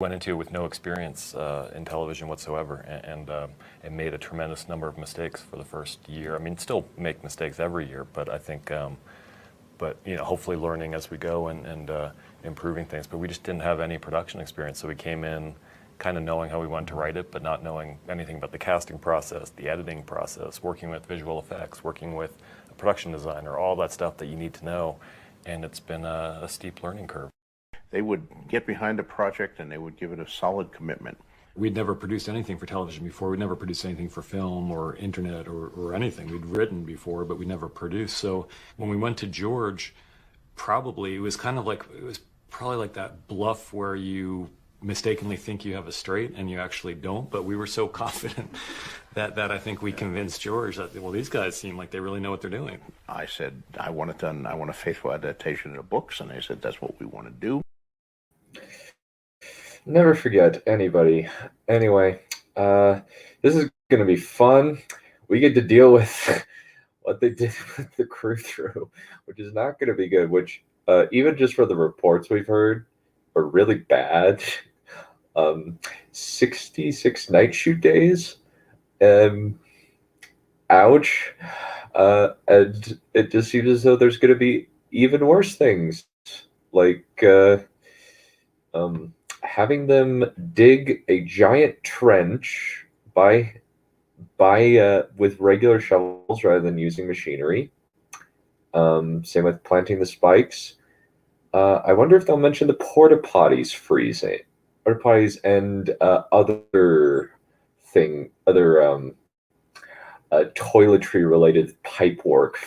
went into with no experience in television whatsoever, and made a tremendous number of mistakes for the first year. I mean, still make mistakes every year, but I think, but hopefully learning as we go and improving things. But we just didn't have any production experience, so we came in kind of knowing how we wanted to write it, but not knowing anything about the casting process, the editing process, working with visual effects, working with a production designer, all that stuff that you need to know. And it's been a steep learning curve. They would get behind a project and they would give it a solid commitment. We'd never produced anything for television before. We'd never produced anything for film or internet or anything. We'd written before, but we never produced. So when we went to George, it was probably like that bluff where you mistakenly think you have a straight and you actually don't. But we were so confident that I think we convinced George that, well, these guys seem like they really know what they're doing. I said, I want it done. I want a faithful adaptation of the books. And they said, that's what we want to do. Never forget anybody. Anyway, this is going to be fun. We get to deal with what they did with the crew through, which is not going to be good, which even just for the reports we've heard are really bad. 66 night shoot days. Ouch. And it just seems as though there's going to be even worse things, like having them dig a giant trench with regular shovels rather than using machinery. Same with planting the spikes. I wonder if they'll mention the porta potties freezing, porta potties, and other toiletry related pipe work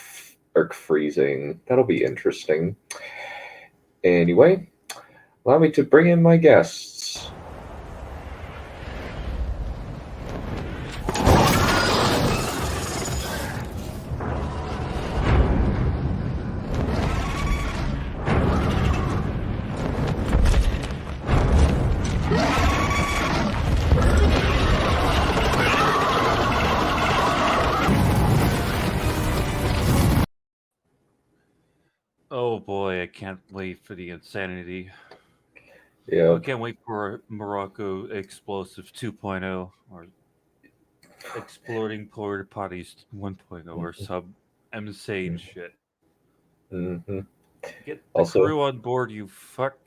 freezing. That'll be interesting. Anyway, allow me to bring in my guests. Oh boy, I can't wait for the insanity. Yeah. I can't wait for Morocco Explosive 2.0 or Exploding Porta Potties 1.0 or some insane shit. Mm-hmm. Get the crew on board, you fuck.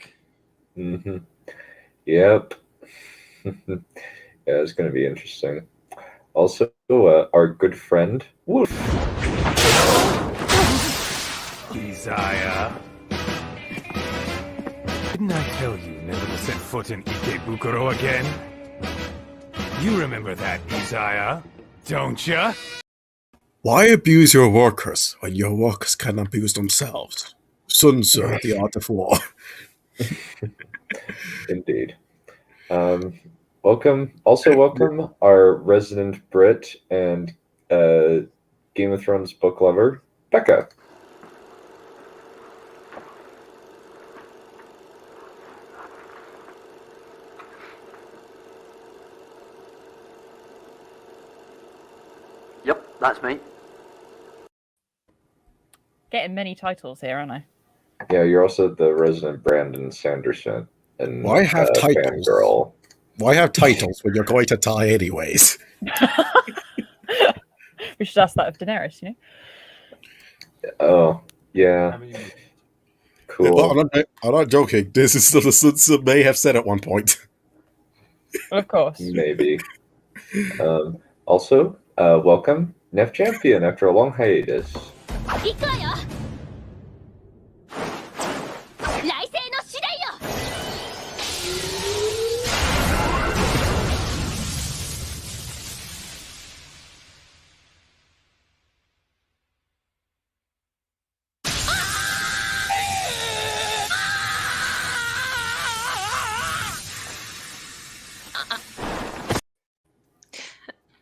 Mm-hmm. Yep. Yeah, it's going to be interesting. Also, our good friend Wolf. Isaiah. Didn't I tell you never to set foot in Ikebukuro again? You remember that, Isaiah, don't ya? Why abuse your workers when your workers can abuse themselves? Sun Tzu, The Art of War. Indeed. Welcome our resident Brit and Game of Thrones book lover, Becca. Yep, that's me. Getting many titles here, aren't I? Yeah, you're also the resident Brandon Sanderson. And Why have titles? Fangirl. Why have titles when you're going to die anyways? We should ask that of Daenerys, you know? Oh, yeah. Cool. Well, I'm not joking. This is what the Sun Tzu may have said at one point. Of course. Maybe. Also, welcome, Nef Champion, after a long hiatus.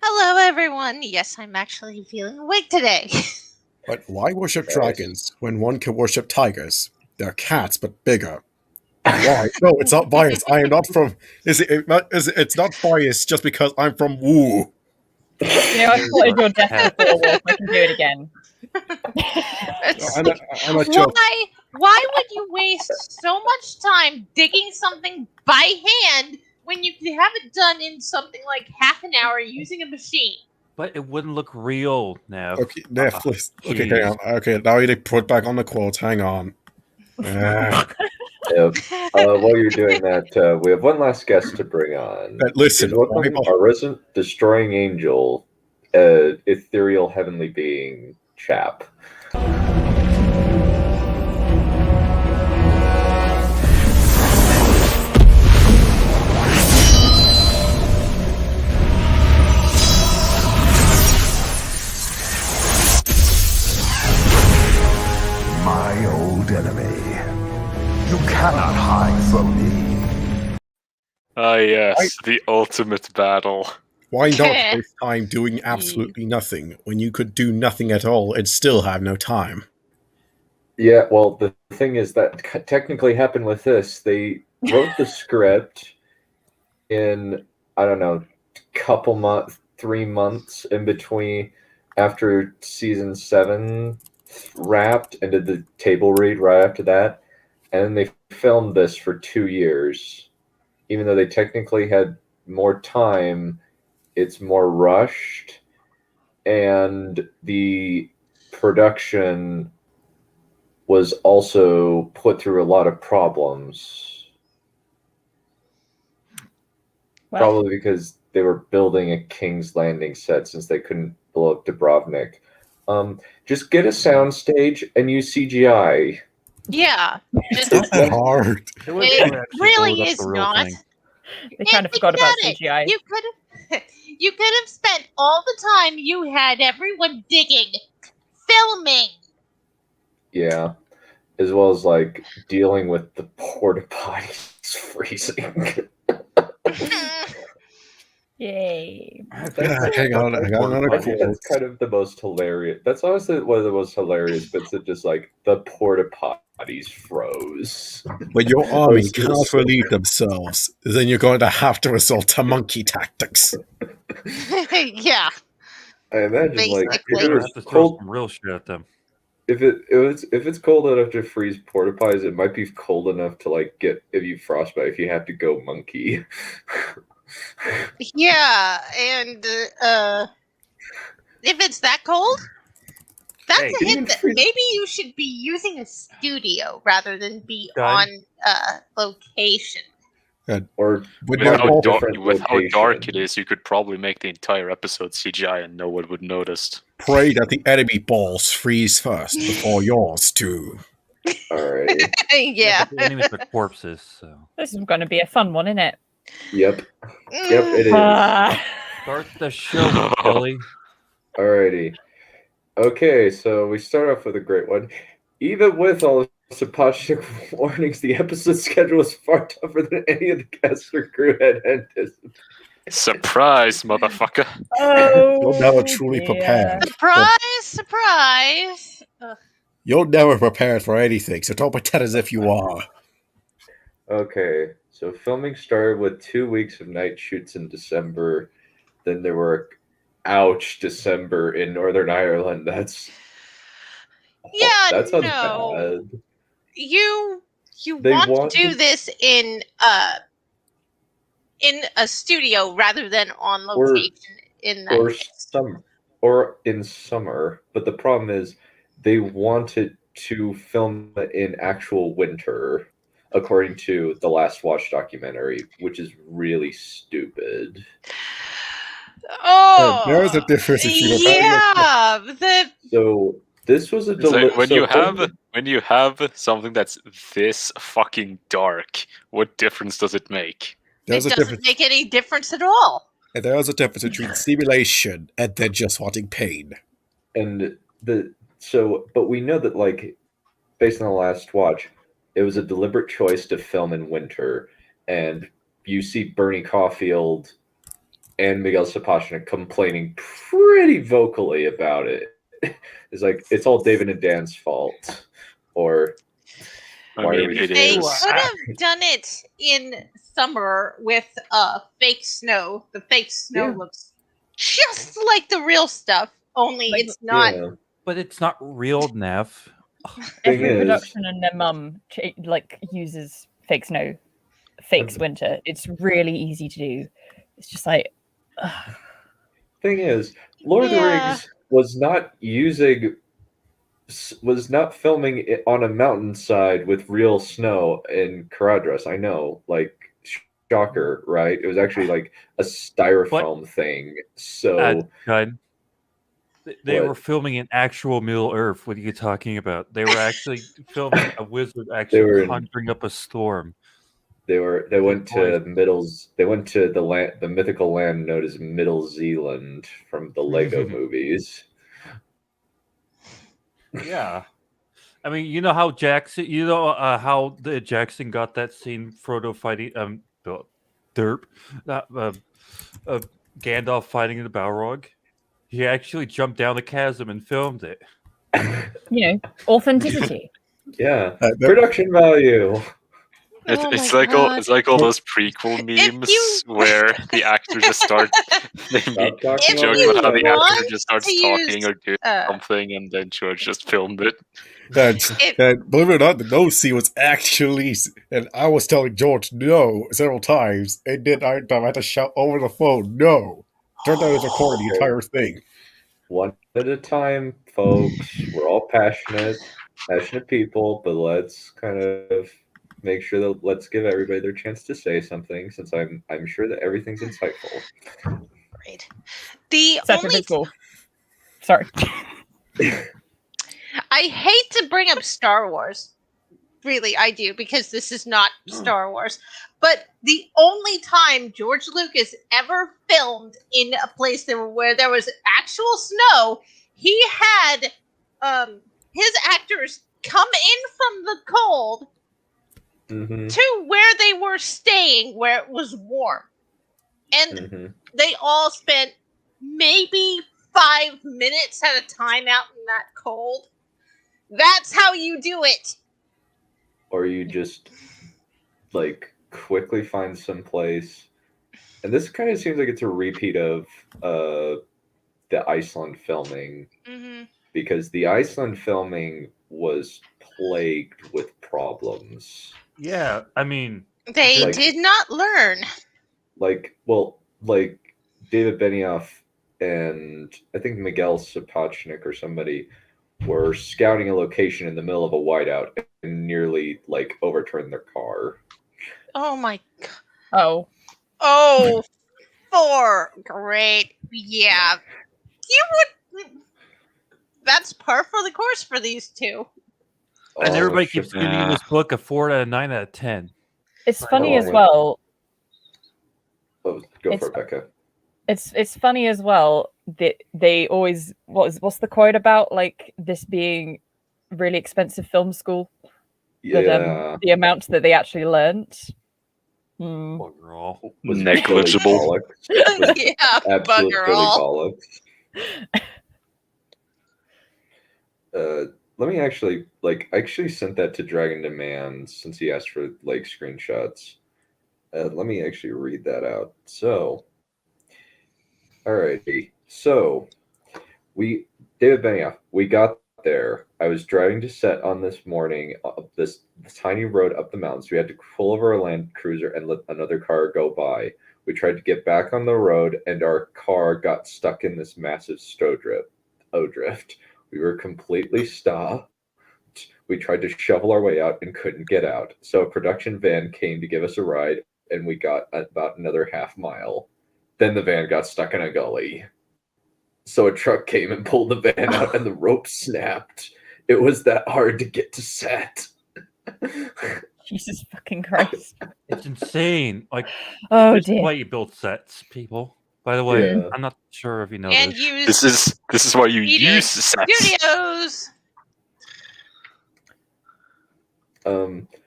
Hello, everyone. Yes, I'm actually feeling awake today. But why worship dragons when one can worship tigers? They're cats, but bigger. Why? No, it's not biased. I am not from... It's not biased just because I'm from Wu. You know, I spotted your death before, Wolf. I can do it again. I'm not joking. Why would you waste so much time digging something by hand when you could have it done in something like half an hour using a machine? But it wouldn't look real, Nev. Okay, Neff, please. Okay, hang on. Okay, now you need to put back on the quotes. Hang on. Yep. While you're doing that, we have one last guest to bring on. Listen, Please welcome our resident destroying angel, ethereal heavenly being, Chap. My old enemy. You cannot hide from me. Ah, yes, the ultimate battle. Why not waste time doing absolutely nothing when you could do nothing at all and still have no time? Yeah, well, the thing is that technically happened with this. They wrote the script in, I don't know, couple months, 3 months in between after season 7 wrapped and did the table read right after that. And then they filmed this for 2 years. Even though they technically had more time, it's more rushed. And the production was also put through a lot of problems. Well, Probably because they were building a King's Landing set since they couldn't blow up Dubrovnik. Just get a soundstage and use CGI. Yeah, just It's not that hard. It was it actually really blown up is the real not. thing. they kind of Think forgot about it. CGI. You could have spent all the time you had everyone digging, filming. Yeah. As well as like dealing with the porta potties freezing. Yay. Hang on, another I think quote. that's kind of the most hilarious. That's honestly one of the most hilarious bits of just like the porta potties froze. When your army It's just cannot so relieve themselves, then you're going to have to resort to monkey tactics. Yeah, I imagine like basically. if You're it gonna was have to throw cold, some real shit at them. if it's cold enough to freeze porta potties, it might be cold enough to like get if you frostbite if you have to go monkey. Yeah, and if it's that cold, that's Hey, a hint that maybe you should be using a studio rather than be Done. on location. Or With With my how, ball- with how dark location. it is, you could probably make the entire episode CGI and no one would notice. Pray that the enemy balls freeze first before yours do. Alrighty. Yeah. But the enemies are corpses, so. This is going to be a fun one, isn't it? Yep. Yep, it is. Start the show, Billy. Alrighty. Okay, so we start off with a great one. Even with all the Sapashnik warnings, the episode schedule was far tougher than any of the cast or crew had anticipated. Surprise, motherfucker! You're never truly prepared. Surprise, surprise. Ugh. You're never prepared for anything, so don't pretend as if you are. Okay, so filming started with 2 weeks of night shoots in December. Then there were, ouch, December in Northern Ireland. That sounds bad. You They want to do this in a studio rather than on location in that in summer, but the problem is they wanted to film it in actual winter, according to the Last Watch documentary, which is really stupid. Oh, there's a difference between So this was a when you have something that's this fucking dark, what difference does it make? There's it a doesn't difference. make any difference at all. And there's a difference between simulation and then just wanting pain. And but we know that, like, based on the Last Watch, it was a deliberate choice to film in winter, and you see Bernie Caulfield and Miguel Sapochnik complaining pretty vocally about it. It's like it's all David and Dan's fault, or I mean, it They is. could have done it in summer with fake snow. The fake snow looks just like the real stuff, only it's not. But it's not real, Nev. Thing Every is, production and their mum uses fakes winter. It's really easy to do. It's just like thing is, Lord of the Yeah. Rings was not filming it on a mountainside with real snow in Caradhras. I know, like shocker, right? It was actually like a styrofoam thing. So They What? were filming in actual Middle Earth. What are you talking about? They were actually filming a wizard were actually in- conjuring up a storm. they went to the mythical land known as Middle Zealand from the Lego movies. Yeah. I mean, you know how Jackson, how the Jackson got that scene, Frodo fighting, Derp, Gandalf fighting the Balrog? He actually jumped down the chasm and filmed it. Authenticity. Yeah, production value. It's like all those prequel memes where the actor just starts joking about how the actor just starts talking or doing something, and then George just filmed it. And believe it or not, the no scene was actually, and I was telling George no several times, and then I had to shout over the phone, no. Turned out it was recording the entire thing. One at a time, folks. We're all passionate people, but let's kind of make sure that let's give everybody their chance to say something, since I'm sure that everything's insightful. Right. The Except only if it's wolf. Sorry. I hate to bring up Star Wars. Really, I do, because this is not Star Wars. But the only time George Lucas ever filmed in a place where there was actual snow, he had his actors come in from the cold to where they were staying, where it was warm. And they all spent maybe 5 minutes at a time out in that cold. That's how you do it. Or you just like quickly find some place, and this kind of seems like it's a repeat of the Iceland filming, because the Iceland filming was plagued with problems. Yeah, I mean, they did not learn. Like David Benioff and I think Miguel Sapochnik or somebody were scouting a location in the middle of a whiteout and nearly overturned their car. Oh my god. Oh, great. Yeah. That's par for the course for these two. And everybody keeps giving this book a 4 out of 9 out of 10. It's funny as well. Go for it, Becca. It's funny as well that they always what's the quote about this being really expensive film school? Yeah. The amount that they actually learnt. Negligible. Yeah, bugger all. Let me actually I actually sent that to Dragon Demand since he asked for screenshots. Let me actually read that out. So, alrighty. So, David Benioff, we got there. I was driving to set on this morning up this tiny road up the mountains. We had to pull over a Land Cruiser and let another car go by. We tried to get back on the road, and our car got stuck in this massive drift. We were completely stopped. We tried to shovel our way out and couldn't get out. So a production van came to give us a ride, and we got about another half mile. Then the van got stuck in a gully. So a truck came and pulled the van out, and the rope snapped. It was that hard to get to set. Jesus fucking Christ. It's insane. This is why you build sets, people. By the way, I'm not sure if you know this. This is why you use sets. Studios.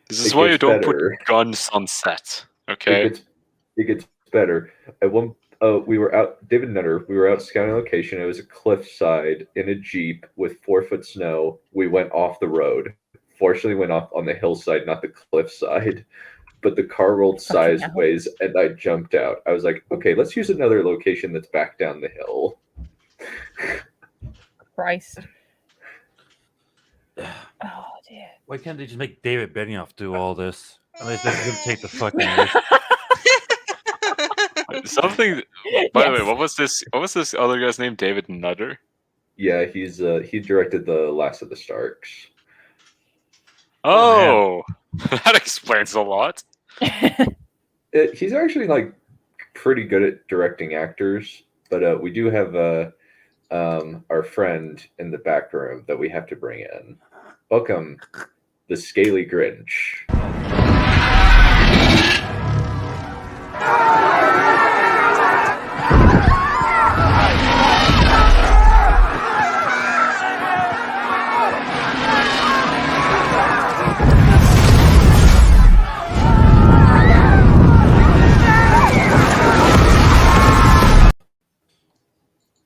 This is why you don't put guns on set. Okay. It gets better. At one, we were out. David Nutter. We were out scouting a location. It was a cliffside in a Jeep with 4-foot snow. We went off the road. Fortunately, went off on the hillside, not the cliffside. But the car rolled sideways, and I jumped out. I was like, okay, let's use another location that's back down the hill. Christ. Oh dear. Why can't they just make David Benioff do all this? At least they can take the fucking risk. Something. By the way, what was this? What was this other guy's name? David Nutter. Yeah, he directed the Last of the Starks. Oh, that explains a lot. He's actually like pretty good at directing actors, but we do have our friend in the back room that we have to bring in. Welcome, the Scaly Grinch.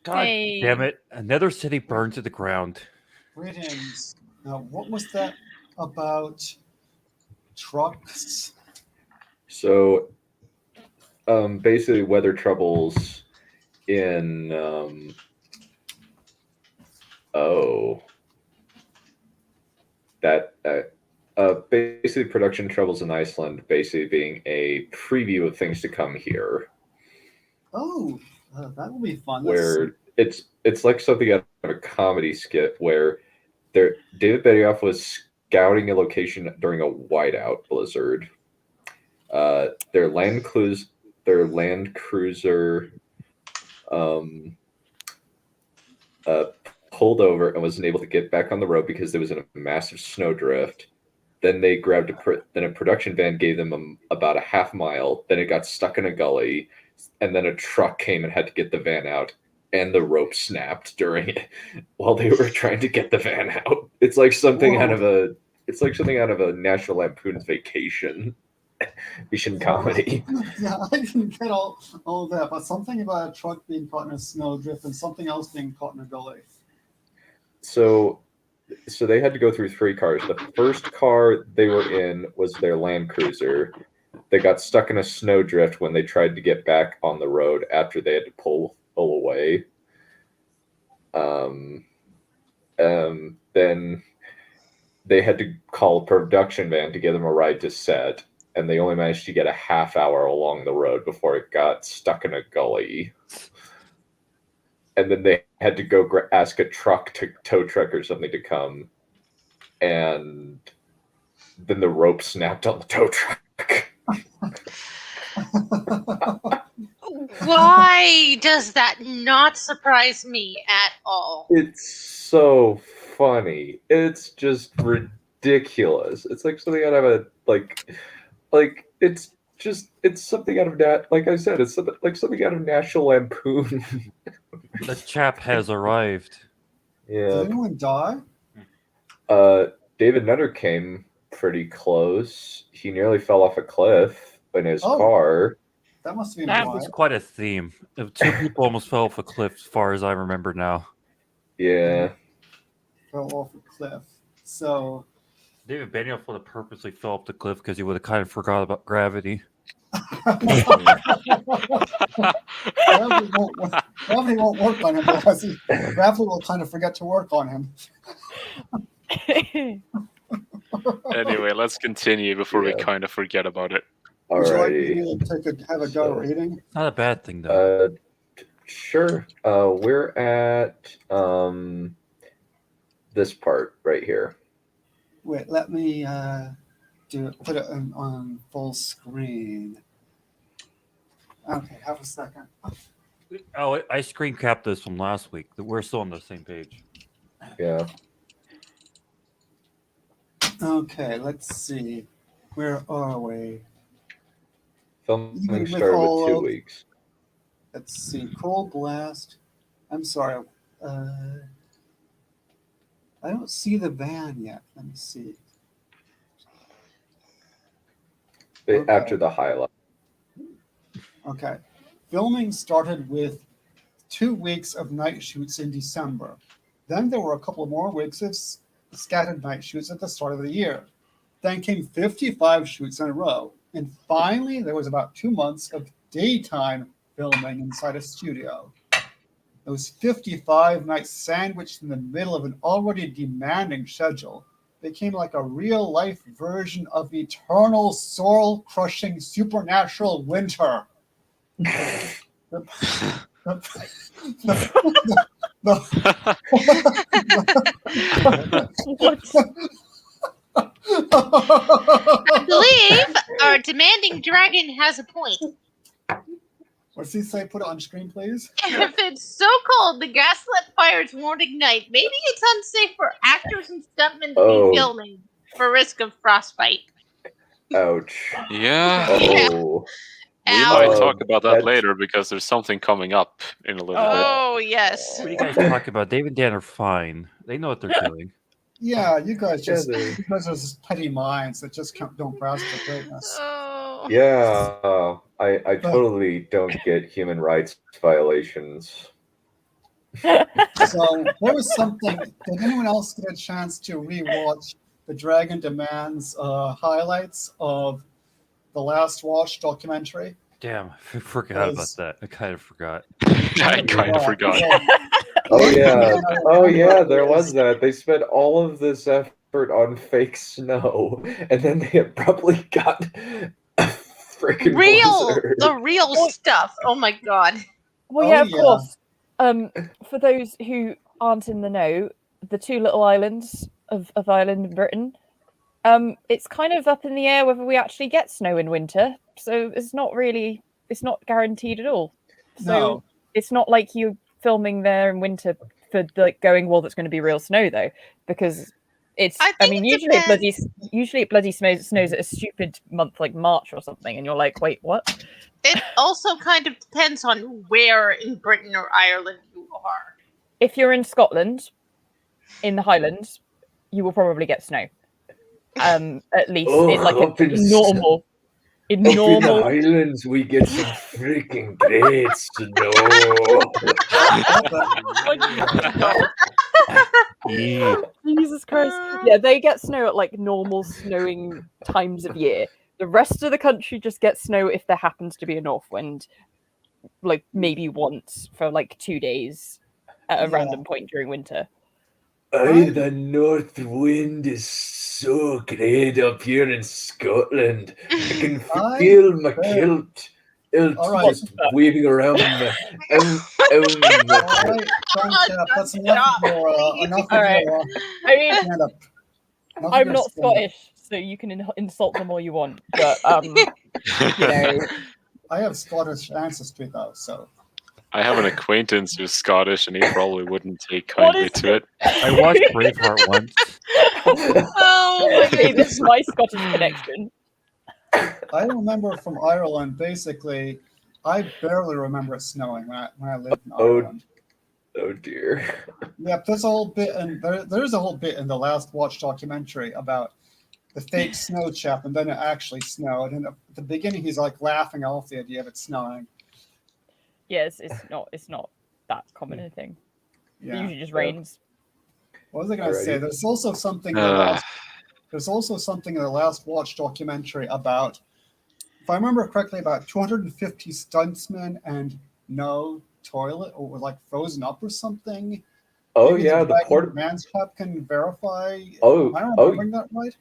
God Hey. damn it! Another city burned to the ground. Greetings. Now, what was that about trucks? So, basically, weather troubles in basically production troubles in Iceland, basically being a preview of things to come here. Oh, that will be fun. Where it's like something out of a comedy skit where David Benioff was scouting a location during a whiteout blizzard. Their land cruiser pulled over and wasn't able to get back on the road because there was a massive snowdrift. Then they grabbed then a production van gave them about a half mile. Then it got stuck in a gully, and then a truck came and had to get the van out, and the rope snapped during it while they were trying to get the van out. It's like something out of a National Lampoon's Vacation comedy. Yeah, I didn't get all of that, but something about a truck being caught in a snowdrift and something else being caught in a gully. So they had to go through 3 cars. The first car they were in was their Land Cruiser. They got stuck in a snowdrift when they tried to get back on the road after they had to pull away. Then they had to call a production van to give them a ride to set, and they only managed to get a half hour along the road before it got stuck in a gully. And then they had to go ask a tow truck or something to come, and then the rope snapped on the tow truck. Why does that not surprise me at all? It's so funny. It's just ridiculous. It's like something out of a it's something out of that. Like I said, it's something out of National Lampoon. The chap has arrived. Yeah. Did anyone die? David Nutter came pretty close. He nearly fell off a cliff in his car. That must have been That was quite a theme. 2 people almost fell off a cliff, as far as I remember now. Yeah. Fell off a cliff. So David Benioff would have purposely fell off the cliff because he would have kind of forgot about gravity. Gravity won't work on him because gravity will kind of forget to work on him. Anyway, let's continue before we kind of forget about it. Would you like me to have a go reading? Not a bad thing, though. Sure. We're at this part right here. Wait, let me put it on full screen. Okay, have a second. Oh, I screen capped this from last week. We're still on the same page. Yeah. Okay, let's see. Where are we? Filming started with 2 weeks. Let's see. Cold Blast. I'm sorry. I don't see the van yet. Let me see. After the highlight. Okay. Filming started with 2 weeks of night shoots in December. Then there were a couple more weeks of scattered night shoots at the start of the year. Then came 55 shoots in a row. And finally, there was about 2 months of daytime filming inside a studio. Those 55 nights sandwiched in the middle of an already demanding schedule became like a real-life version of eternal, soul-crushing, supernatural winter. I believe our demanding dragon has a point. What's he say? Put it on screen, please. If it's so cold, the gaslit fires won't ignite. Maybe it's unsafe for actors and stuntmen to be filming for risk of frostbite. Ouch. Yeah. Oh. We might talk about that later because there's something coming up in a little bit. Oh, yes. What are you guys talking about? Dave and Dan are fine. They know what they're doing. Yeah, you guys just because there's petty minds that just don't grasp the greatness. Yeah, I totally don't get human rights violations. So there was something. Did anyone else get a chance to rewatch the Dragon Demands highlights of the Last Watch documentary? Damn, I forgot about that. I kind of forgot. I kind of forgot. Oh yeah, there was that. They spent all of this effort on fake snow, and then they abruptly got a freaking blizzard. The real stuff. Oh my god. Well, yeah, of course. For those who aren't in the know, the two little islands of Ireland and Britain, it's kind of up in the air whether we actually get snow in winter. So it's not guaranteed at all. So it's not like you're filming there in winter for like going, well, that's going to be real snow though, because usually it bloody snows at a stupid month like March or something, and you're like, wait, what? It also kind of depends on where in Britain or Ireland you are. If you're in Scotland, in the Highlands, you will probably get snow. At least normal. In the Highlands, we get some freaking great snow. Jesus Christ. Yeah, they get snow at like normal snowing times of year. The rest of the country just gets snow if there happens to be a north wind, like maybe once for like 2 days at a random point during winter. The north wind is so great up here in Scotland. I can feel my kilt just waving around me. That's enough for I'm not Scottish, so you can insult them all you want, but I have Scottish ancestry though, so. I have an acquaintance who's Scottish, and he probably wouldn't take kindly to it. I watched Braveheart once. Okay, this is my Scottish connection. I remember from Ireland, basically, I barely remember it snowing when I lived in Ireland. Oh dear. Yeah, there's a whole bit, and there's a whole bit in the Last Watch documentary about the fake snow chap, and then it actually snowed. And at the beginning, he's like laughing off the idea of it snowing. Yes, it's not that common a thing. Yeah. It usually just rains. What was I going to say? There's also something. There's also something in the Last Watch documentary about, if I remember correctly, about 250 stuntsmen and no toilet, or was like frozen up or something. Oh Maybe yeah, the Dragon Man's Club can verify. Am I remembering that right?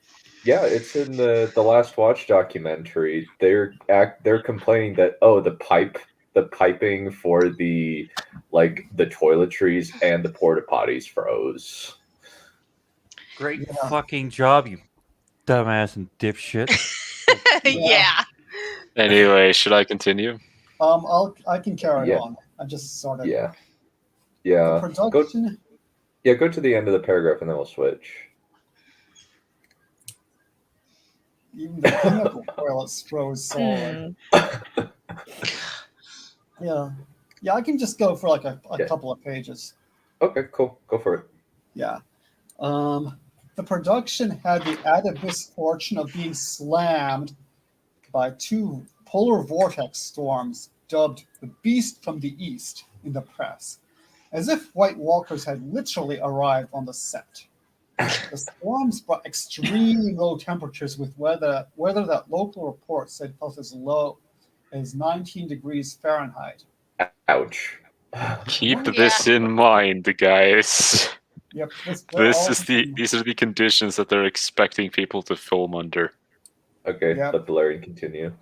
Yeah, it's in the Last Watch documentary. They're complaining that the piping for the toiletries and the porta potties froze. Great fucking job, you dumbass and dipshit. Yeah. Anyway, should I continue? I can carry on. I just sort of Yeah. The production. Go to the end of the paragraph and then we'll switch. Even the pinnacle toilets froze solid. Yeah, I can just go for like a couple of pages. Okay, cool. Go for it. Yeah. The production had the added misfortune of being slammed by two polar vortex storms dubbed the Beast from the East in the press, as if White Walkers had literally arrived on the set. The storms brought extremely low temperatures with weather that local reports said felt as low as 19 degrees Fahrenheit. Ouch. Keep this in mind, guys. Yep. These are the conditions that they're expecting people to film under. Okay, Yep. let the Valerian continue.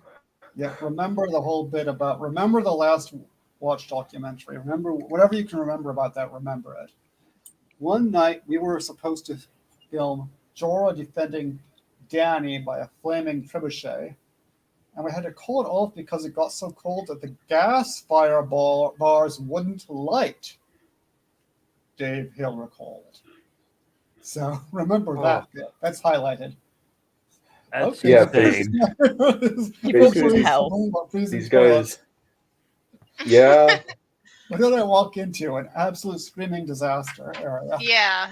Yeah, remember the whole bit about, remember the last Watch documentary. Remember, whatever you can remember about that, remember it. One night, we were supposed to film Jorah defending Dany by a flaming trebuchet, and we had to call it off because it got so cold that the gas fire bars wouldn't light, Dave Hill recalled. So remember that bit. That's highlighted. That's Yeah, insane. These guys. Yeah. What did I walk into? An absolute screaming disaster area. Yeah.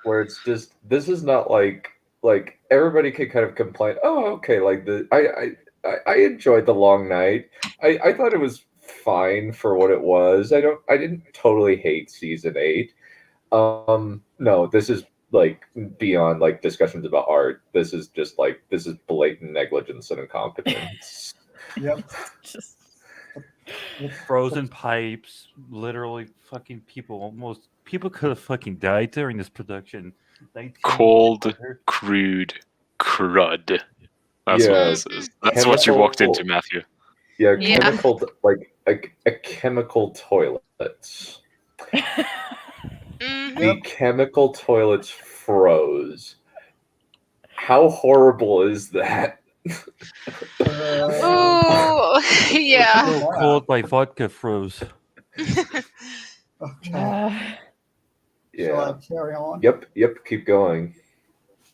Where it's just, this is not like everybody could kind of complain. Oh, okay. Like I enjoyed the long night. I thought it was fine for what it was. I didn't totally hate season 8. No, this is like beyond like discussions about art. This is just like, this is blatant negligence and incompetence. Yep. Frozen pipes, literally fucking people could have fucking died during this production. Cold, crude crud. That's what this is. That's what you walked into, Matthew. Yeah, chemical, like a chemical toilet. The chemical toilets froze. How horrible is that? Oh, yeah. So cold, my vodka froze. Okay. Shall I carry on? Yep, keep going.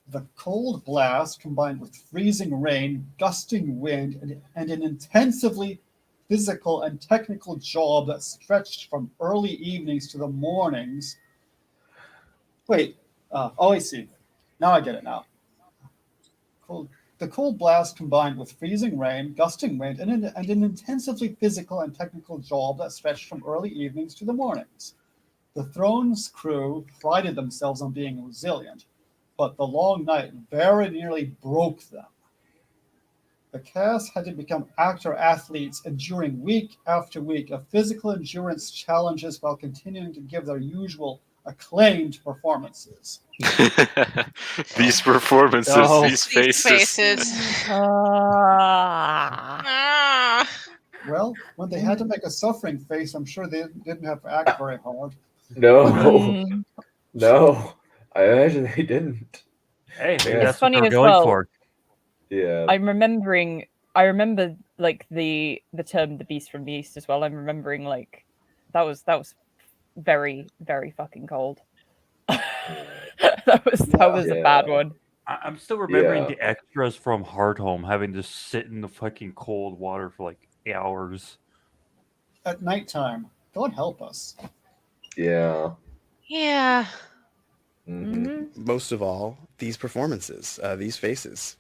The cold blast combined with freezing rain, gusting wind, and an intensively physical and technical job that stretched from early evenings to the mornings. Wait, I see. Now I get it now. The cold blast combined with freezing rain, gusting wind, and an intensively physical and technical job that stretched from early evenings to the mornings. The Throne's crew prided themselves on being resilient, but the long night very nearly broke them. The cast had to become actor-athletes, enduring week after week of physical endurance challenges while continuing to give their usual acclaimed performances. These performances, these faces. Well, when they had to make a suffering face, I'm sure they didn't have to act very hard. No. No. I imagine they didn't. Hey, maybe It's that's funny what as they're going well. for. Yeah. I remember like the term "the beast from the east" as well. I'm remembering like that was very, very fucking cold. that was a bad one. I'm still remembering the extras from Hard Home having to sit in the fucking cold water for like hours. At nighttime. God help us. Yeah. Yeah. Most of all, these performances, these faces.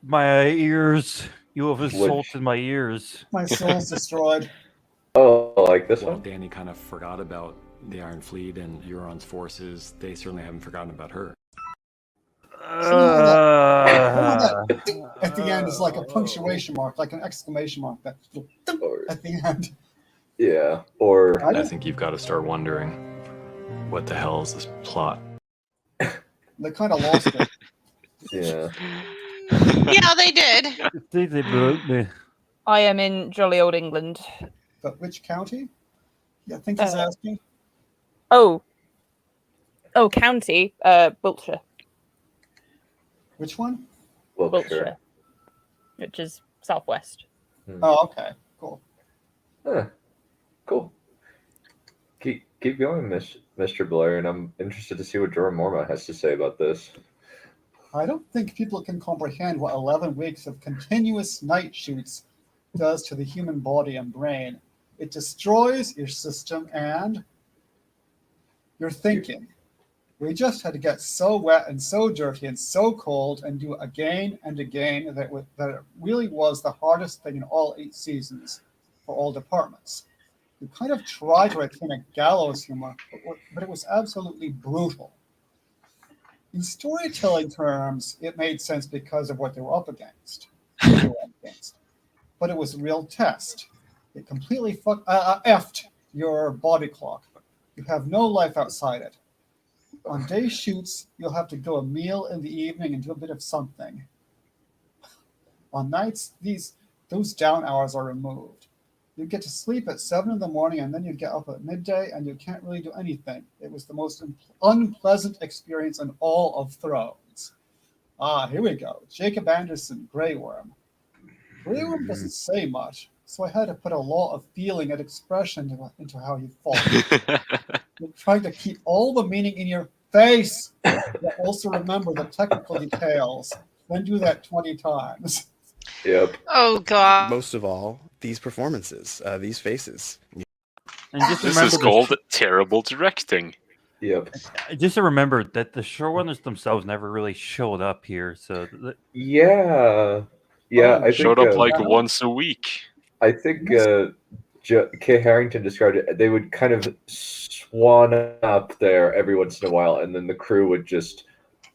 My ears. You have assaulted my ears. My soul's destroyed. Oh, like this While one? Dany kind of forgot about the Iron Fleet and Euron's forces, they certainly haven't forgotten about her. At the end is like a punctuation mark, like an exclamation mark. That at the end. Yeah. Or I think you've got to start wondering, what the hell is this plot? They kind of lost it. Yeah. Yeah, they did. They broke me. I am in jolly old England. But which county? Yeah, I think he's asking. Oh, county, Wiltshire. Which one? Wiltshire, which is southwest. Oh, okay, cool. Huh. Cool. Keep going, Mr. Blair, and I'm interested to see what Jorah Mormont has to say about this. I don't think people can comprehend what 11 weeks of continuous night shoots does to the human body and brain. It destroys your system and your thinking. We just had to get so wet and so dirty and so cold and do again and again that it really was the hardest thing in all 8 seasons for all departments. We kind of tried to retain a gallows humor, but it was absolutely brutal. In storytelling terms, it made sense because of what they were up against. But it was a real test. It completely effed your body clock. You have no life outside it. On day shoots, you'll have to go a meal in the evening and do a bit of something. On nights, those down hours are removed. You get to sleep at 7 in the morning and then you get up at midday and you can't really do anything. It was the most unpleasant experience in all of Thrones. Here we go. Jacob Anderson, Grey Worm. Grey Worm doesn't say much, so I had to put a lot of feeling and expression into how he fought. You're trying to keep all the meaning in your face, but also remember the technical details. Then do that 20 times. Yep. Oh God. Most of all, these performances, these faces. And just This remember is called terrible directing. Yep. Just to remember that the showrunners themselves never really showed up here. So Yeah. I think, showed up like once a week. I think Kay Harrington described it. They would kind of swan up there every once in a while, and then the crew would just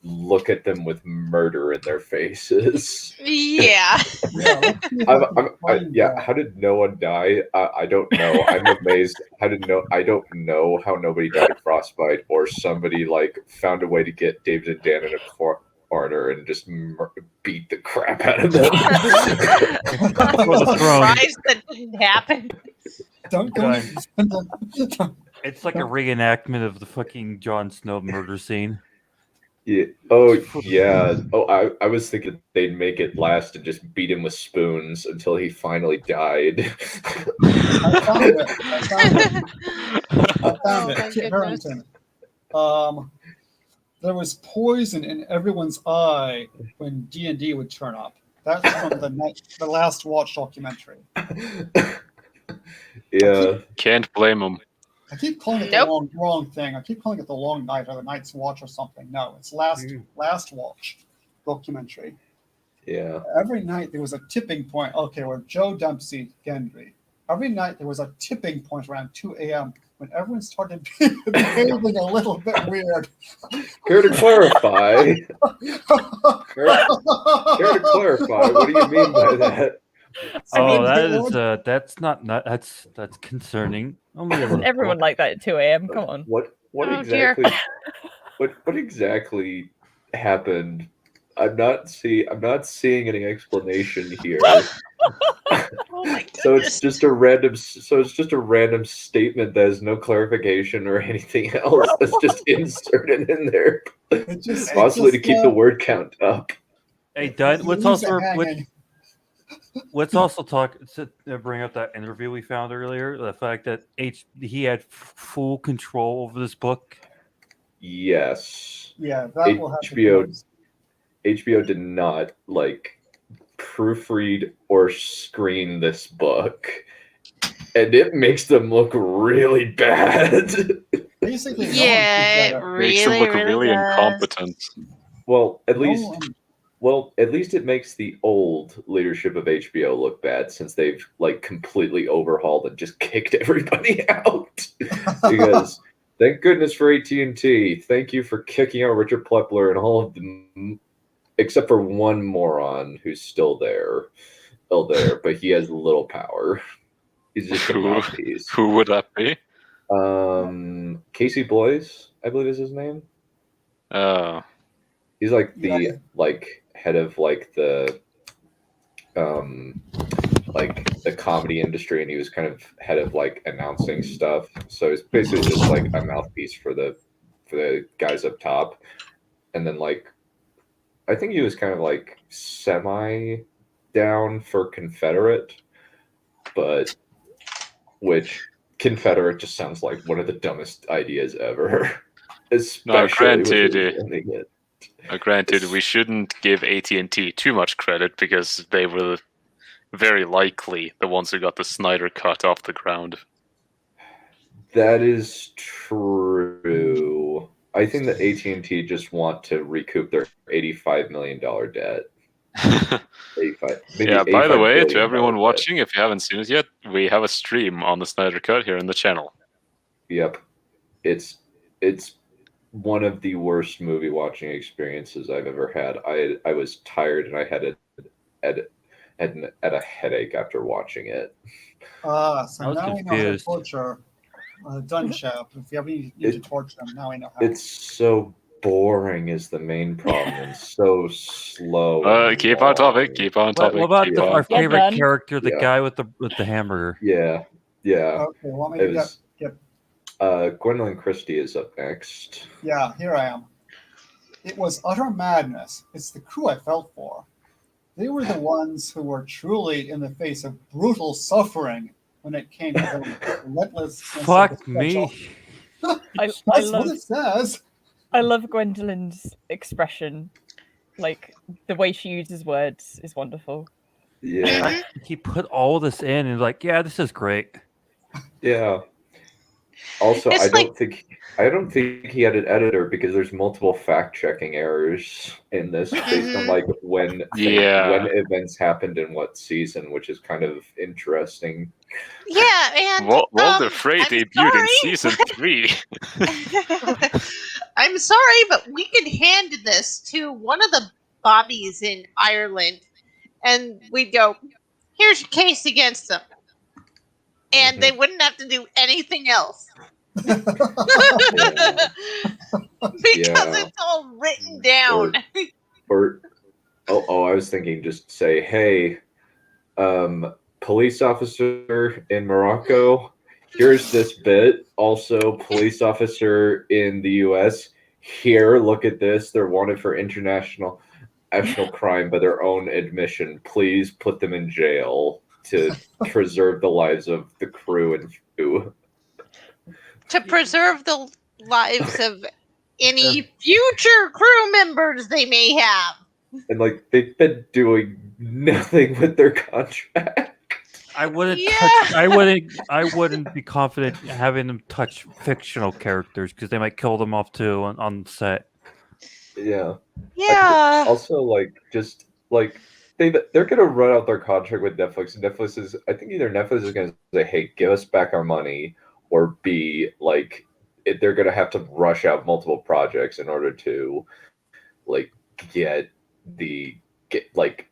look at them with murder in their faces. Yeah. How did no one die? I don't know. I'm amazed. I don't know how nobody died of frostbite, or somebody like found a way to get David and Dan in a corner and just beat the crap out of them. Surprised that didn't happen. Don't go. It's like a reenactment of the fucking Jon Snow murder scene. Yeah. Oh, yeah. Oh, I was thinking they'd make it last and just beat him with spoons until he finally died. I found it. Kit Harington. There was poison in everyone's eye when D&D would turn up. That's from the Last Watch documentary. Yeah. Can't blame him. I keep calling it the wrong thing. I keep calling it the Long Night or the Night's Watch or something. No, it's Last Watch documentary. Yeah. Every night there was a tipping point. Okay, we're Joe Dempsey, Gendry. Every night there was a tipping point around 2 a.m. when everyone started behaving a little bit weird. Care to clarify? Care to clarify? What do you mean by that? That's concerning. Only Isn't everyone like that at 2 a.m.? Come on. What Oh, exactly? dear. What exactly happened? I'm not seeing any explanation here. Oh my goodness. So it's just a random statement that has no clarification or anything else. That's just inserted in there, possibly to keep the word count up. Hey, Dud, let's also bring up that interview we found earlier. The fact that he had full control over this book. Yes. Yeah, that will have to HBO did not proofread or screen this book, and it makes them look really bad. Basically, it really, makes them look really does. incompetent. Well, at least it makes the old leadership of HBO look bad, since they've completely overhauled and just kicked everybody out. Because thank goodness for AT&T. Thank you for kicking out Richard Plepler and all of them, except for one moron who's still there, but he has little power. He's just a mouthpiece. Who would that be? Casey Bloys, I believe is his name. Oh. He's the head of the comedy industry, and he was kind of head of announcing stuff. So it's basically just a mouthpiece for the guys up top. And then I think he was kind of semi down for Confederate, but which Confederate just sounds like one of the dumbest ideas ever. Granted, we shouldn't give AT&T too much credit, because they were very likely the ones who got the Snyder Cut off the ground. That is true. I think that AT&T just want to recoup their $85 million debt. 85. Yeah, by the way, to everyone debt. watching, if you haven't seen it yet, we have a stream on the Snyder Cut here in the channel. Yep. It's one of the worst movie watching experiences I've ever had. I was tired and I had to had a headache after watching it. So I was now we know how to confused. torture Dunshap. If you ever need to torture them, now we know how. It's so boring is the main problem, and so slow. and Keep on topic. long. Keep on What topic. about keep our on. favorite done. character, the Yeah. guy with the hamburger? Yeah. Okay, want me It to was- get Gwendolyn Christie is up next. Yeah, here I am. It was utter madness. It's the crew I felt for. They were the ones who were truly in the face of brutal suffering when it came to the relentlessness of the Fuck special. me. That's love what it says. I love Gwendolyn's expression. Like the way she uses words is wonderful. Yeah. He put all this in and like, yeah, this is great. Yeah. Also, It's I don't think he had an editor because there's multiple fact-checking errors in this based on like when events happened in what season, which is kind of interesting. Yeah, and Walter Frey debuted in season 3. I'm sorry, but we could hand this to one of the bobbies in Ireland, and we'd go, "Here's your case against them," and they wouldn't have to do anything else. Because it's all written down. I was thinking just say, hey, police officer in Morocco, here's this bit. Also, police officer in the US, here, look at this. They're wanted for international crime by their own admission. Please put them in jail to preserve the lives of the crew and crew. To preserve the lives of any future crew members they may have. And like they've been doing nothing with their contract. I wouldn't be confident having them touch fictional characters because they might kill them off too on set. Yeah. Yeah. Also, they're gonna run out their contract with Netflix. And I think either Netflix is gonna say, "Hey, give us back our money," or B, they're gonna have to rush out multiple projects in order to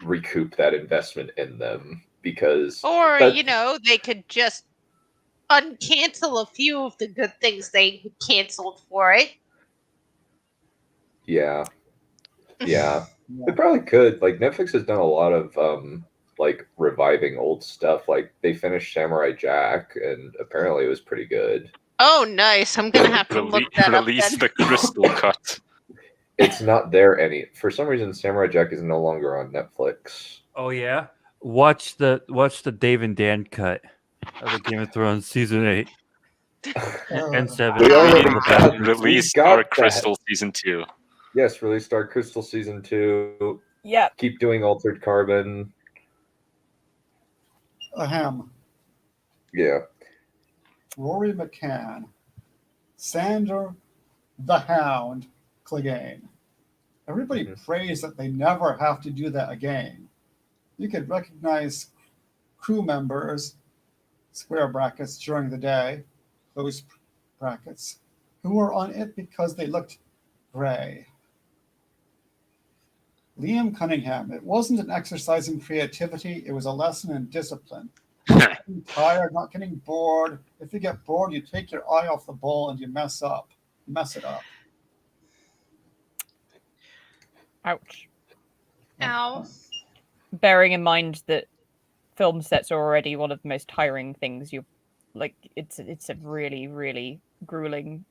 recoup that investment in them because they could just uncancel a few of the good things they canceled for it. Yeah. They probably could. Like Netflix has done a lot of reviving old stuff. Like they finished Samurai Jack and apparently it was pretty good. Oh, nice. I'm gonna have to look that up. Release then. the crystal cut. It's not there for some reason Samurai Jack is no longer on Netflix. Oh yeah? Watch the Dave and Dan cut of the Game of Thrones season 8 and 7. We already released Dark Crystal season 2. Yes, release Dark Crystal season 2. Yeah. Keep doing Altered Carbon. Ahem. Yeah. Rory McCann. Sander the Hound Clegane. Everybody prays that they never have to do that again. You could recognize crew members, square brackets, during the day, close brackets, who were on it because they looked gray. Liam Cunningham. It wasn't an exercise in creativity, it was a lesson in discipline. Not getting tired, not getting bored. If you get bored, you take your eye off the ball and you mess it up. Ouch. Ow. Bearing in mind that film sets are already one of the most tiring things it's a really, really grueling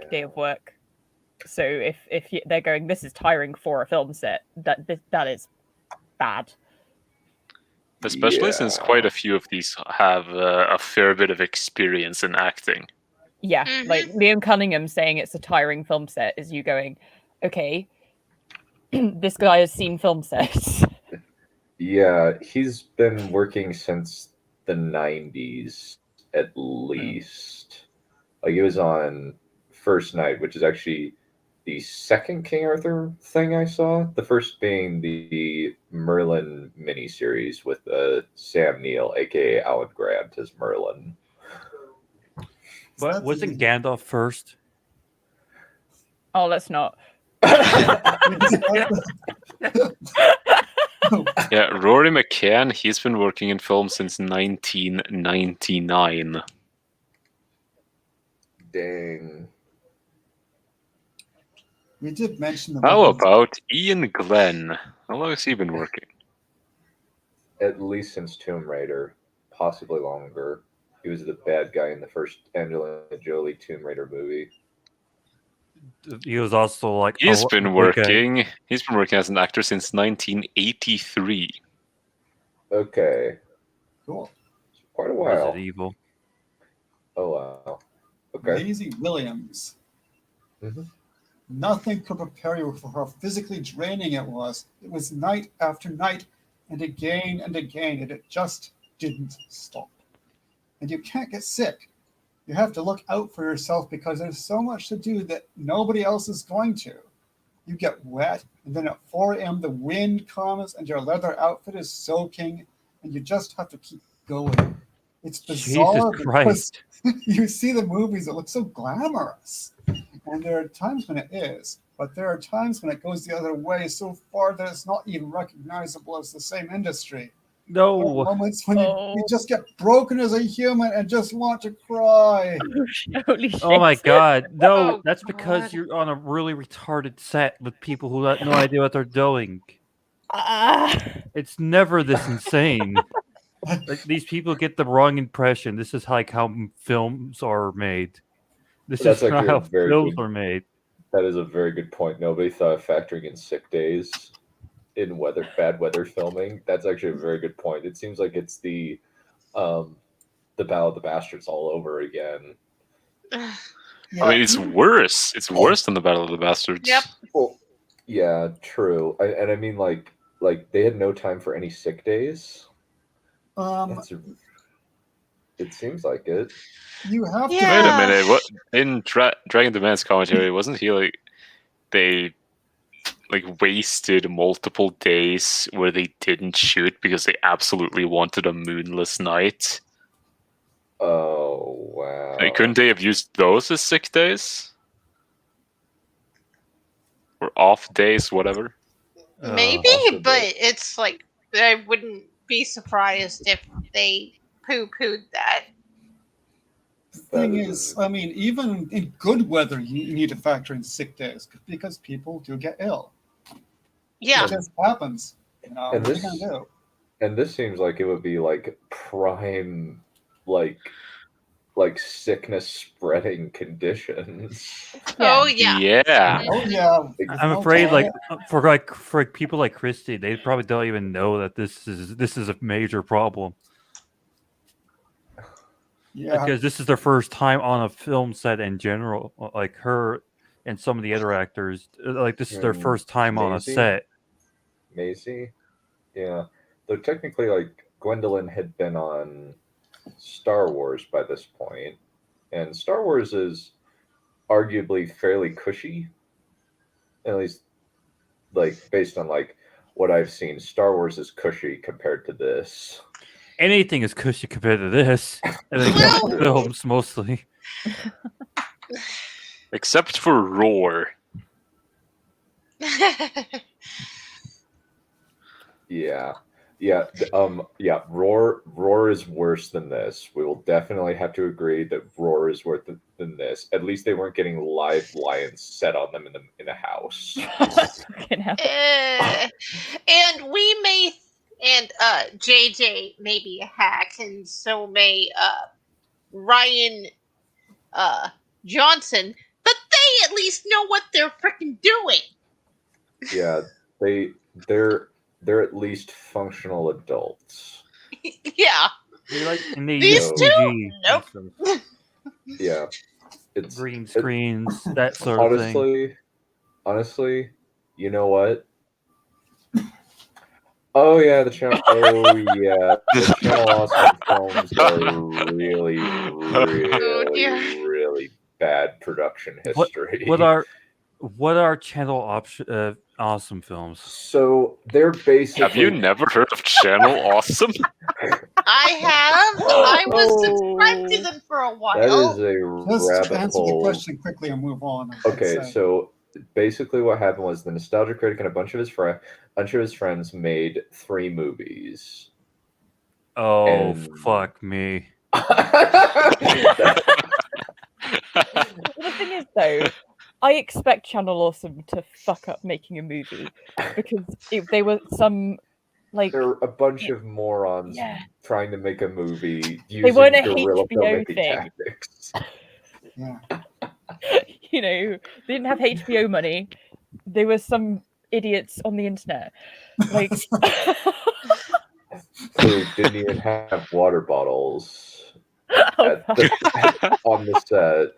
day of work. So if they're going, this is tiring for a film set, that is bad. Especially since quite a few of these have a fair bit of experience in acting. Yeah, like Liam Cunningham saying it's a tiring film set is you going, okay, this guy has seen film sets. Yeah, he's been working since the 90s at least. Like he was on First Night, which is actually the second King Arthur thing I saw. The first being the Merlin miniseries with Sam Neill, aka Alan Grant, as Merlin. But wasn't Gandalf first? Oh, let's not. Yeah, Rory McCann, he's been working in film since 1999. Dang. We did mention the How movies. about Ian Glenn? How long has he been working? At least since Tomb Raider, possibly longer. He was the bad guy in the first Angelina Jolie Tomb Raider movie. He was also like He's been working as an actor since 1983. Okay. Cool. Quite a while. Resident Evil. Oh wow. Okay. Maisie Williams. Mm-hmm. Nothing could prepare you for how physically draining it was. It was night after night, and again, and it just didn't stop. And you can't get sick. You have to look out for yourself because there's so much to do that nobody else is going to. You get wet, and then at 4 a.m. the wind comes, and your leather outfit is soaking, and you just have to keep going. It's bizarre because you see the movies that look so glamorous. And there are times when it is, but there are times when it goes the other way so far that it's not even recognizable as the same industry. No. There are moments when you just get broken as a human and just want to cry. Holy shit. Oh my god. No, Oh, that's because you're on a really retarded set with people who have no idea what they're doing. It's never this insane. Like, these people get the wrong impression. This is like how films are made. This is not how films are made. That is a very good point. Nobody thought of factoring in sick days in bad weather filming. That's actually a very good point. It seems like it's the Battle of the Bastards all over again. I mean, it's worse. It's worse than the Battle of the Bastards. Yep. Well, yeah, true. And I mean, like they had no time for any sick days. It seems like it. You have to Wait a minute. What in Dragon Demand's commentary? Wasn't he like they wasted multiple days where they didn't shoot because they absolutely wanted a moonless night? Oh wow! Like, couldn't they have used those as sick days or off days, whatever? Maybe, but it's like I wouldn't be surprised if they poo-pooed that. The thing is, I mean, even in good weather, you need to factor in sick days because people do get ill. Yeah. It just happens. You know, And what are this- you going to do? And this seems like it would be like prime, like sickness spreading conditions. Oh yeah. Yeah. Oh yeah. I'm afraid, for people like Christy, they probably don't even know that this is a major problem. Yeah. Because this is their first time on a film set in general. Like her and some of the other actors, like this is their first time on a set. Maisie, yeah. Though technically, like Gwendolyn had been on Star Wars by this point, and Star Wars is arguably fairly cushy, at least like based on like what I've seen. Star Wars is cushy compared to this. Anything is cushy compared to this. And they come films mostly. Except for Roar. Yeah. Roar is worse than this. We will definitely have to agree that Roar is worse than this. At least they weren't getting live lions set on them in a house. And we may, and JJ may be a hack, and so may Ryan Johnson, but they at least know what they're freaking doing. Yeah, they're at least functional adults. Yeah. These two? Nope. Yeah. It's green screens, that sort of thing. Honestly, you know what? Oh yeah, the channel. Oh yeah, the Channel Awesome films are really, really bad production history. What are Channel Awesome films? So they're basically. Have you never heard of Channel Awesome? I have. I was subscribed to them for a while. That is a Just rabbit answer the hole. question quickly and move on. Okay, so basically what happened was the Nostalgia Critic and a bunch of his friends made 3 movies. Oh, And- fuck me. The thing is, though, I expect Channel Awesome to fuck up making a movie because if they were some like there were a bunch of morons Yeah. trying to make a movie They using weren't a guerrilla HBO filmmaking thing. tactics. Yeah. You know, they didn't have HBO money. They were some idiots on the internet. Like Who didn't even have water bottles Oh, on the set.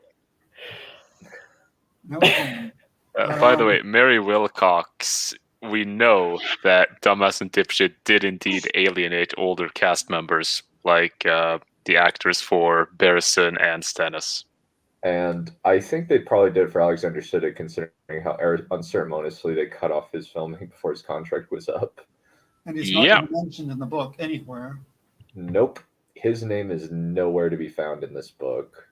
No comment. By the way, Mary Wilcox, we know that Dumbass and Dipshit did indeed alienate older cast members, like the actors for Barrison and Stennis. And I think they probably did it for Alexander Siddig, considering how unceremoniously they cut off his filming before his contract was up. And he's not even mentioned in the book anywhere. Nope. His name is nowhere to be found in this book.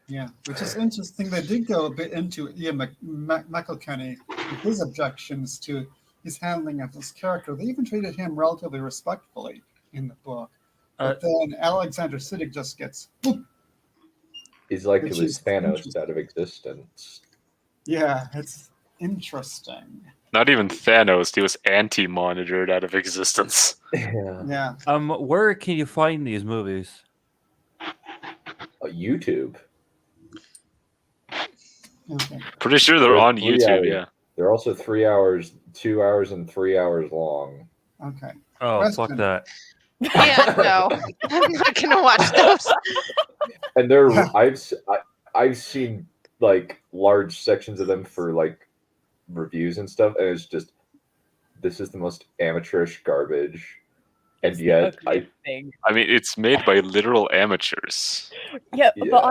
Yeah, which is interesting. They did go a bit into Ian McElkenny with his objections to his handling of this character. They even treated him relatively respectfully in the book. But then Alexander Siddig just gets boop. He's like it was Thanos out of existence. Yeah, it's interesting. Not even Thanos, he was anti-monitored out of existence. Yeah. Where can you find these movies? YouTube. Okay. Pretty sure they're on YouTube, yeah. They're also 3 hours, 2 hours, and 3 hours long. Okay. Oh, Question. fuck that. Yeah, no. I'm not gonna watch those. And I've seen like large sections of them for like reviews and stuff, and it's just this is the most amateurish garbage. And yet I mean, it's made by literal amateurs. Yeah, but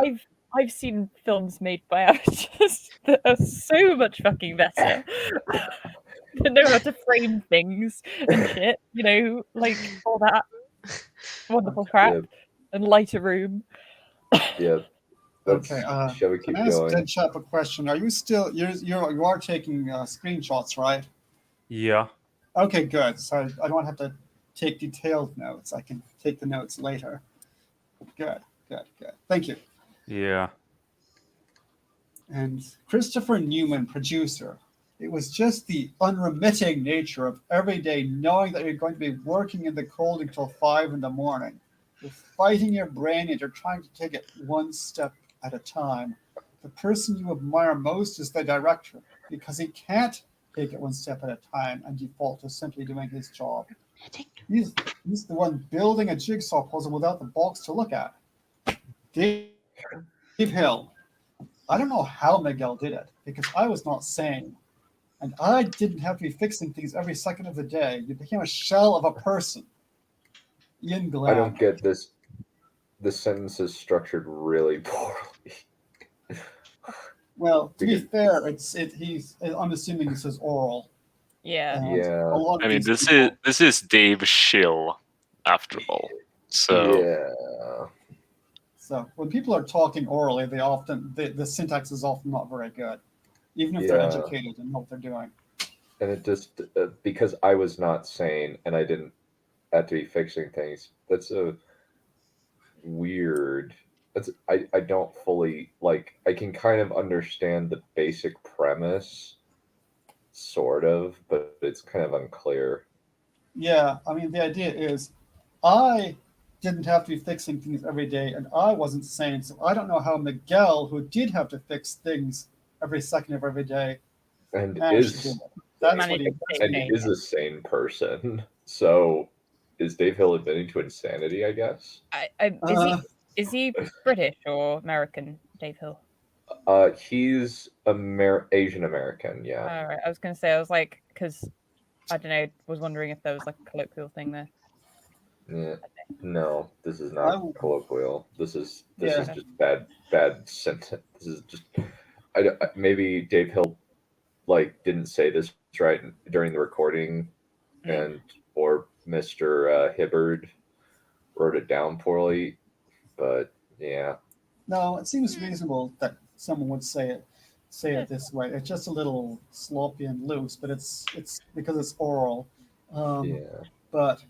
I've seen films made by amateurs that are so much fucking better. They know how to frame things and shit, you know, like all that wonderful crap and light a room. Yeah. Okay. Shall we keep can I ask going? Dead Chap a question? Are you still you are taking screenshots, right? Yeah. Okay, good. So I don't have to take detailed notes. I can take the notes later. Good. Thank you. Yeah. And Christopher Newman, producer. It was just the unremitting nature of every day knowing that you're going to be working in the cold until 5 in the morning. You're fighting your brain and you're trying to take it one step at a time. The person you admire most is the director because he can't take it one step at a time and default to simply doing his job. He's the one building a jigsaw puzzle without the box to look at. Dave Hill. I don't know how Miguel did it because I was not sane. And I didn't have to be fixing things every second of the day. You became a shell of a person. Ian Glenn. I don't get this. The sentence is structured really poorly. Well, to be fair, I'm assuming this is oral. Yeah. Yeah. I mean, this is Dave Schill, after all. So yeah. So when people are talking orally, the syntax is often not very good, even if they're educated and know what they're doing. And it just because I was not sane and I didn't have to be fixing things. That's a weird. I don't fully like. I can kind of understand the basic premise, sort of, but it's kind of unclear. Yeah, I mean the idea is, I didn't have to be fixing things every day, and I wasn't sane, so I don't know how Miguel, who did have to fix things every second of every day, and managed to do it. That's what he is a sane person. So, is Dave Hill admitting to insanity? I guess. Is he British or American, Dave Hill? He's Asian American. Yeah. All right. I was going to say, I was like, because I don't know, was wondering if there was like a colloquial thing there. Yeah. No, this is not colloquial. This is just bad sentence. This is just. Maybe Dave Hill like didn't say this right during the recording, and or Mr. Hibbard wrote it down poorly. But yeah. No, it seems reasonable that someone would say it. say it this way. It's just a little sloppy and loose, but it's because it's oral. But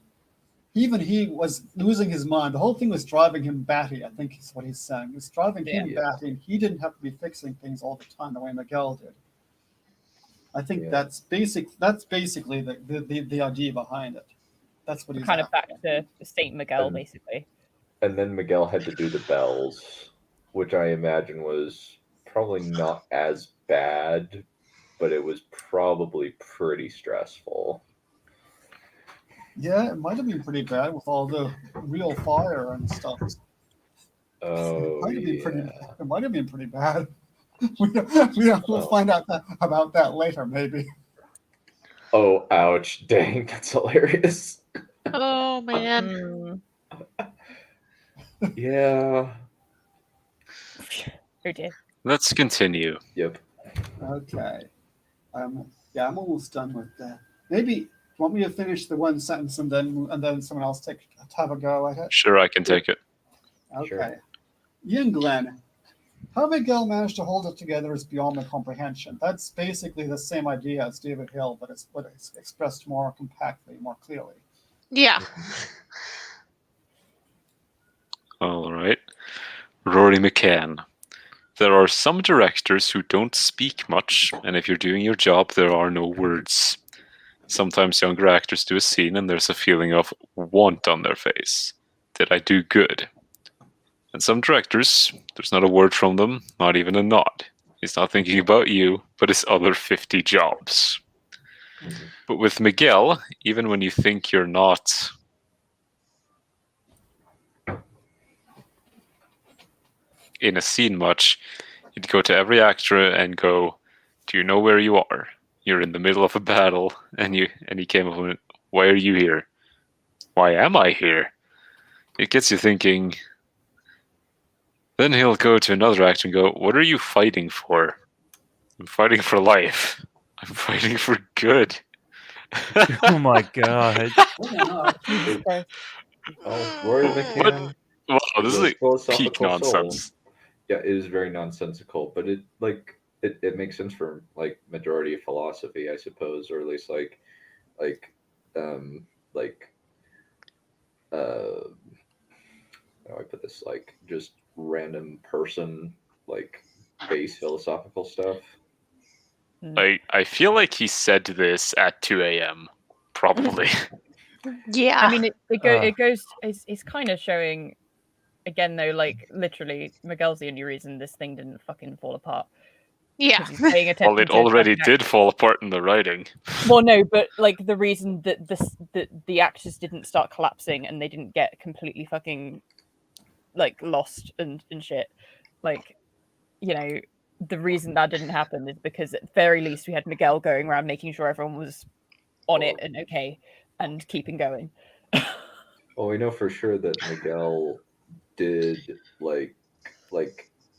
even he was losing his mind. The whole thing was driving him batty, I think is what he's saying. It's driving him batty, and he didn't have to be fixing things all the time the way Miguel did. I think that's basically the idea behind it. That's what he's kind of back to Saint Miguel, basically. And then Miguel had to do the bells, which I imagine was probably not as bad, but it was probably pretty stressful. Yeah, it might have been pretty bad with all the real fire and stuff. Oh, it might have been pretty bad. We'll find out about that later, maybe. Oh, ouch. Dang, that's hilarious. Oh, man. Yeah. Oh, dear. Let's continue. Yep. Okay. I'm almost done with that. Maybe want me to finish the one sentence and then someone else have a go at it? Sure, I can take it. Okay. Sure. Ian Glenn, how Miguel managed to hold it together is beyond my comprehension. That's basically the same idea as David Hill, but it's expressed more compactly, more clearly. Yeah. All right. Rory McCann. There are some directors who don't speak much, and if you're doing your job, there are no words. Sometimes younger actors do a scene and there's a feeling of want on their face. Did I do good? And some directors, there's not a word from them, not even a nod. He's not thinking about you, but his other 50 jobs. But with Miguel, even when you think you're not in a scene much, you'd go to every actor and go, do you know where you are? You're in the middle of a battle, and he came up with, why are you here? Why am I here? It gets you thinking. Then he'll go to another actor and go, what are you fighting for? I'm fighting for life. I'm fighting for good. Oh my god. Rory McCann. Wow, this is like peak nonsense. Soul. Yeah, it is very nonsensical, but it makes sense for like majority of philosophy, I suppose, or at least how do I put this? Like just random person, like base philosophical stuff. I feel like he said this at 2 a.m. Probably. Yeah. I mean, it goes. It's kind of showing. Again, though, like literally, Miguel's the only reason this thing didn't fucking fall apart. Yeah. He's paying attention. Well, it already did fall apart in the writing. Well, no, but like the reason that the actors didn't start collapsing and they didn't get completely fucking like lost and shit, like, you know, the reason that didn't happen is because at very least we had Miguel going around making sure everyone was on it and okay and keeping going. Well, we know for sure that Miguel did like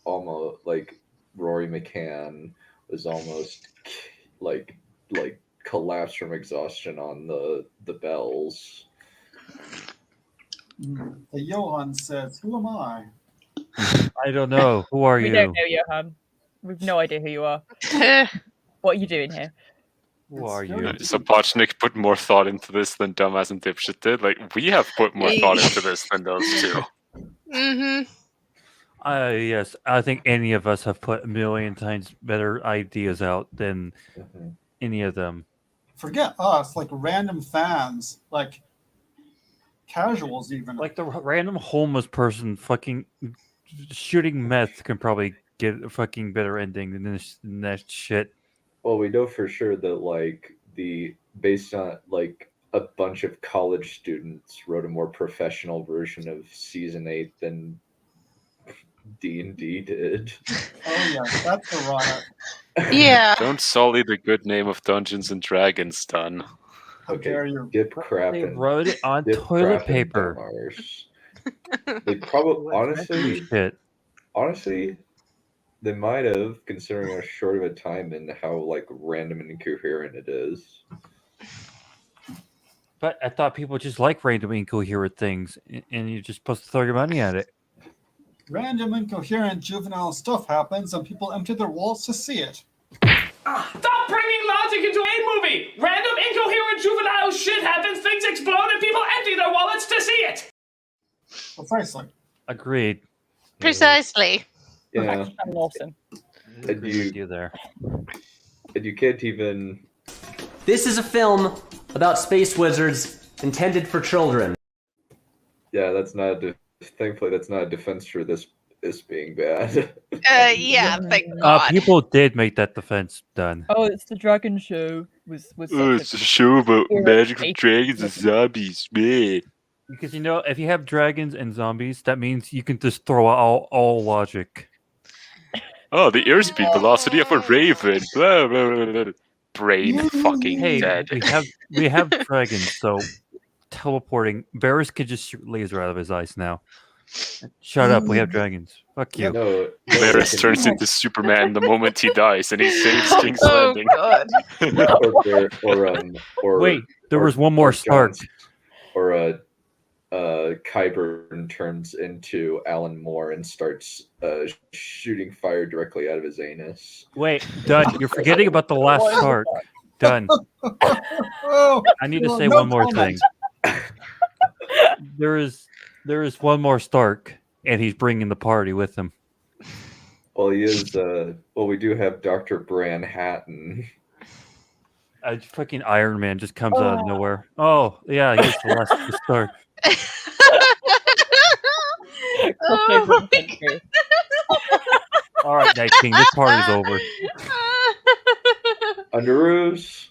almost like Rory McCann was almost like collapsed from exhaustion on the bells. The Johan says, "Who am I?" I don't know. Who are you? We don't know, Johan. We've no idea who you are. What are you doing here? Who are you? So Pochnik put more thought into this than Dumbass and Dipshit did. Like, we have put more thought into this than those two. Mm-hmm. Yes, I think any of us have put a million times better ideas out than any of them. Forget us, like random fans, like casuals even. Like the random homeless person fucking shooting meth can probably get a fucking better ending than that shit. Well, we know for sure that like based on like a bunch of college students wrote a more professional version of season 8 than D&D did. Oh yeah, that's ironic. Yeah. Don't sully the good name of Dungeons and Dragons, Dun. How dare you? Dip crap. They and wrote it on dip toilet crap and paper. Dumars. They probably honestly, they might have, considering how short of a time and how like random and incoherent it is. But I thought people just like random incoherent things, and you're just supposed to throw your money at it. Random, incoherent, juvenile stuff happens, and people empty their wallets to see it. Stop bringing logic into a movie! Random, incoherent, juvenile shit happens, things explode, and people empty their wallets to see it! Precisely. Agreed. Precisely. Yeah. I'm awesome. And you there. And you can't even. This is a film about space wizards intended for children. Yeah, that's not. Thankfully, that's not a defense for this being bad. Yeah, thank God. People did make that defense done. Oh, it's the dragon show. Was it's a show about magical dragons and zombies, man. Because if you have dragons and zombies, that means you can just throw out all logic. Oh, the airspeed velocity of a raven. Blah, blah, blah, blah. Brain fucking dead. We have dragons, so teleporting. Varys could just shoot laser out of his eyes now. Shut up, we have dragons. Fuck you. Varys turns into Superman the moment he dies, and he saves King's Landing. God. Wait, there was one more Stark. Or Qyburn turns into Alan Moore and starts shooting fire directly out of his anus. Wait, done. You're forgetting about the last Stark. Done. I need to say one more thing. There is one more Stark, and he's bringing the party with him. Well, he is. Well, we do have Dr. Bran Hatton. Fucking Iron Man just comes out of nowhere. Oh, yeah, he's the last Stark. Oh All right, Night King, this party's over. Underoos.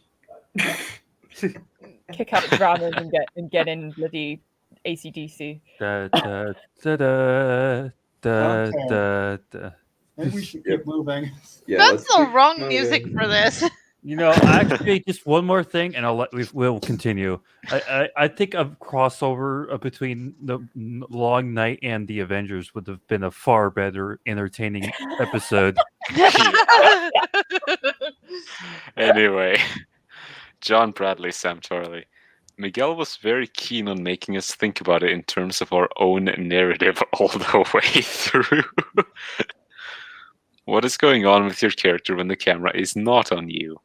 Kick out dramas and get in bloody AC/DC. Da, da, da, da, da, da, da. Maybe we should keep moving. Yeah, that's the wrong music for this. Actually, just one more thing, and we'll continue. I think a crossover between the Long Night and the Avengers would have been a far better, entertaining episode. Anyway, John Bradley, Sam Charlie. Miguel was very keen on making us think about it in terms of our own narrative all the way through. What is going on with your character when the camera is not on you?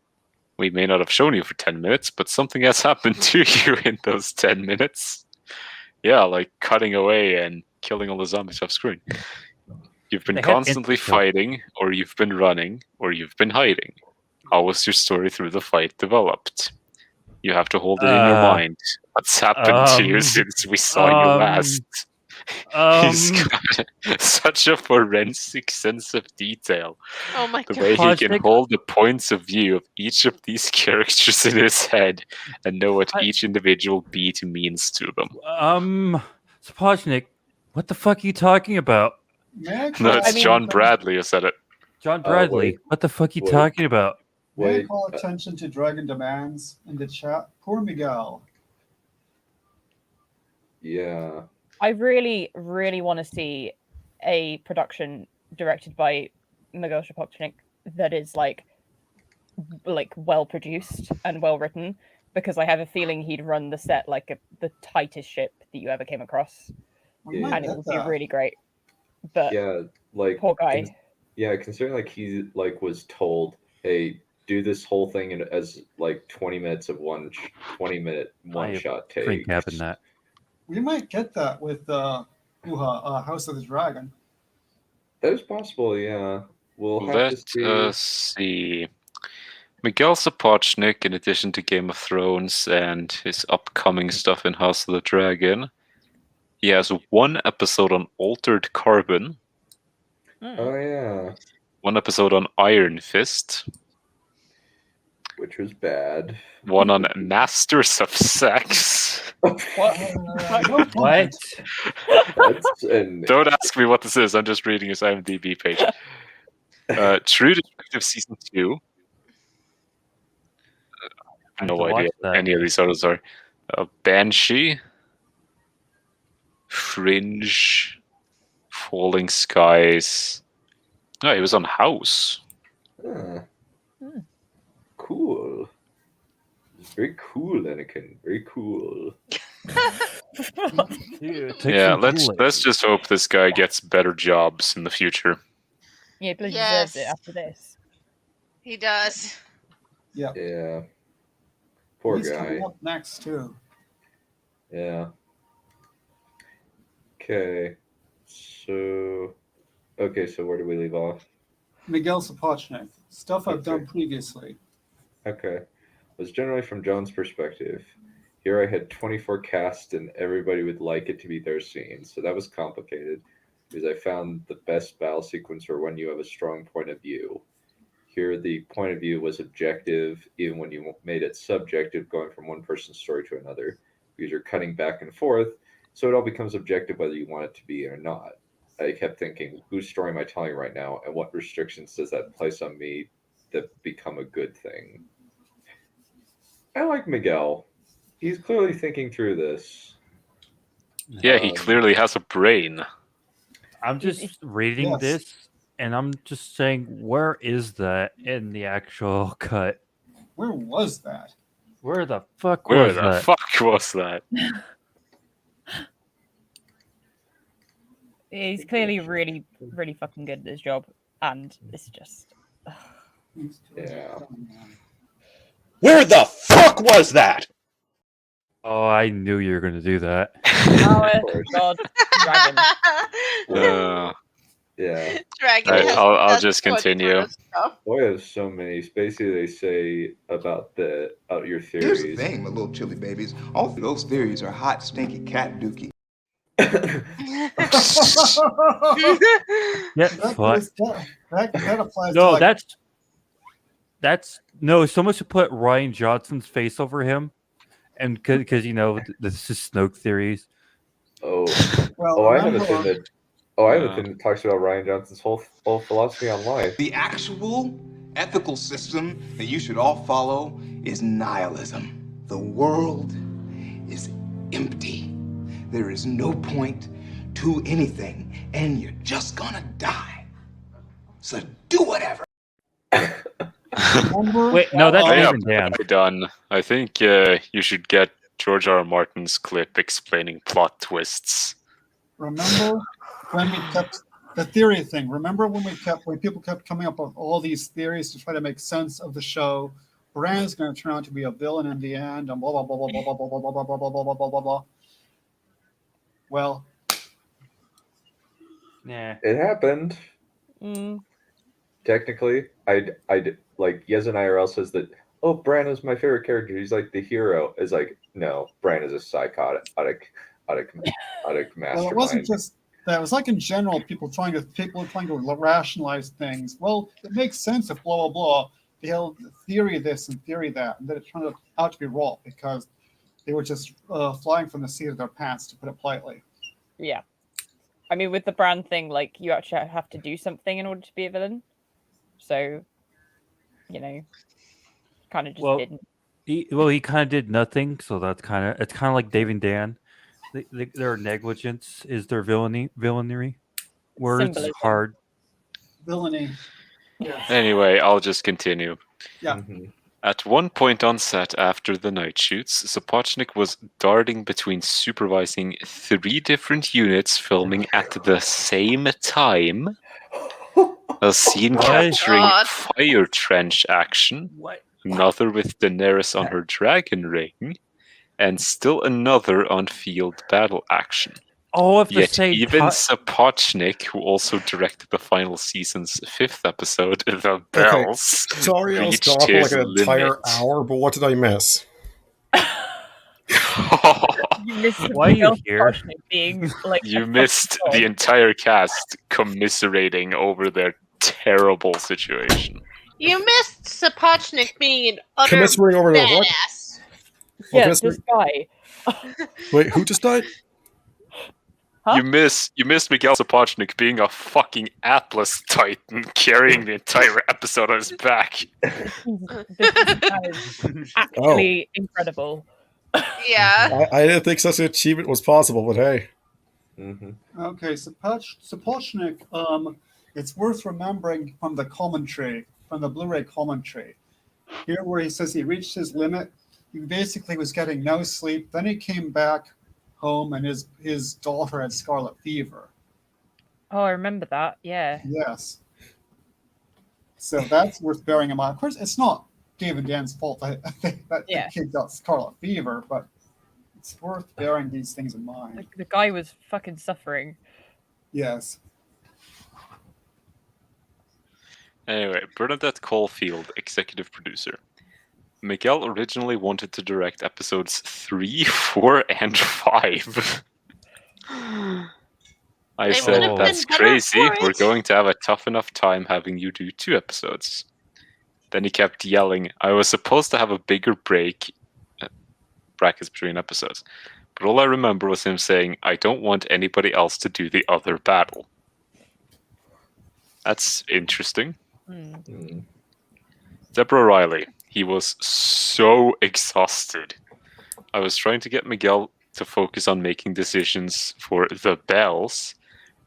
We may not have shown you for 10 minutes, but something has happened to you in those 10 minutes. Yeah, like cutting away and killing all the zombies off screen. You've been constantly fighting, or you've been running, or you've been hiding. How was your story through the fight developed? You have to hold it in your mind. What's happened to you since we saw you last? He's got such a forensic sense of detail. Oh my God. The way he can hold the points of view of each of these characters in his head and know what each individual beat means to them. Sapochnik, what the fuck are you talking about? No, it's John Bradley who said it. John Bradley, what the fuck are you talking about? May I call attention to Dragon Demands in the chat? Poor Miguel. Yeah. I really, really want to see a production directed by Miguel Sapochnik that is like well produced and well written, because I have a feeling he'd run the set like the tightest ship that you ever came across, and it would be really great. But yeah, like poor guy. Considering like he was told, hey, do this whole thing as like 20 minutes of 20-minute one-shot take. That. We might get that with House of the Dragon. That is possible, yeah. We'll have Let to us see. Miguel Sapochnik, in addition to Game of Thrones and his upcoming stuff in House of the Dragon, he has one episode on Altered Carbon. Oh, yeah. One episode on Iron Fist. Which was bad. One on Masters of Sex. What? Don't ask me what this is. I'm just reading his IMDb page. True Detective Season 2. I have no idea what any of these others are. Banshee. Fringe. Falling Skies. Oh, he was on House. Cool. Very cool, Anakin. Very cool. Dude, Yeah, let's just hope this guy gets better jobs in the future. Yeah, Blood Yes. deserves it after this. He does. Yeah. Yeah. Poor He's guy. coming up next too. Yeah. Okay. So where do we leave off? Miguel Sapochnik. Stuff I've Okay. done previously. Okay. It was generally from John's perspective. Here I had 24 casts and everybody would like it to be their scene. So that was complicated because I found the best battle sequence for when you have a strong point of view. Here the point of view was objective, even when you made it subjective, going from one person's story to another, because you're cutting back and forth. So it all becomes objective whether you want it to be or not. I kept thinking, whose story am I telling right now, and what restrictions does that place on me that become a good thing? I like Miguel. He's clearly thinking through this. Yeah, he clearly has a brain. I'm just reading Yes. this, and I'm just saying, where is that in the actual cut? Where was that? Where the fuck Where was the that? fuck was that? He's clearly really, really fucking good at his job, and it's just. Yeah. Where the fuck was that? Oh, I knew you were going to do that. Oh, God, Dragon. Yeah. Dragon. Right, has I'll that's just so much continue. sort of stuff. Boy, there's so many. Basically, they say about your Here's theories. the thing, my little chili babies. All those theories are hot, stinky cat dookie. Yeah, That applies no, to like, that's no. Someone should put Ryan Johnson's face over him, and because this is Snoke theories. Oh, well, I have a remember- thing that. Oh, I have a thing that talks about Ryan Johnson's whole philosophy on life. The actual ethical system that you should all follow is nihilism. The world is empty. There is no point to anything, and you're just gonna die. So do whatever. Wait, no, that's even Dan. Done. I think you should get George R. R. Martin's clip explaining plot twists. Remember when we kept the theory thing? Remember when people kept coming up with all these theories to try to make sense of the show? Bran's going to turn out to be a villain in the end, and blah blah blah blah blah blah blah blah blah blah blah blah blah blah blah. Well, yeah, it happened. Technically, I like Yezin IRL says that. Oh, Bran is my favorite character. He's like the hero. Is like no, Bran is a psychotic mastermind. well, it wasn't just that. It was like in general, people trying to rationalize things. Well, it makes sense if blah blah blah. They held theory this and theory that, and then it turned out to be wrong because they were just flying from the seat of their pants, to put it politely. Yeah. I mean, with the brand thing, like, you actually have to do something in order to be a villain. So, kind of just didn't. He kind of did nothing, so it's kind of like Dave and Dan. Their negligence is their villainy. Words Symbolism. hard. Villainy. Yeah. Anyway, I'll just continue. Yeah. At one point on set after the night shoots, Sapochnik was darting between supervising 3 different units filming at the same time. A scene capturing fire trench action, another with Daenerys on her dragon ring, and still another on field battle action. Oh, if the Yet same even ti- Sapochnik, who also directed the final season's 5th episode, The Bells, Sorry, I was reached gone for his like an entire limit. hour, but what did I miss? Why are you here? Being, like, You missed the entire cast commiserating over their terrible situation. You missed Sapochnik being an utter Commiserating over their what? badass. Yeah, this this guy. Wait, who just died? You miss Miguel Sapochnik being a fucking Atlas Titan carrying the entire episode on his back. That is actually incredible. Yeah. I didn't think such an achievement was possible, but hey. Okay, Sapochnik, it's worth remembering from the commentary, from the Blu-ray commentary, here where he says he reached his limit. He basically was getting no sleep. Then he came back home and his daughter had scarlet fever. Oh, I remember that. Yeah. Yes. So that's worth bearing in mind. Of course, it's not David Dan's fault that the kid got scarlet fever, but it's worth bearing these things in mind. The guy was fucking suffering. Yes. Anyway, Bernadette Caulfield, executive producer. Miguel originally wanted to direct episodes 3, 4, and 5. I said, that's crazy. We're going to have a tough enough time having you do 2 episodes. Then he kept yelling, I was supposed to have a bigger break, brackets between episodes. But all I remember was him saying, I don't want anybody else to do the other battle. That's interesting. Deborah Riley. He was so exhausted. I was trying to get Miguel to focus on making decisions for the bells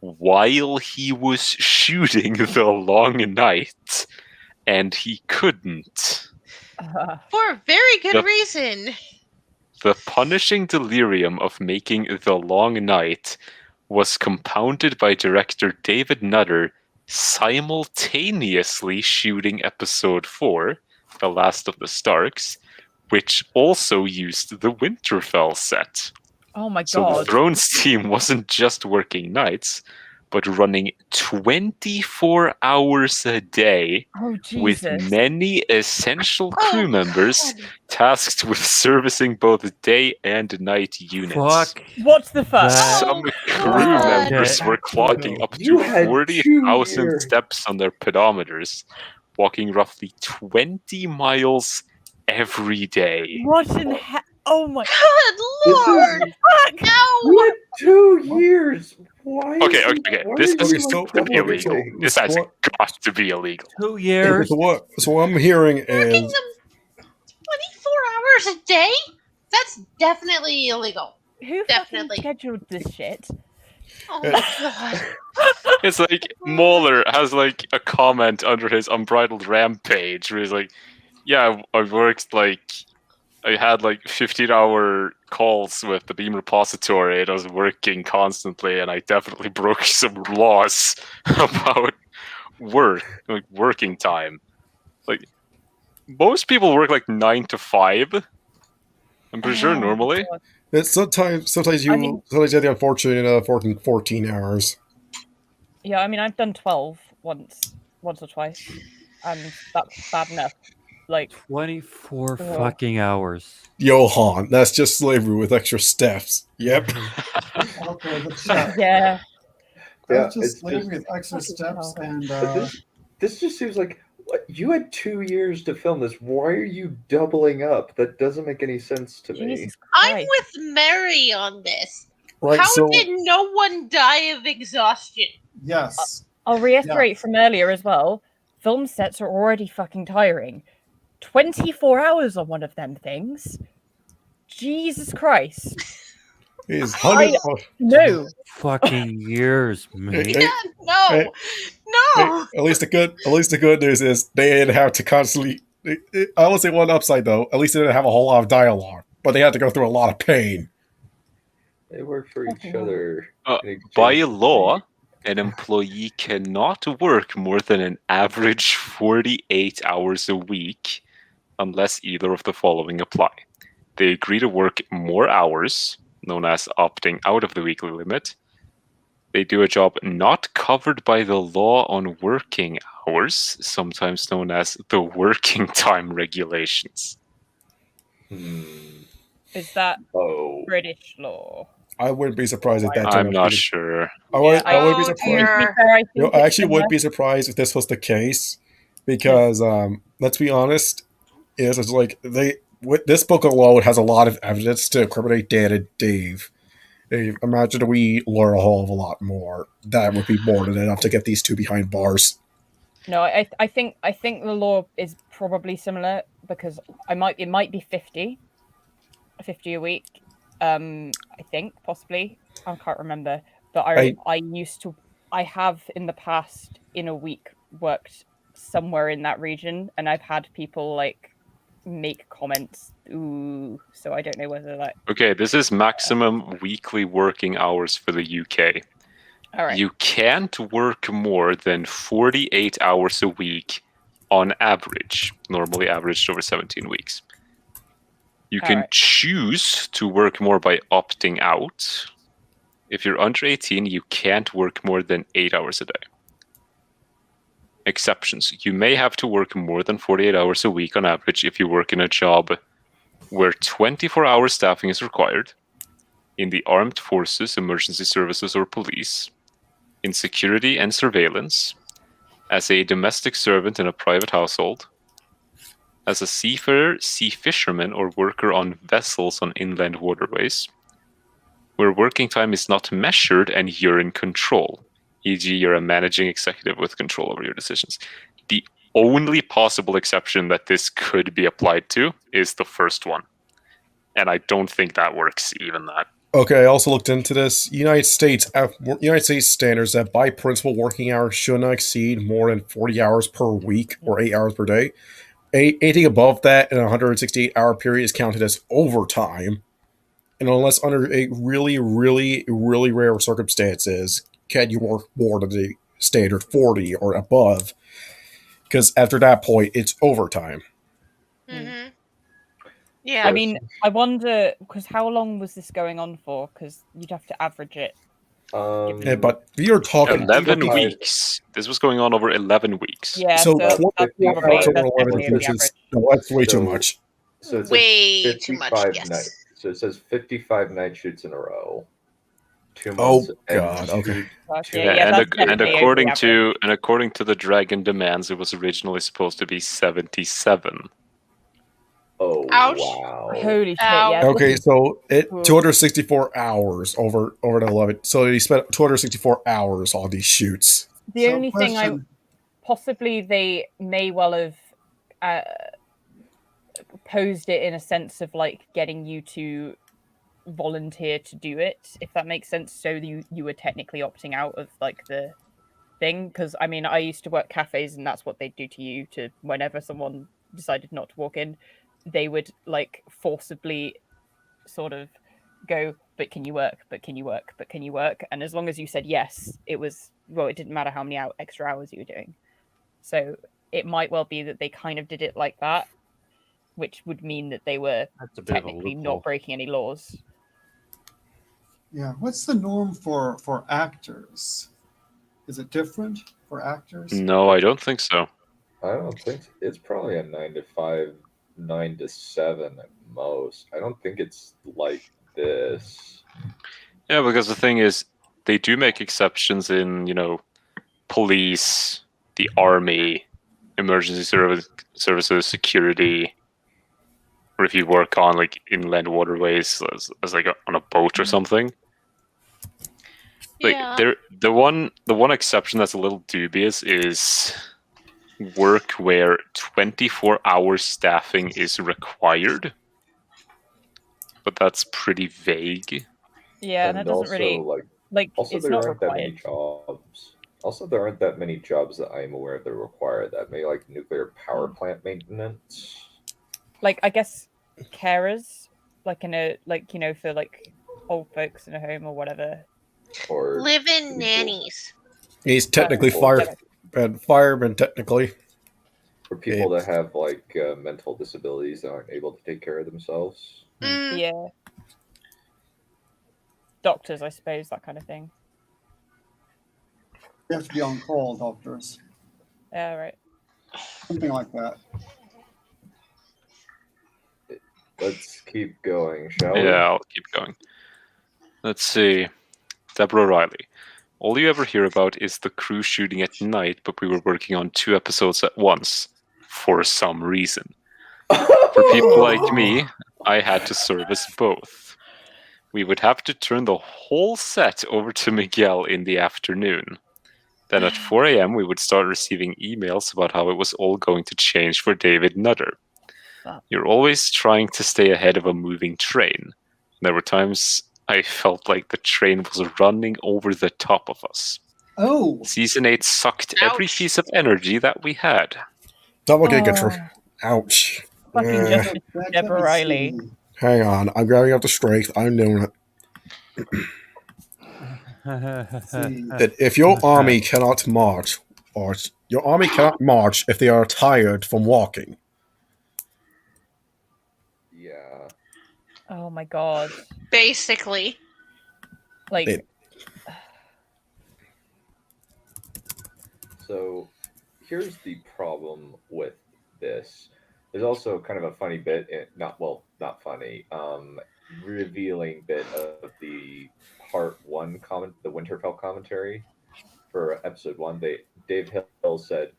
while he was shooting the long night, and he couldn't. For a very good reason. The punishing delirium of making the long night was compounded by director David Nutter simultaneously shooting episode 4, The Last of the Starks, which also used the Winterfell set. Oh my god. So the Thrones team wasn't just working nights, but running 24 hours a day with many essential crew members tasked with servicing both day and night units. Fuck. What the fuck? Some crew members were clocking up to 40,000 steps on their pedometers, walking roughly 20 miles every day. What in hell? Oh my good lord! No! What 2 years? Why? Okay. This has so- got to be illegal. This has got to be illegal. 2 years. So what I'm hearing Working is them 24 hours a day? That's definitely illegal. Who fucking scheduled this shit? Oh my god. It's like Mueller has like a comment under his Unbridled Rampage where he's like, yeah, I worked I had 15-hour calls with the Beam repository and I was working constantly and I definitely broke some laws about working time. Most people work 9 to 5. I'm pretty sure normally. it's sometimes you have the unfortunate 14 hours. Yeah, I mean, I've done 12 once or twice, and that's bad enough. 24 fucking hours. Johan, that's just slavery with extra steps. Yep. Okay, the chat. Yeah. That's Yeah, just slavery with extra steps and But this just seems like what you had 2 years to film this. Why are you doubling up? That doesn't make any sense to me. I'm with Mary on this. Right, How so- did no one die of exhaustion? Yes. I'll reiterate from earlier as well. Film sets are already fucking tiring. 24 hours on one of them things. Jesus Christ. Is No. Fucking years, man. No. At least the good news is they didn't have to constantly. I would say one upside though. At least they didn't have a whole lot of dialogue, but they had to go through a lot of pain. They work for each other. By law, an employee cannot work more than an average 48 hours a week unless either of the following apply. They agree to work more hours, known as opting out of the weekly limit. They do a job not covered by the law on working hours, sometimes known as the working time regulations. Is that British law? I wouldn't be surprised if that. I'm not sure. I wouldn't be surprised. Dear. I actually would be surprised if this was the case, because let's be honest, it's like this book alone has a lot of evidence to incriminate Dan and Dave. Imagine we learn a whole of a lot more. That would be more than enough to get these two behind bars. No, I think the law is probably similar because it might be 50 a week. I think possibly. I can't remember. But I have in the past in a week worked somewhere in that region, and I've had people make comments. Ooh, so I don't know whether that. Okay, this is maximum weekly working hours for the UK. All right. You can't work more than 48 hours a week on average, normally averaged over 17 weeks. You can choose to work more by opting out. If you're under 18, you can't work more than 8 hours a day. Exceptions. You may have to work more than 48 hours a week on average if you work in a job where 24-hour staffing is required, in the armed forces, emergency services, or police, in security and surveillance, as a domestic servant in a private household, as a seafarer, sea fisherman, or worker on vessels on inland waterways, where working time is not measured and you're in control, e.g. you're a managing executive with control over your decisions. The only possible exception that this could be applied to is the first one. And I don't think that works, even that. Okay, I also looked into this. United States standards that by principle working hours should not exceed more than 40 hours per week or 8 hours per day. Anything above that in a 168-hour period is counted as overtime. And unless under a really, really, really rare circumstances can you work more than the standard 40 or above. Because after that point, it's overtime. Mm-hmm. Yeah. I mean, I wonder, because how long was this going on for? Because you'd have to average it. Yeah, but you're talking 11 weeks. This was going on over 11 weeks. Yeah, so that's 20 probably, hours over 11 definitely weeks is that's way too much. So it says Way too much, 55 yes. night. So it says 55 night shoots in a row. 2 Oh months. and God! Okay. And according to the Dragon demands, it was originally supposed to be 77. Oh Ouch. wow! Holy shit! Yeah. Okay, so 264 hours over the 11. So he spent 264 hours on these shoots. The only thing possibly they may well have posed it in a sense of like getting you to volunteer to do it, if that makes sense. So you were technically opting out of like the thing, because I mean I used to work cafes and that's what they'd do to you. To whenever someone decided not to walk in, they would like forcibly sort of go, but can you work? But can you work? But can you work? And as long as you said yes, it didn't matter how many extra hours you were doing. So it might well be that they kind of did it like that, which would mean that they were technically not breaking any laws. Yeah. What's the norm for actors? Is it different for actors? No, I don't think so. I don't think so. It's probably a 9 to 5, 9 to 7 at most. I don't think it's like this. Yeah, because the thing is, they do make exceptions in, police, the army, emergency services, security, or if you work on like inland waterways as like on a boat or something. Like the one exception that's a little dubious is work where 24-hour staffing is required, but that's pretty vague. Yeah, and that doesn't really like also it's there not aren't required. that many jobs. Also, there aren't that many jobs that I'm aware of that require that. Maybe like nuclear power plant maintenance. Like I guess carers, like in a for like old folks in a home or whatever. Or live-in nannies. He's technically fireman technically. For people that have like mental disabilities that aren't able to take care of themselves. Yeah. Doctors, I suppose, that kind of thing. You have to be on call, doctors. Yeah, right. Something like that. Let's keep going, shall we? Yeah, I'll keep going. Let's see. Deborah Riley. All you ever hear about is the crew shooting at night, but we were working on 2 episodes at once. For some reason. For people like me, I had to service both. We would have to turn the whole set over to Miguel in the afternoon. Then at 4 a.m. we would start receiving emails about how it was all going to change for David Nutter. You're always trying to stay ahead of a moving train. There were times I felt like the train was running over the top of us. Oh. Season 8 sucked every piece of energy that we had. Double gig control. Ouch. fucking Justice Deborah Riley. Hang on, I'm grabbing up the strength. I'm doing it. That if your army cannot march, or your army cannot march if they are tired from walking. Yeah. Oh my god. Basically. Like. So, here's the problem with this. There's also kind of a funny bit, not funny, revealing bit of the part 1 the Winterfell commentary for episode 1. Dave Hill said,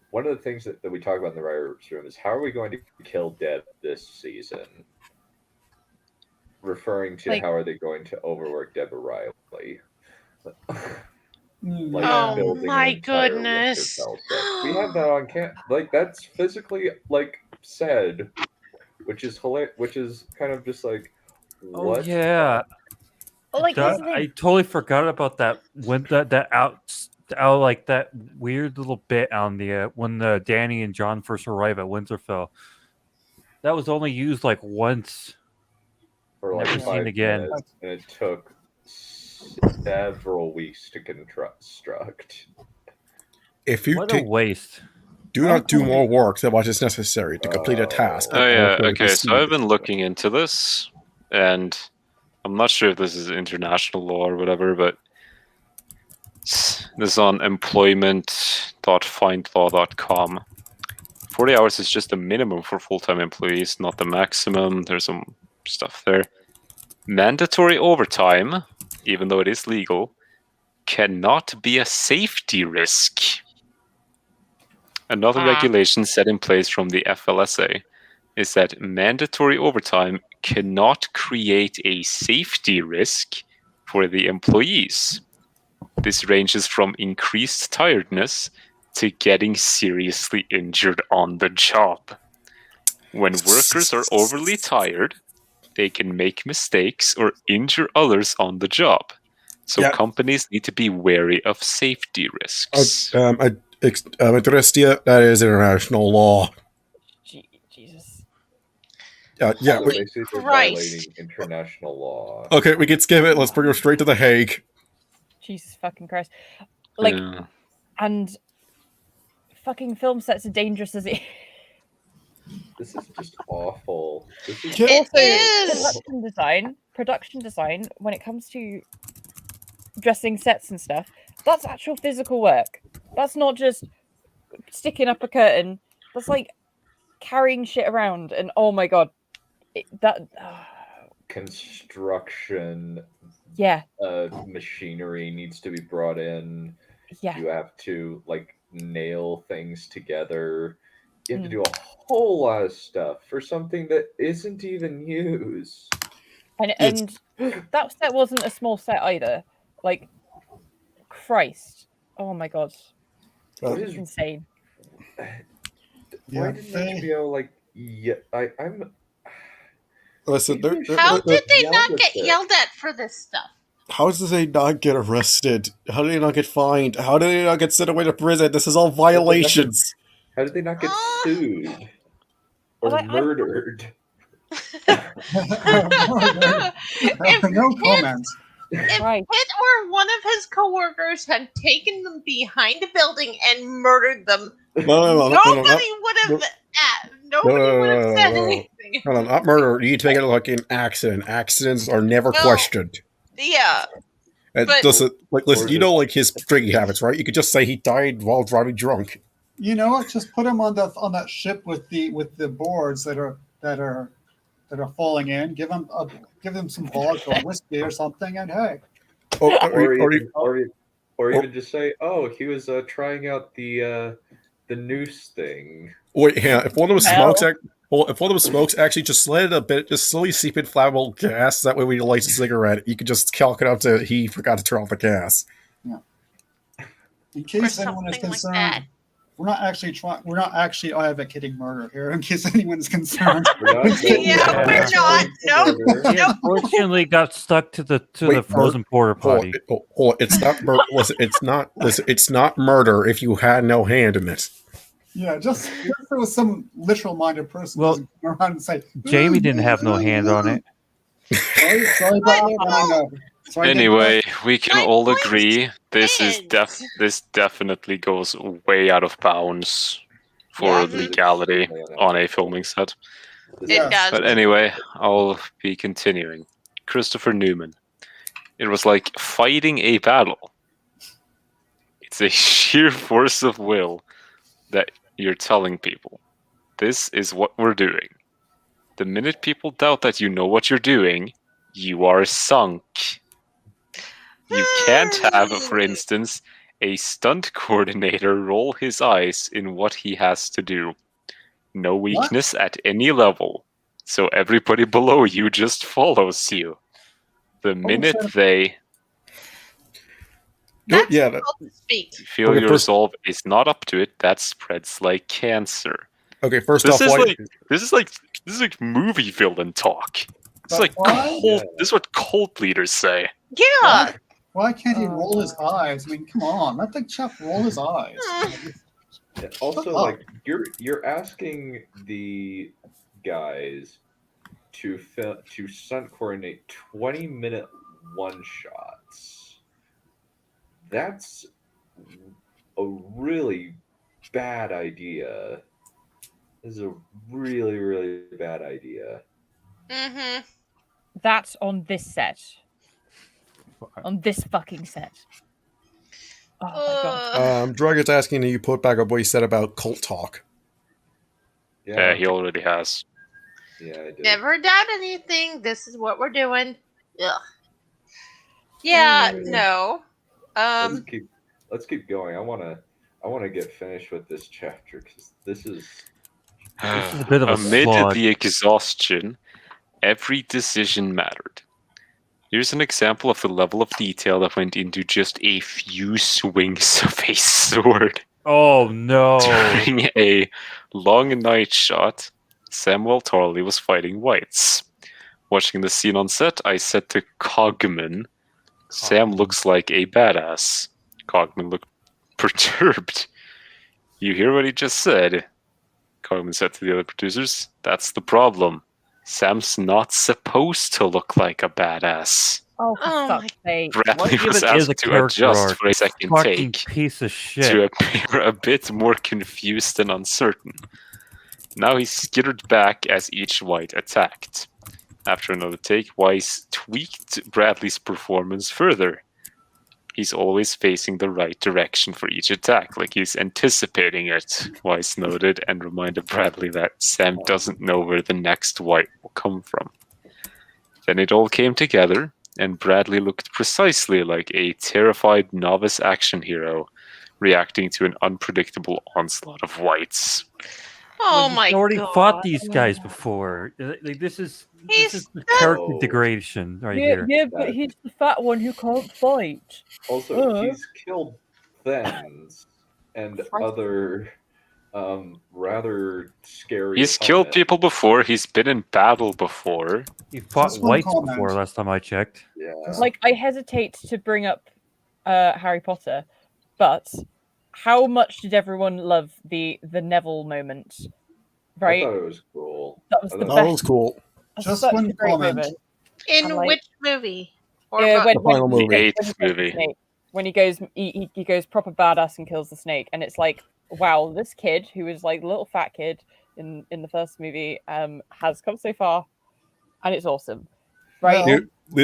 one of the things that we talk about in the writer's room is how are we going to kill Deb this season? Referring to how are they going to overwork Deborah Riley. Like oh my goodness! We have that on that's physically said, which is hilarious. Which is kind of just like, what? Oh yeah. Like I totally forgot about that when that weird little bit on the when Dany and Jon first arrive at Winterfell. That was only used like once. For like never 5 seen again. Minutes, and it took several weeks to construct. If you what a waste. Do not do more work than what is necessary to complete a task. Oh yeah, okay, so I've been looking into this, and I'm not sure if this is international law or whatever, but this is on employment.findlaw.com. 40 hours is just the minimum for full-time employees, not the maximum. There's some stuff there. Mandatory overtime, even though it is legal, cannot be a safety risk. Another regulation set in place from the FLSA is that mandatory overtime cannot create a safety risk for the employees. This ranges from increased tiredness to getting seriously injured on the job. When workers are overly tired, they can make mistakes or injure others on the job. So companies need to be wary of safety risks. That is international law. Jesus. Yeah. Basically violating international law. Okay, we can skip it. Let's bring her straight to The Hague. Jesus fucking Christ. And fucking film sets are dangerous as it. This is just awful. Production design, when it comes to dressing sets and stuff, that's actual physical work. That's not just sticking up a curtain. That's like carrying shit around, and oh my god, construction. Yeah. Machinery needs to be brought in. Yeah. You have to nail things together. You have to do a whole lot of stuff for something that isn't even used. And that set wasn't a small set either. Like, Christ. Oh my god. It's insane. Why didn't HBO I'm Listen, how did they not get yelled at for this stuff? How did they not get arrested? How did they not get fined? How did they not get sent away to prison? This is all violations. How did they not get sued or murdered? No comments. If Pitt or one of his coworkers had taken them behind a building and murdered them, nobody would have said anything. No, not murder. You take it like an accident. Accidents are never questioned. Yeah. Listen, you his drinking habits, right? You could just say he died while driving drunk. You know what? Just put him on that ship with the boards that are falling in. Give him some vodka or whiskey or something, and hey. Or even just say, oh, he was trying out the noose thing. Wait, yeah. If one of them smokes, actually just let it a bit, just slowly seep in flammable gas. That way, when you light a cigarette, you can just chalk it up to he forgot to turn off the gas. Yeah. In case anyone is concerned. We're not actually advocating murder here, in case anyone is concerned. We're not. Nope. He unfortunately got stuck to the frozen porta potty. It's not murder. It's not murder if you had no hand in it. Yeah, just if there was some literal-minded person Well, doesn't come around and say, Jamie didn't have no hand on it. sorry, Butler, sorry, Anyway, we can all agree this definitely goes way out of bounds for legality on a filming set. It does. But anyway, I'll be continuing. Christopher Newman. It was like fighting a battle. It's a sheer force of will that you're telling people. This is what we're doing. The minute people doubt that you know what you're doing, you are sunk. You can't have, for instance, a stunt coordinator roll his eyes in what he has to do. No weakness at any level. So everybody below you just follows you. The minute they feel your resolve is not up to it, that spreads like cancer. Okay, first this off, this is like movie villain talk. It's like cult, this is what cult leaders say. Yeah. Why can't he roll his eyes? I mean, come on, let the chap roll his eyes. Yeah, also, like you're asking the guys to stunt coordinate 20-minute one-shots. That's a really bad idea. This is a really, really bad idea. Mm-hmm. That's on this set. On this fucking set. Oh my god. Dragon's asking that you put back up what you said about cult talk. Yeah, he already has. Yeah, I did. Never done anything. This is what we're doing. Ugh. Yeah, no. Let's keep going. I wanna get finished with this chapter because this is a bit of a amid slog. the exhaustion, every decision mattered. Here's an example of the level of detail that went into just a few swings of a sword. Oh no! During a long night shot, Samuel Tarley was fighting whites. Watching the scene on set, I said to Cogman, Sam looks like a badass. Cogman looked perturbed. You hear what he just said? Cogman said to the other producers, that's the problem. Sam's not supposed to look like a badass. Oh, for fuck's sake. Bradley was asked to adjust for a second Fucking take piece of shit. to appear a bit more confused and uncertain. Now he skittered back as each white attacked. After another take, Weiss tweaked Bradley's performance further. He's always facing the right direction for each attack, like he's anticipating it, Weiss noted, and reminded Bradley that Sam doesn't know where the next white will come from. Then it all came together, and Bradley looked precisely like a terrified novice action hero reacting to an unpredictable onslaught of whites. Oh He's my already god. fought these guys before. Like, this is the character degradation right here. Yeah, but he's the fat one who can't fight. Also, he's killed Thens and other rather scary. He's killed people before, he's been in battle before. He fought whites before last time I checked. Yeah. Like, I hesitate to bring up Harry Potter, but how much did everyone love the Neville moment? Right? I thought it was cool. That was the That best. was cool. Just Such one a great comment. moment. In And, like, which movie? Or Yeah, about- The final movie. The eighth when he kills movie. the snake. When he goes proper badass and kills the snake, and it's like, wow, this kid who was like a little fat kid in the first movie has come so far, and it's awesome, right?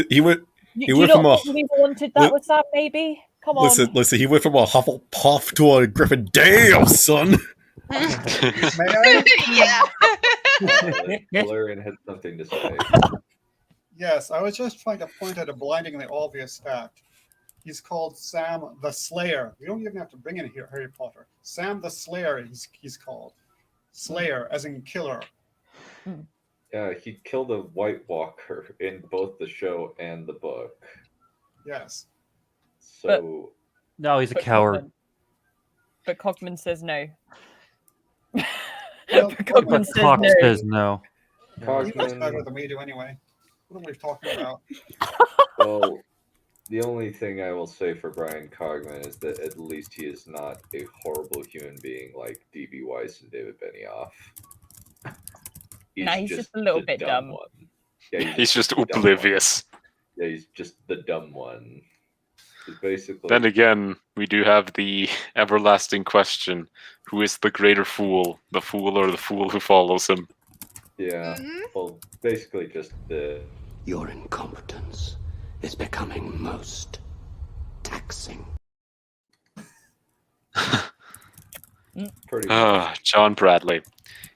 He went. Do He you went not from a. think we wanted that with Sam, maybe? Come on. Listen. He went from a Hufflepuff to a Griffin. Damn, son. May I? Yeah. Valerian had something to say. Yes, I was just trying to point out a blindingly obvious fact. He's called Sam the Slayer. We don't even have to bring in Harry Potter. Sam the Slayer, he's called. Slayer, as in killer. Yeah, he killed a White Walker in both the show and the book. Yes. So No, he's a coward. But Cogman says no. Well, Cogman says Cox no. says no. He knows better than we do anyway. What are we talking about? well, The only thing I will say for Brian Cogman is that at least he is not a horrible human being like D.B. Weiss and David Benioff. He's just a little the bit dumb. one. Yeah, He's just the dumb oblivious. one. Yeah, he's just the dumb one. Basically. Then again, we do have the everlasting question: who is the greater fool, the fool or the fool who follows him? Yeah. Well, basically just the. Your incompetence is becoming most taxing. John Bradley.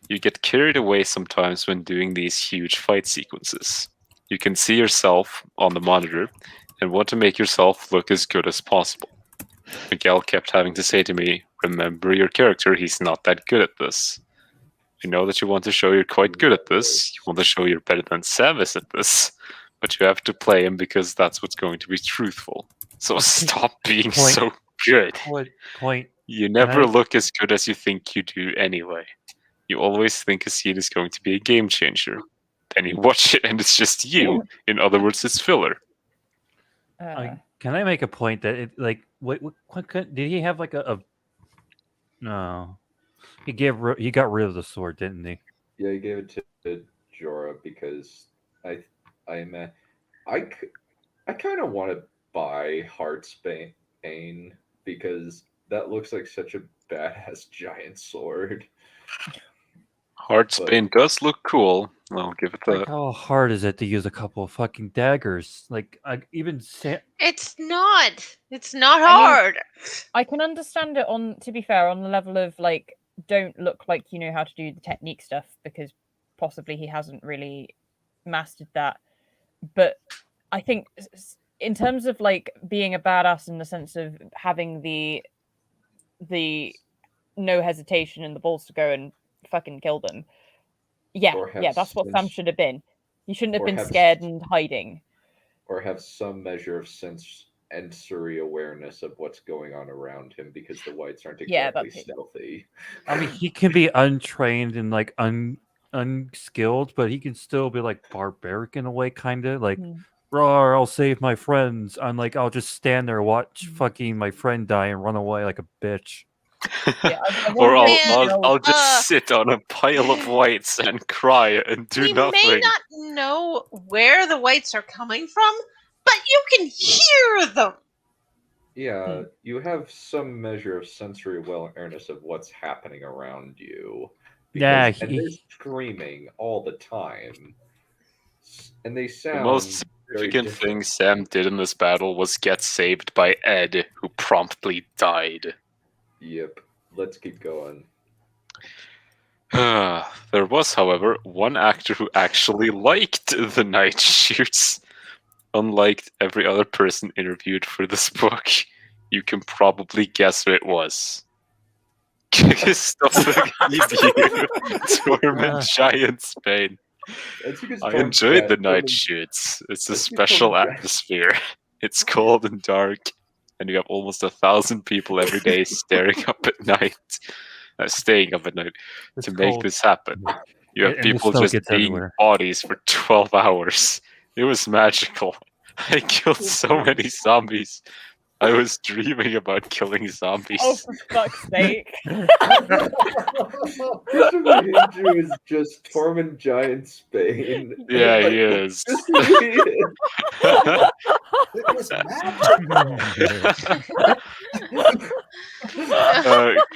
You get carried away sometimes when doing these huge fight sequences. You can see yourself on the monitor and want to make yourself look as good as possible. Miguel kept having to say to me, remember your character, he's not that good at this. I know that you want to show you're quite good at this, you want to show you're better than Sam is at this, but you have to play him because that's what's going to be truthful. So stop being so good. Point. You never look as good as you think you do anyway. You always think a scene is going to be a game changer. Then you watch it and it's just you. In other words, it's filler. Can I make a point that it what did he have like a no? He got rid of the sword, didn't he? Yeah, he gave it to Jorah because I kind of want to buy Heartsbane because that looks like such a badass giant sword. Heartsbane does look cool. I'll give it that. Like, how hard is it to use a couple of fucking daggers? Like, It's not. It's not hard. I can understand it to be fair, on the level of like, don't look like you know how to do the technique stuff because possibly he hasn't really mastered that. But I think in terms of like being a badass in the sense of having the no hesitation and the balls to go and fucking kill them. Yeah, that's what Sam should have been. You shouldn't have been scared and hiding. Or have some measure of sensory awareness of what's going on around him because the whites aren't exactly stealthy. I mean, he can be untrained and like unskilled, but he can still be like barbaric in a way, kind of like, "Roar, I'll save my friends." I'm like, I'll just stand there, watch fucking my friend die, and run away like a bitch. Yeah, or I'll just sit on a pile of whites and cry and do nothing. You may not know where the whites are coming from, but you can hear them. Yeah, you have some measure of sensory awareness of what's happening around you. And they're screaming all the time. And they sound... The most significant thing Sam did in this battle was get saved by Ed, who promptly died. Yep, let's keep going. There was, however, one actor who actually liked the night shoots. Unlike every other person interviewed for this book, you can probably guess who it was. Stuff like you Torment Giant Spain. I enjoyed the night shoots. It's a special atmosphere. It's cold and dark, and you have almost 1,000 people every day staying up at night to make this happen. You have people just being bodies for 12 hours. It was magical. I killed so many zombies. I was dreaming about killing zombies. Oh, for fuck's sake. Christopher Andrew is just Torment Giant Spain. Yeah, he is. It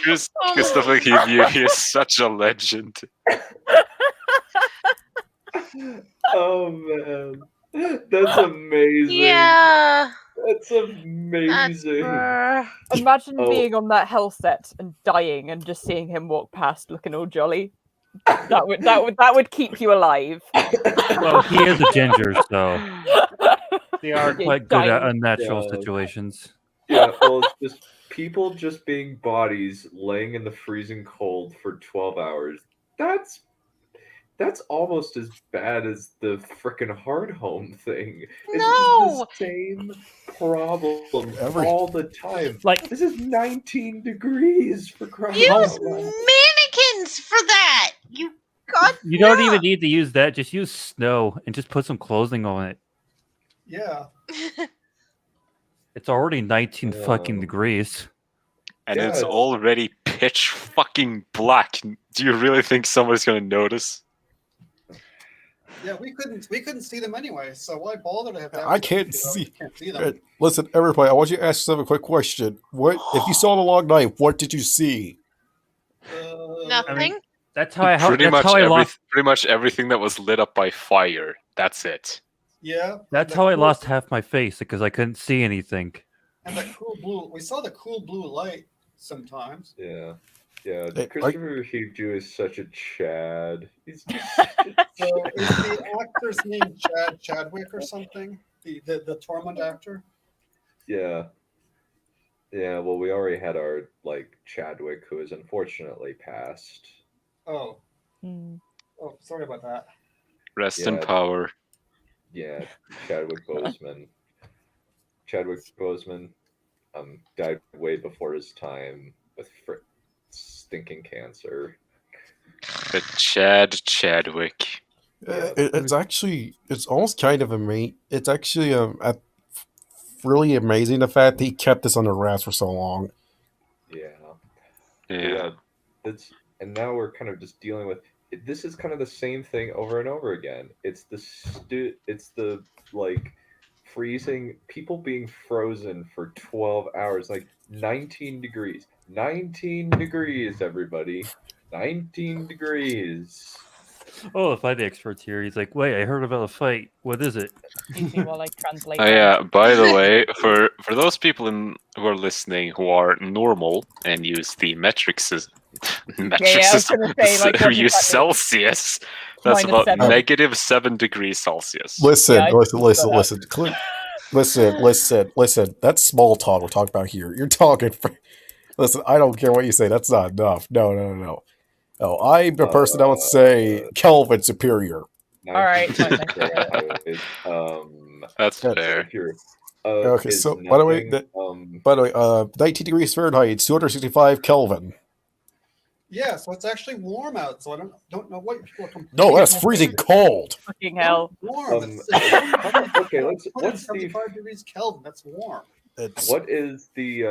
was Christopher Hivju, he is such a legend. Oh, man. That's amazing. Yeah. That's amazing. Imagine being on that hell set and dying and just seeing him walk past looking all jolly. That would keep you alive. Well, he is a ginger, so they are quite good at unnatural situations. Yeah, well, it's just people just being bodies laying in the freezing cold for 12 hours. That's almost as bad as the frickin' hard home thing. It's just the same problem all the time. Like, this is 19 degrees for crying Use out loud. mannequins for that. You don't even need to use that. Just use snow and just put some clothing on it. Yeah. It's already 19 fucking degrees. And it's already pitch fucking black. Do you really think somebody's going to notice? Yeah, we couldn't see them anyway, so why bother to have that? I can't see. Can't see them. Listen, everybody, I want you to ask yourself a quick question. What if you saw the long night? What did you see? Nothing. That's how I pretty much everything that was lit up by fire. That's it. Yeah. That's how I lost half my face because I couldn't see anything. And the cool blue. We saw the cool blue light sometimes. Yeah. Yeah, Christopher Hugh is such a Chad. He's just So is the actor's name Chadwick or something? The Tormund actor? Yeah. Yeah, well, we already had our, Chadwick, who is unfortunately passed. Oh. Oh, sorry about that. Rest in power. Yeah, Chadwick Boseman. Chadwick Boseman died way before his time with stinking cancer. But Chadwick. It's almost kind of amazing. It's actually really amazing the fact that he kept this under wraps for so long. Yeah. And now we're kind of just dealing with this is kind of the same thing over and over again. It's the freezing, people being frozen for 12 hours, 19 degrees. 19 degrees, everybody. 19 degrees. Oh, the fight expert's here. He's like, wait, I heard about a fight. What is it? While I translate. Oh yeah, by the way, for those people who are listening who are normal and use the metric system, we use Celsius. That's about -7 degrees Celsius. Listen. Listen. That's small talk we're talking about here. You're talking. Listen, I don't care what you say. That's not enough. No. Oh, I'm the person that would say Kelvin superior. All right. That's fair. Okay, so by the way, 19 degrees Fahrenheit, 265 Kelvin. Yeah, so it's actually warm out. So I don't know what people are complaining. No, that's freezing cold. Fucking hell. Warm. Okay, what's 75 degrees Kelvin? That's warm. What is the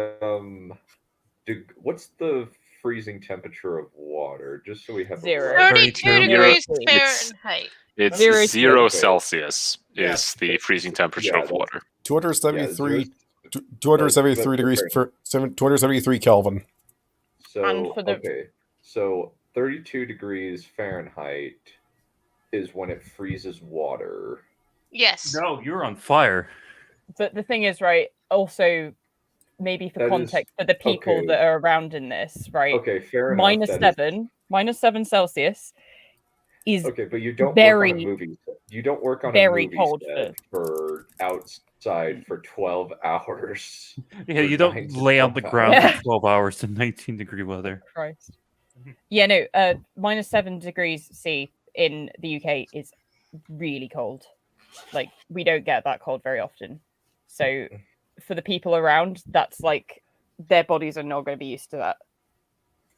what's the freezing temperature of water? Just so we have 32 degrees Fahrenheit. It's 0 Celsius is the freezing temperature of water. 273 degrees for 273 Kelvin. So so 32 degrees Fahrenheit is when it freezes water. Yes. No, you're on fire. But the thing is, right, also, maybe for context, for the people that are around in this, right? Okay, fair enough. -7 Celsius is but you don't very, work on a movie. You don't work on very a movie cold set for outside for 12 hours. Yeah, you don't lay on the ground for 12 hours in 19-degree weather. Christ. Yeah, no, -7 degrees C in the UK is really cold. We don't get that cold very often. So for the people around, that's their bodies are not going to be used to that.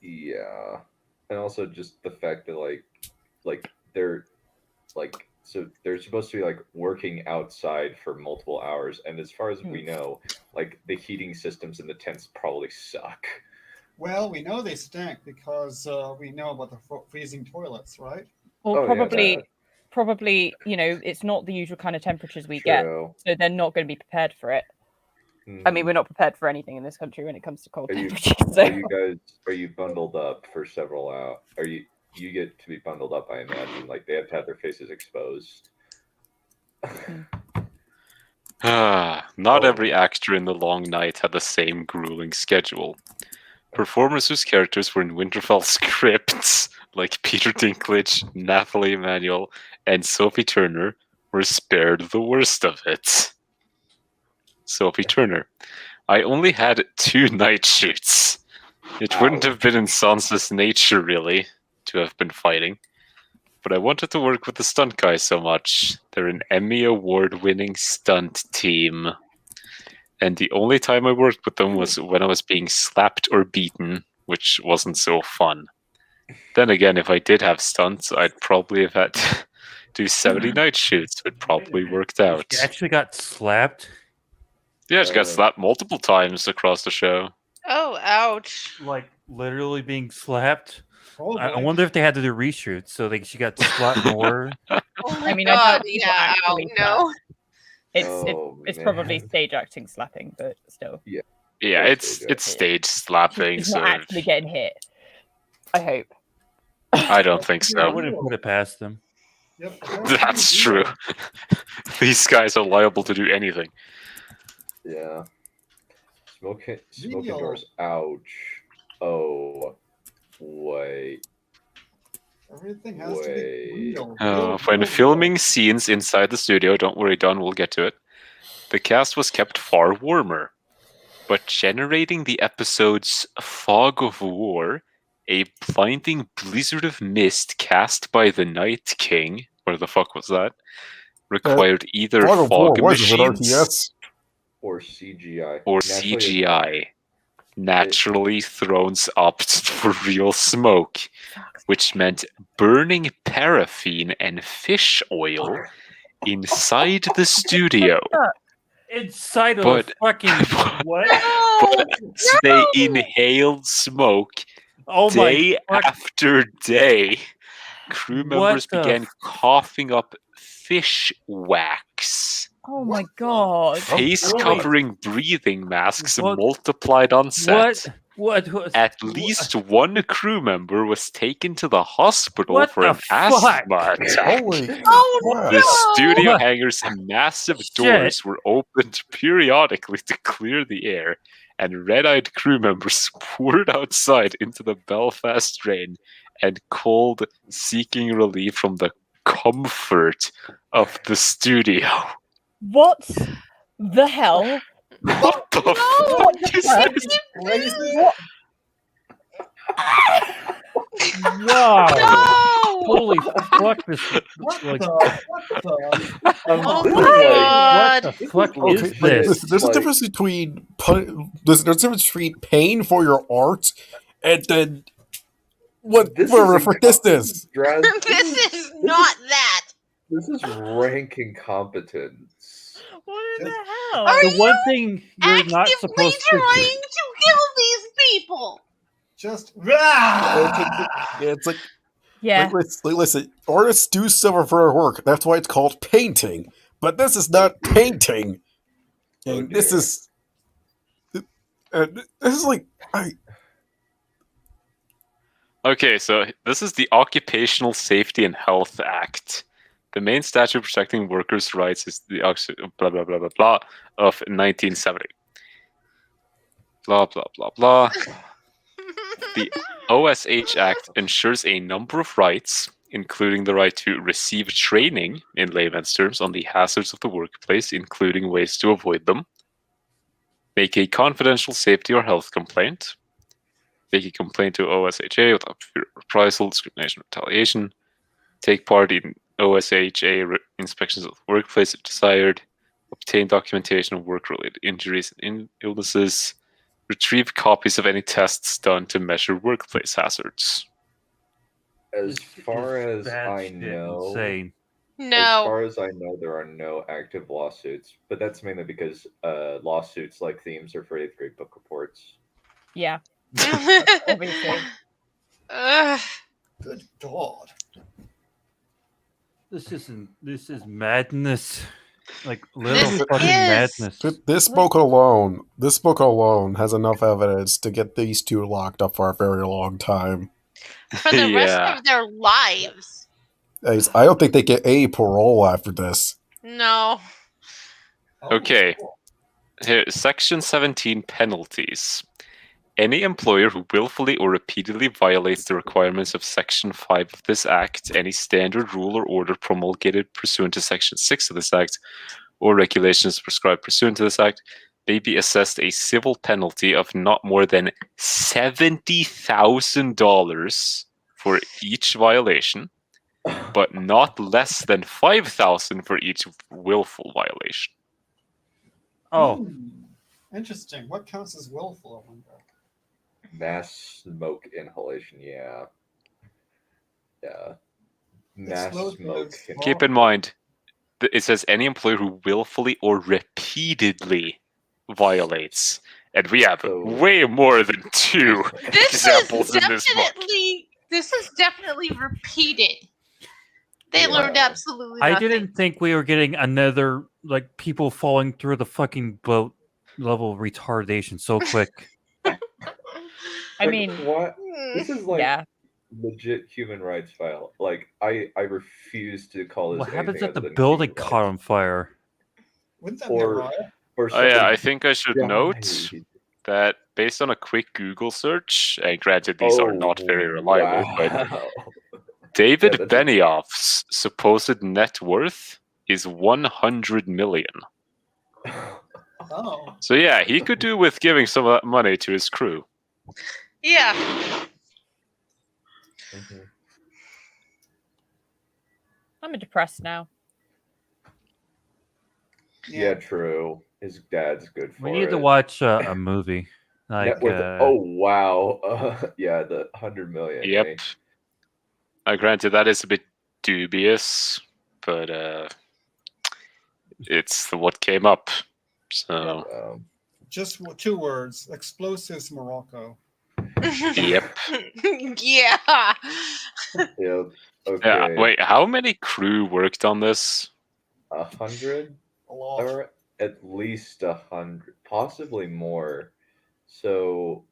Yeah. And also just the fact that they're so they're supposed to be working outside for multiple hours, and as far as we know, the heating systems in the tents probably suck. Well, we know they stink because we know about the freezing toilets, right? Well, probably, it's not the usual kind of temperatures we get, so they're not going to be prepared for it. I mean, we're not prepared for anything in this country when it comes to cold temperatures. Are you bundled up for several hours? You get to be bundled up, I imagine. They have to have their faces exposed. Not every actor in The Long Night had the same grueling schedule. Performers whose characters were in Winterfell scripts, like Peter Dinklage, Nathalie Emmanuel, and Sophie Turner, were spared the worst of it. Sophie Turner. I only had 2 night shoots. It wouldn't have been in Sansa's nature, really, to have been fighting. But I wanted to work with the stunt guys so much. They're an Emmy Award-winning stunt team. And the only time I worked with them was when I was being slapped or beaten, which wasn't so fun. Then again, if I did have stunts, I'd probably have had to do 70 night shoots. It probably worked out. You actually got slapped? Yeah, she got slapped multiple times across the show. Oh, ouch. Like literally being slapped. Probably. I wonder if they had to do reshoots so she got slapped more. Oh my I mean, god, I doubt people yeah, actually no. It's probably stage acting slapping, but still. Yeah. Yeah, it's stage slapping, It's so not actually getting hit. I hope. I don't think I so. wouldn't put it past them. Yep. That's true. These guys are liable to do anything. Yeah. Smoking Video. doors. Ouch. Oh. Wait. Everything has to be real. When filming scenes inside the studio, don't worry, Don, we'll get to it. The cast was kept far warmer. But generating the episodes Fog of War, a blinding blizzard of mist cast by the Night King, where the fuck was that? Required either Fog of fog War, was it machines RTS? Or CGI. or CGI. Naturally throws up for real smoke, which meant burning paraffin and fish oil inside the studio. Inside of But- the fucking what? But they inhaled smoke Oh my day fuck. after day. Crew members the began coughing up fish wax. Oh my god. Face covering breathing masks What? multiplied on set. What? At least one crew member was taken to the hospital What for the an fuck? asthma attack. Holy Oh The no! studio What? hangar's massive Shit. doors were opened periodically to clear the air, and red-eyed crew members poured outside into the Belfast rain and cold, seeking relief from the comfort of the studio. What the hell? What the No! fuck is What? this? What? Wow. No! Holy fuck! This What like the? What the? Oh this my is like- god! what the fuck Okay, is like, this? listen, there's a Like- difference between there's a difference between paying for your art and then what This for is distance. This is not that! This is rank incompetence. What in the hell? Are The one you thing you're not actively supposed to trying do. to kill these people? Just. It's like, Yeah. listen, artists do suffer for their work. That's why it's called painting. But this is not painting. Oh, And this dear. is this is like Okay, so this is the Occupational Safety and Health Act. The main statute protecting workers' rights is the blah blah blah blah blah of 1970. Blah blah blah blah. The OSH Act ensures a number of rights, including the right to receive training, in layman's terms, on the hazards of the workplace, including ways to avoid them. Make a confidential safety or health complaint. Make a complaint to OSHA without fear of reprisal, discrimination, or retaliation. Take part in OSHA inspections of the workplace if desired. Obtain documentation of work-related injuries and illnesses. Retrieve copies of any tests done to measure workplace hazards. As far as That I shit know, insane. as No. far as I know, there are no active lawsuits, but that's mainly because lawsuits like themes are free through book reports. Yeah. Obviously. Ugh. Good God. This is madness. Like little This fucking is- madness. this book alone has enough evidence to get these two locked up for a very long time. For the rest Yeah. of their lives. I don't think they get a parole after this. No. Okay. Here, Section 17 Penalties. Any employer who willfully or repeatedly violates the requirements of Section 5 of this Act, any standard, rule, or order promulgated pursuant to Section 6 of this Act, or regulations prescribed pursuant to this Act, may be assessed a civil penalty of not more than $70,000 for each violation, but not less than $5,000 for each willful violation. Oh, Interesting. What counts as willful, I wonder? Mass smoke inhalation, yeah. Yeah. Mass Explosives. smoke. Keep in mind, it says any employer who willfully or repeatedly violates. And we have way more than 2 examples in this book. This is definitely repeated. They learned absolutely nothing. I didn't think we were getting another like people falling through the fucking boat level retardation so quick. I mean, what? This is like yeah. legit human rights file. Like I refuse to call this. What happens anything if the other than building human caught on fire? Wouldn't that Or- be a riot? or Oh yeah, somebody I think I should note that based on a quick Google search, and granted these are not very reliable, but David Yeah, that's a- Benioff's supposed net worth is 100 million. Oh. So yeah, he could do with giving some of that money to his crew. Yeah. I'm depressed now. Yeah, true. His dad's good for We need it. to watch a movie. Like, Net worth. Oh wow. Yeah, the 100 million. Yep. eh? Granted, that is a bit dubious, but it's what came up. So Just 2 words: explosives, Morocco. yep. Yeah. Yep. Okay. Yeah. Wait, how many crew worked on this? 100, A lot. or at least 100, possibly more. So,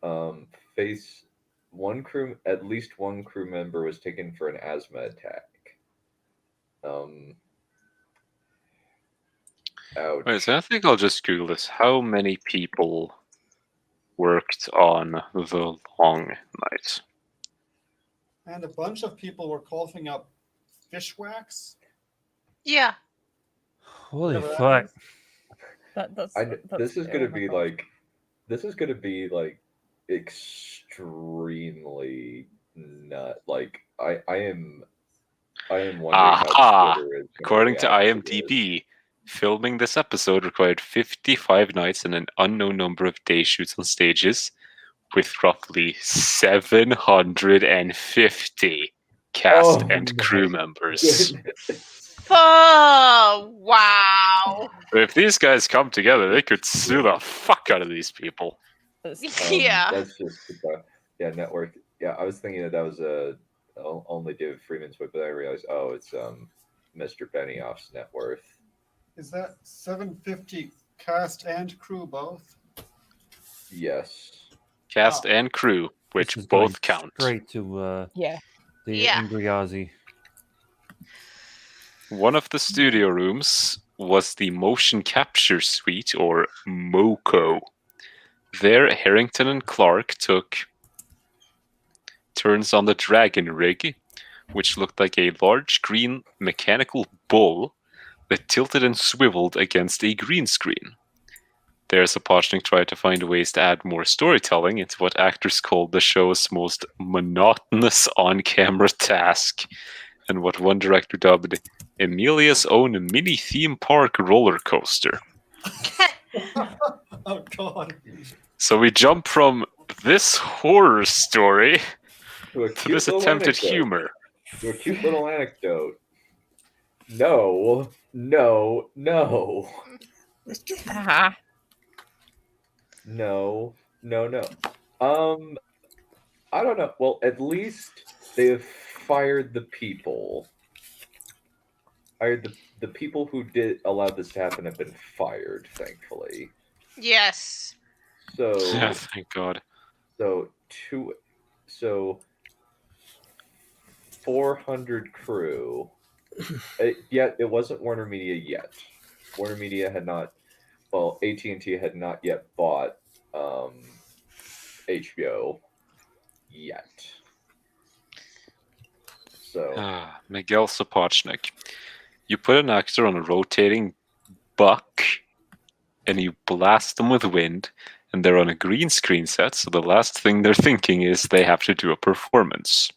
at least one crew member was taken for an asthma attack. Ouch. Wait, so I think I'll just Google this. How many people worked on The Long Night? And a bunch of people were coughing up fish wax. Yeah. Holy Whatever that fuck! is. This is gonna be like, extremely nut. Like I am wondering how Twitter is gonna According to react to this. IMDb, filming this episode required 55 nights and an unknown number of day shoots on stages, with roughly 750 cast and crew members. Oh, wow. If these guys come together, they could sue the fuck out of these people. Yeah. That's just net worth. Yeah, I was thinking that was only David Freeman's, but then I realized, it's Mr. Benioff's net worth. Is that 750 cast and crew both? Yes. Cast and crew, which This is both going count. Straight to the Ingriazzi. One of the studio rooms was the motion capture suite, or MoCo. There, Harrington and Clark took turns on the Dragon rig, which looked like a large green mechanical bull that tilted and swiveled against a green screen. There, Sapochnik tried to find ways to add more storytelling into what actors called the show's most monotonous on-camera task, and what one director dubbed Emilia's own mini theme park roller coaster. Oh God. So we jump from this horror story to this attempted anecdote. humor. To a cute little anecdote. No. Uh-huh. No. I don't know. Well, at least they have fired the people. The people who did allow this to happen have been fired, thankfully. Yes. So Yeah, thank God. So 400 crew. It wasn't Warner Media yet. Warner Media had not. Well, AT&T had not yet bought HBO yet. So Miguel Sapochnik. You put an actor on a rotating buck and you blast them with wind, and they're on a green screen set, so the last thing they're thinking is they have to do a performance.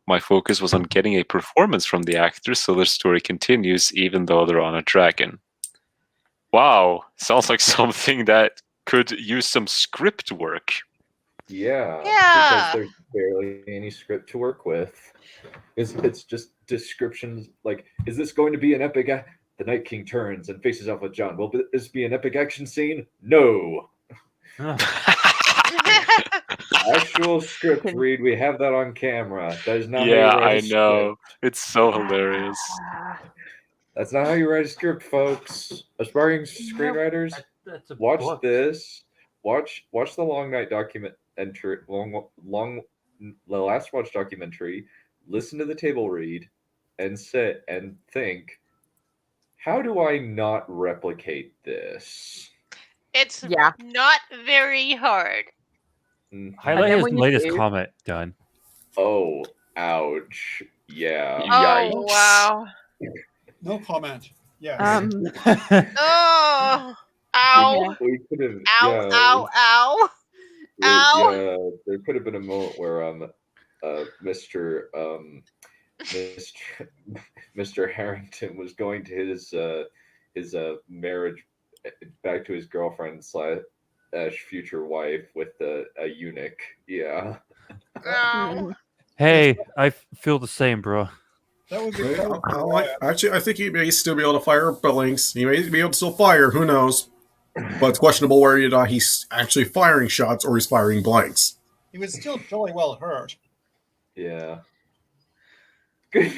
My focus was on getting a performance from the actors so their story continues even though they're on a dragon. Wow, sounds like something that could use some script work. Yeah. Because Yeah. there's barely any script to work with. It's just descriptions like, is this going to be an epic The Night King turns and faces off with John. Will this be an epic action scene? No. Actual script read. We have that on camera. That is not Yeah, how you write I a know. script. It's so hilarious. That's not how you write a script, folks. Aspiring screenwriters, That's a watch book. this. Watch the Long Night the Last Watch documentary. Listen to the table read, and sit and think. How do I not replicate this? It's not very hard. Highlight his latest comment, Gun. Oh, ouch. Yeah. Oh, wow. No comment. Yes. Oh, ow. We could have. Ow, ow, ow. Ow. Yeah, there could have been a moment where Mr. Harrington was going to his marriage back to his girlfriend / future wife with a eunuch. Yeah. Hey, I feel the same, bro. That would be Actually, I think he may still be able to fire blanks. He may be able to still fire. Who knows? But it's questionable whether he's actually firing shots or he's firing blanks. He was still jolly well hurt. Yeah. I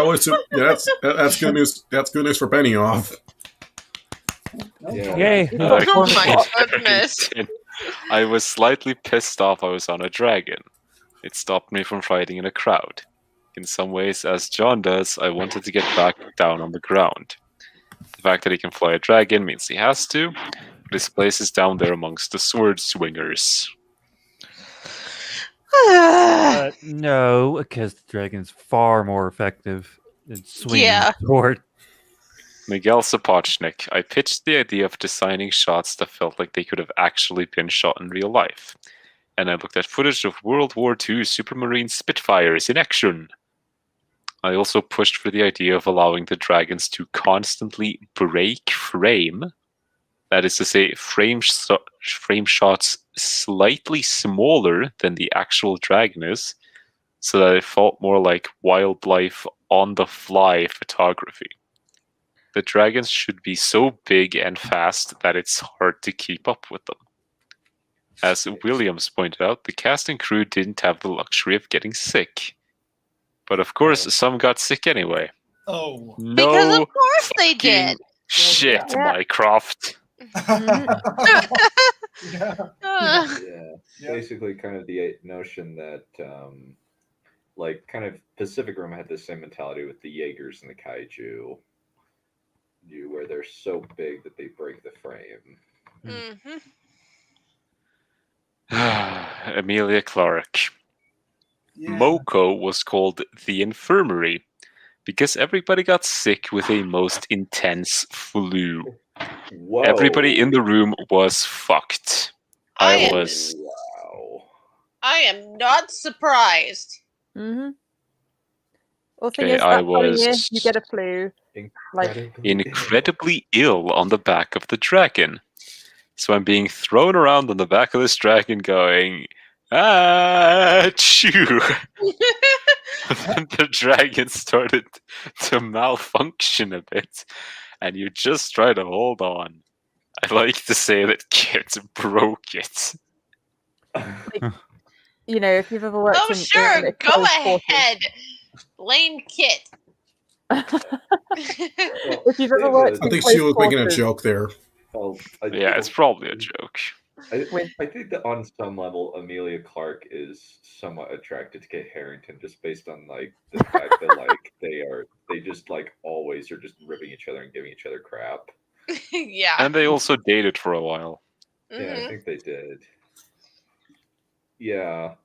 would assume. Yeah, that's good news. That's good news for Benioff. Yay! Oh my goodness. I was slightly pissed off I was on a dragon. It stopped me from fighting in a crowd. In some ways, as John does, I wanted to get back down on the ground. The fact that he can fly a dragon means he has to, but his place is down there amongst the sword swingers. No, because the dragon's far more effective than swinging a sword. Miguel Sapochnik, I pitched the idea of designing shots that felt like they could have actually been shot in real life. And I looked at footage of World War II Supermarine Spitfires in action. I also pushed for the idea of allowing the dragons to constantly break frame. That is to say, frame shots slightly smaller than the actual dragon is, so that it felt more like wildlife on-the-fly photography. The dragons should be so big and fast that it's hard to keep up with them. As Williams pointed out, the cast and crew didn't have the luxury of getting sick. But of course, some got sick anyway. Oh. No, because of course they did. Shit, Mycroft. Basically, kind of the notion that, kind of Pacific Rim had the same mentality with the Jaegers and the Kaiju, where they're so big that they break the frame. Amelia Clark. Moko was called the Infirmary because everybody got sick with a most intense flu. Whoa. Everybody in the room was fucked. I am not surprised. Well, thing Okay, is, I that time of year, was you get a flu. incredibly ill on the back of the dragon. So I'm being thrown around on the back of this dragon going, achoo! And the dragon started to malfunction a bit, and you just try to hold on. I like to say that Kit broke it. You know, if you've ever worked Oh, sure, go ahead. Blame Kit. If you've ever worked I think she was making a joke there. Yeah, it's probably a joke. I think that on some level, Amelia Clark is somewhat attracted to Kit Harington just based on the fact that they just always are just ribbing each other and giving each other crap. Yeah. And they also dated for a while. Yeah, I think they did. Yeah,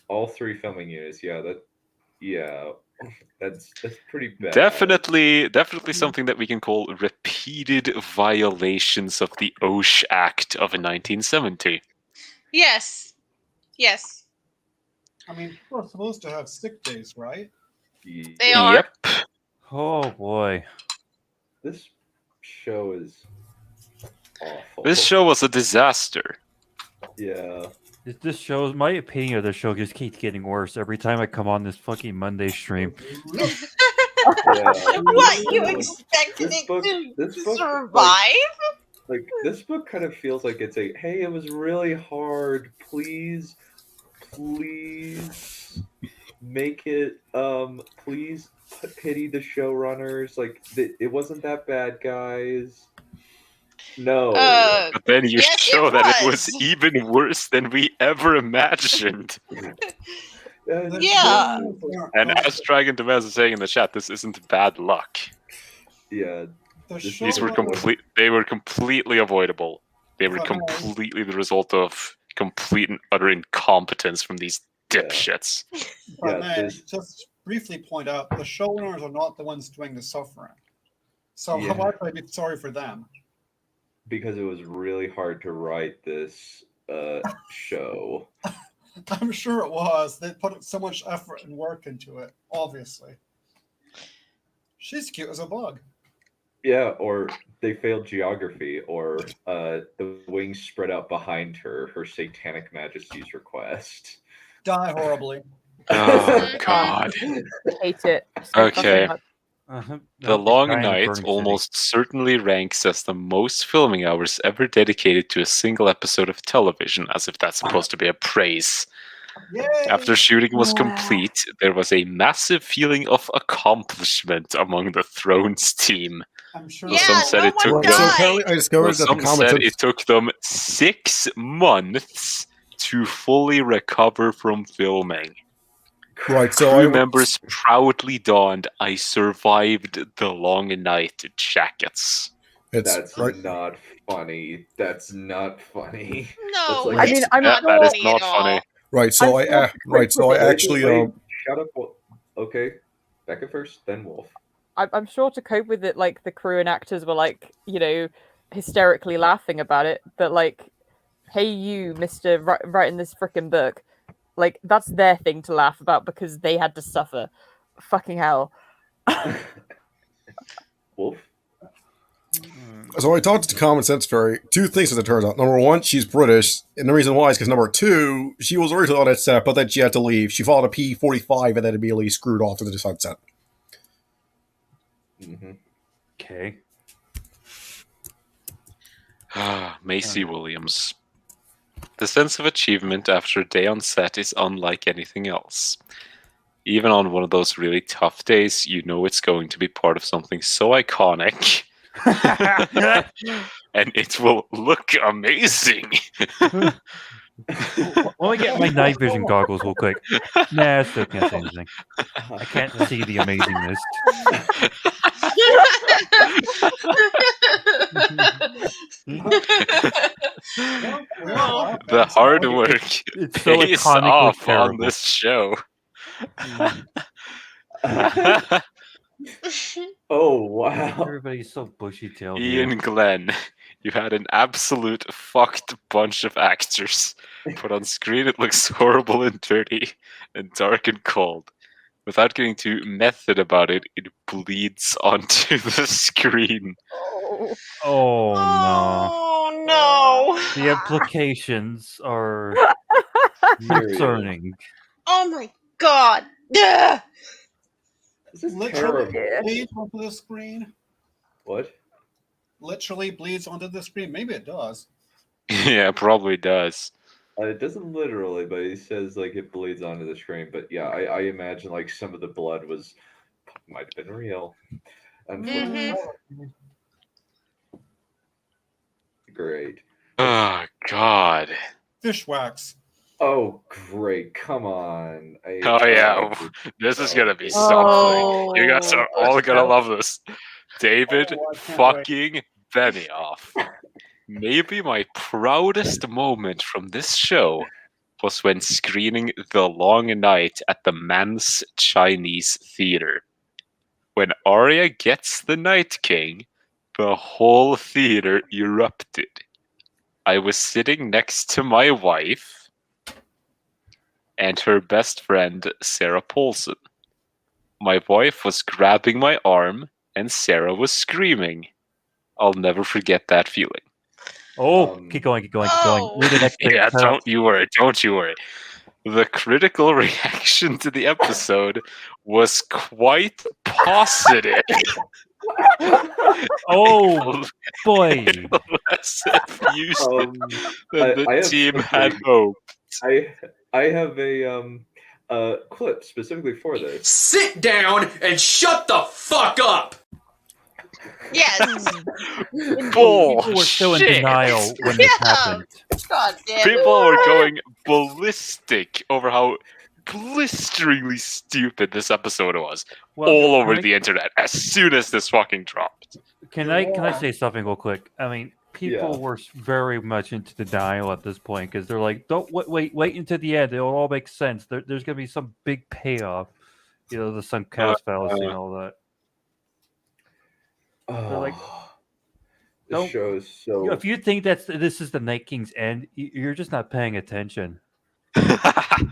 all 3 filming units. That's pretty bad. Definitely something that we can call repeated violations of the OSH Act of 1970. Yes. I mean, we're supposed to have sick days, right? They are. Yep. Oh boy. This show is awful. This show was a disaster. Yeah. This show, my opinion of the show just keeps getting worse every time I come on this fucking Monday stream. What, you expected it to survive? Like this book kind of feels like it's hey, it was really hard. Please make it. Please pity the showrunners. Like it wasn't that bad, guys. No. But then you show that it was even worse than we ever imagined. Yeah. And as Dragon Demands is saying in the chat, this isn't bad luck. Yeah. These were they were completely avoidable. They were completely the result of complete and utter incompetence from these dipshits. But man, just briefly point out, the showrunners are not the ones doing the suffering. So how about I be sorry for them? Because it was really hard to write this show. I'm sure it was. They put so much effort and work into it, obviously. She's cute as a bug. Yeah, or they failed geography, or the wings spread out behind her satanic majesty's request. Die horribly. Oh, God. Hate it. Okay. The Long Night almost certainly ranks as the most filming hours ever dedicated to a single episode of television, as if that's supposed to be a praise. Yay! After shooting was complete, there was a massive feeling of accomplishment among the Thrones team. I'm sure. Some said it took them. Some said it took them 6 months to fully recover from filming. Right, so crew members proudly donned "I survived the long night" jackets. That's not funny. That's not funny. No, like, I mean, I'm that is not funny. Right, so I actually shut up. Okay, Becca first, then Wolf. I'm sure to cope with it, like the crew and actors were like, hysterically laughing about it. But like, hey, you, Mister, writing this freaking book, like that's their thing to laugh about because they had to suffer. Fucking hell. Wolf. So I talked to Common Sense Fairy. 2 things as it turns out. Number 1, she's British, and the reason why is because number 2, she was originally on that set, but then she had to leave. She followed a P45 and then immediately screwed off to the sunset. Okay. Macy Williams. The sense of achievement after a day on set is unlike anything else. Even on one of those really tough days, you know it's going to be part of something so iconic. And it will look amazing. Let me get my night vision goggles real quick. Nah, I still can't say anything. I can't see the amazingness. The hard work It's so pays iconically off on terrible. this show. Oh, wow. Everybody's so bushy-tailed. Ian Glenn, you had an absolute fucked bunch of actors, but on screen it looks horrible and dirty and dark and cold. Without getting too method about it, it bleeds onto the screen. Oh no. Oh no. The implications are concerning. Oh my god. Ugh. This is Literally terrible. bleeds onto the screen. What? Literally bleeds onto the screen. Maybe it does. Yeah, it probably does. It doesn't literally, but he says like it bleeds onto the screen. But yeah, I imagine like some of the blood might have been real. Unfortunately. Great. Oh, God. Fish wax. Oh, great. Come on. Oh, yeah. This is going to be something. You guys are all going to love this. David fucking Benioff. Maybe my proudest moment from this show was when screening The Long Night at the Man's Chinese Theater. When Arya gets the Night King, the whole theater erupted. I was sitting next to my wife and her best friend, Sarah Paulson. My wife was grabbing my arm and Sarah was screaming. I'll never forget that feeling. keep going. Read the next bit. Yeah, don't you worry. The critical reaction to the episode was quite positive. Oh boy! Less effusive than the team had hoped. I have a clip specifically for this. Sit down and shut the fuck up. Yes. People were still in denial when this happened. God damn it. People were going ballistic over how blisteringly stupid this episode was all over the internet as soon as this fucking dropped. Can I say something real quick? I mean, people were very much into denial at this point because they're like, "Don't wait until the end; it'll all make sense. There's gonna be some big payoff." You know, the sunk cost fallacy and all that. They're like, this show is so. If you think this is the Night King's end, you're just not paying attention.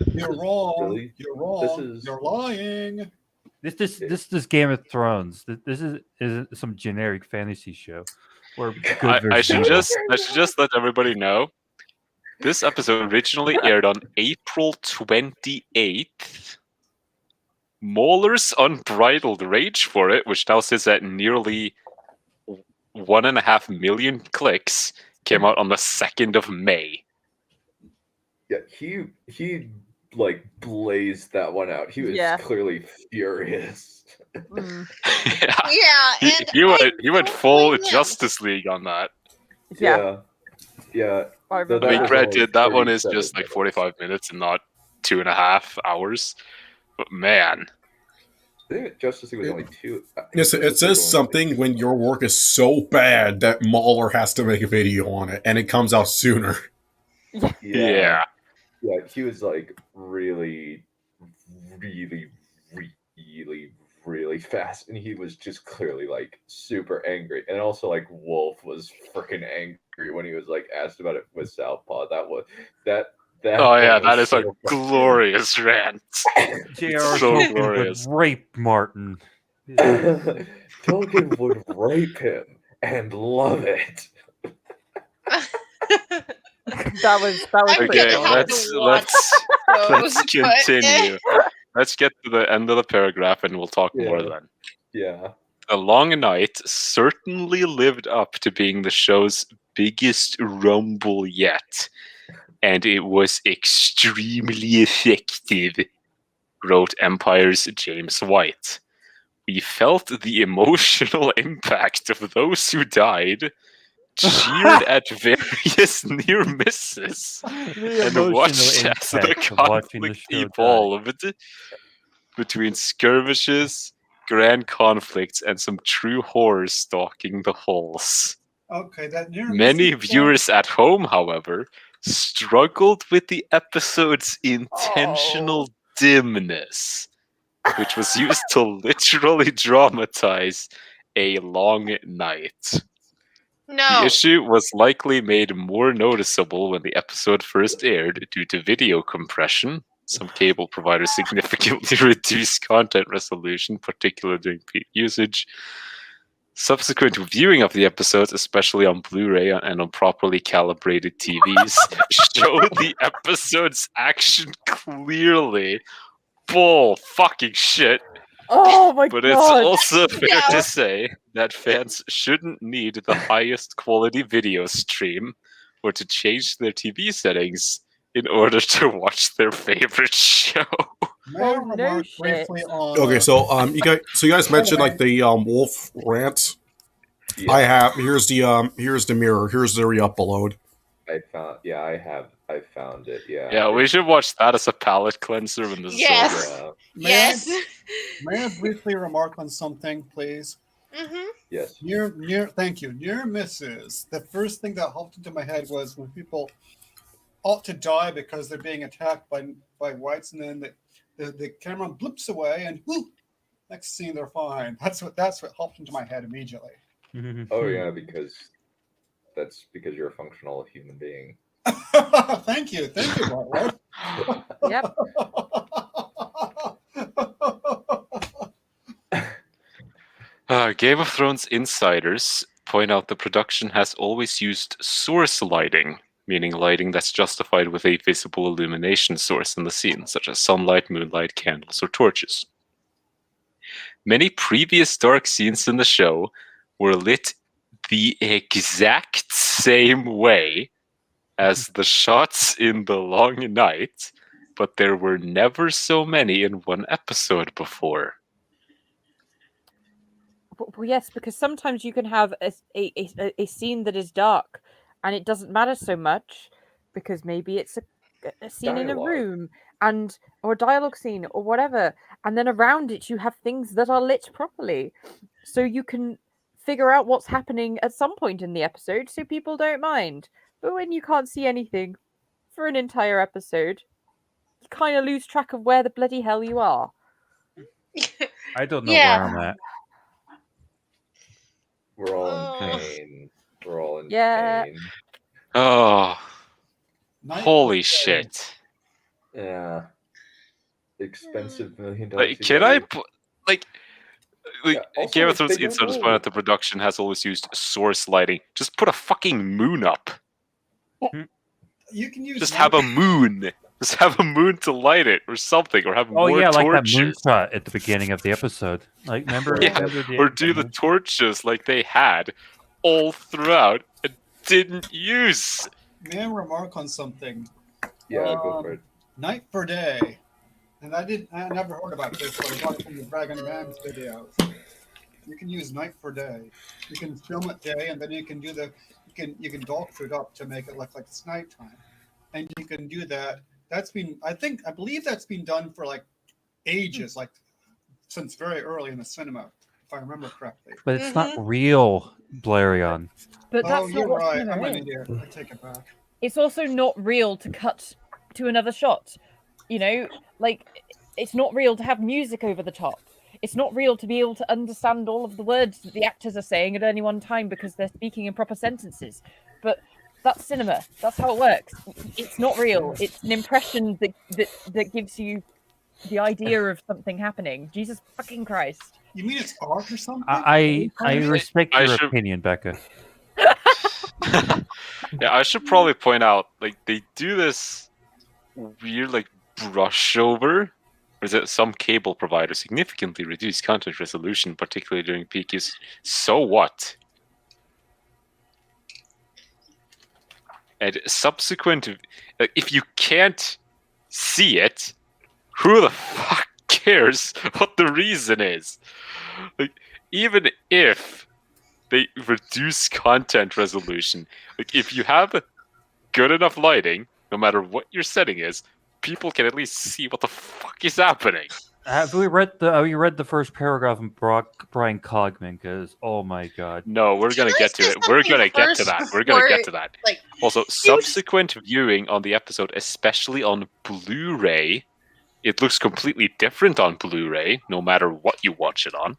You're wrong. Really? You're wrong. You're lying. This is Game of Thrones. This isn't some generic fantasy show. Where I should just let everybody know. This episode originally aired on April 28th. Mauler's unbridled rage for it, which now sits at nearly 1.5 million clicks, came out on the 2nd of May. Yeah, he like blazed that one out. He was clearly furious. Yeah, and he went full Justice League on that. Yeah. I mean, granted, that one is just like 45 minutes and not 2.5 hours. But man, I think Justice League was only 2. Yes, it says something when your work is so bad that Mauler has to make a video on it, and it comes out sooner. Yeah, he was like really fast, and he was just clearly like super angry. And also, like, Wolf was freaking angry when he was like asked about it with Southpaw. That is a glorious rant. JR so glorious. Rape Martin. Tolkien would rape him and love it. That was okay. Let's continue. Let's get to the end of the paragraph and we'll talk more then. Yeah. A Long Night certainly lived up to being the show's biggest rumble yet, and it was extremely effective, wrote Empire's James White. We felt the emotional impact of those who died, cheered at various near misses, and watched as the conflict evolved between skirmishes, grand conflicts, and some true horror stalking the halls. Okay, that near Many viewers at home, however, struggled with the episode's intentional dimness, which was used to literally dramatize a long night. No. The issue was likely made more noticeable when the episode first aired due to video compression. Some cable providers significantly reduced content resolution, particularly during peak usage. Subsequent viewing of the episodes, especially on Blu-ray and on properly calibrated TVs, showed the episode's action clearly. Bull fucking shit. Oh my god. But it's also fair to say that fans shouldn't need the highest quality video stream or to change their TV settings in order to watch their favorite show. Okay, so you guys mentioned like the Wolf rant. Yeah. I have here's the mirror. Here's the re-upload. I found it. Yeah, we should watch that as a palate cleanser when this Yes. is over. Yes. May I briefly remark on something, please? Mm-hmm. Yes. Thank you. Near misses. The first thing that hopped into my head was when people ought to die because they're being attacked by whites, and then the camera blips away, and whoo, next scene they're fine. That's what hopped into my head immediately. Oh yeah, because you're a functional human being. Thank you, Bartlett. Yep. Game of Thrones insiders point out the production has always used source lighting, meaning lighting that's justified with a visible illumination source in the scene, such as sunlight, moonlight, candles, or torches. Many previous dark scenes in the show were lit the exact same way as the shots in The Long Night, but there were never so many in one episode before. Well, yes, because sometimes you can have a scene that is dark, and it doesn't matter so much because maybe it's a scene in a room or a dialogue scene or whatever, and then around it you have things that are lit properly, so you can figure out what's happening at some point in the episode, so people don't mind. But when you can't see anything for an entire episode, you kind of lose track of where the bloody hell you are. I don't know where I'm at. We're all in pain. We're all in Yeah. pain. Oh, holy shit! Yeah, expensive $1 million. Like, can I like also, Game of Thrones they don't Insiders know. point out the production has always used source lighting. Just put a fucking moon up. You can use. Just have a moon. Just have a moon to light it, or something, or have Oh more yeah, like that torches. moon shot at the beginning of the episode. Like, remember? Yeah, or do the torches like they had all throughout and didn't use. May I remark on something? Yeah, go for it. Night for day, and I never heard about this, but I watched from the Dragon Man's videos. You can use night for day. You can film it day, and then you can do you can doctor it up to make it look like it's nighttime, and you can do that. I believe that's been done for like ages, like since very early in the cinema, if I remember correctly. But it's not real, Blarion. But that's you're not what right. cinema I'm an is. idiot. I take it back. It's also not real to cut to another shot. You know, like, it's not real to have music over the top. It's not real to be able to understand all of the words that the actors are saying at any one time because they're speaking in proper sentences. But that's cinema. That's how it works. It's not real. It's an impression that gives you the idea of something happening. Jesus fucking Christ. You mean it's art or something? I respect your opinion, Becca. Yeah, I should probably point out, like, they do this weird, like, brush over, or is it some cable provider significantly reduce content resolution, particularly during peak use. So what? And subsequent, like, if you can't see it, who the fuck cares what the reason is? Like, even if they reduce content resolution, like, if you have good enough lighting, no matter what your setting is, people can at least see what the fuck is happening. Have we read the first paragraph of Brian Cogman? Because, oh my god. No, we're gonna get to it. We're gonna get to that. We're gonna get to that. Like, also, subsequent viewing on the episode, especially on Blu-ray, it looks completely different on Blu-ray, no matter what you watch it on.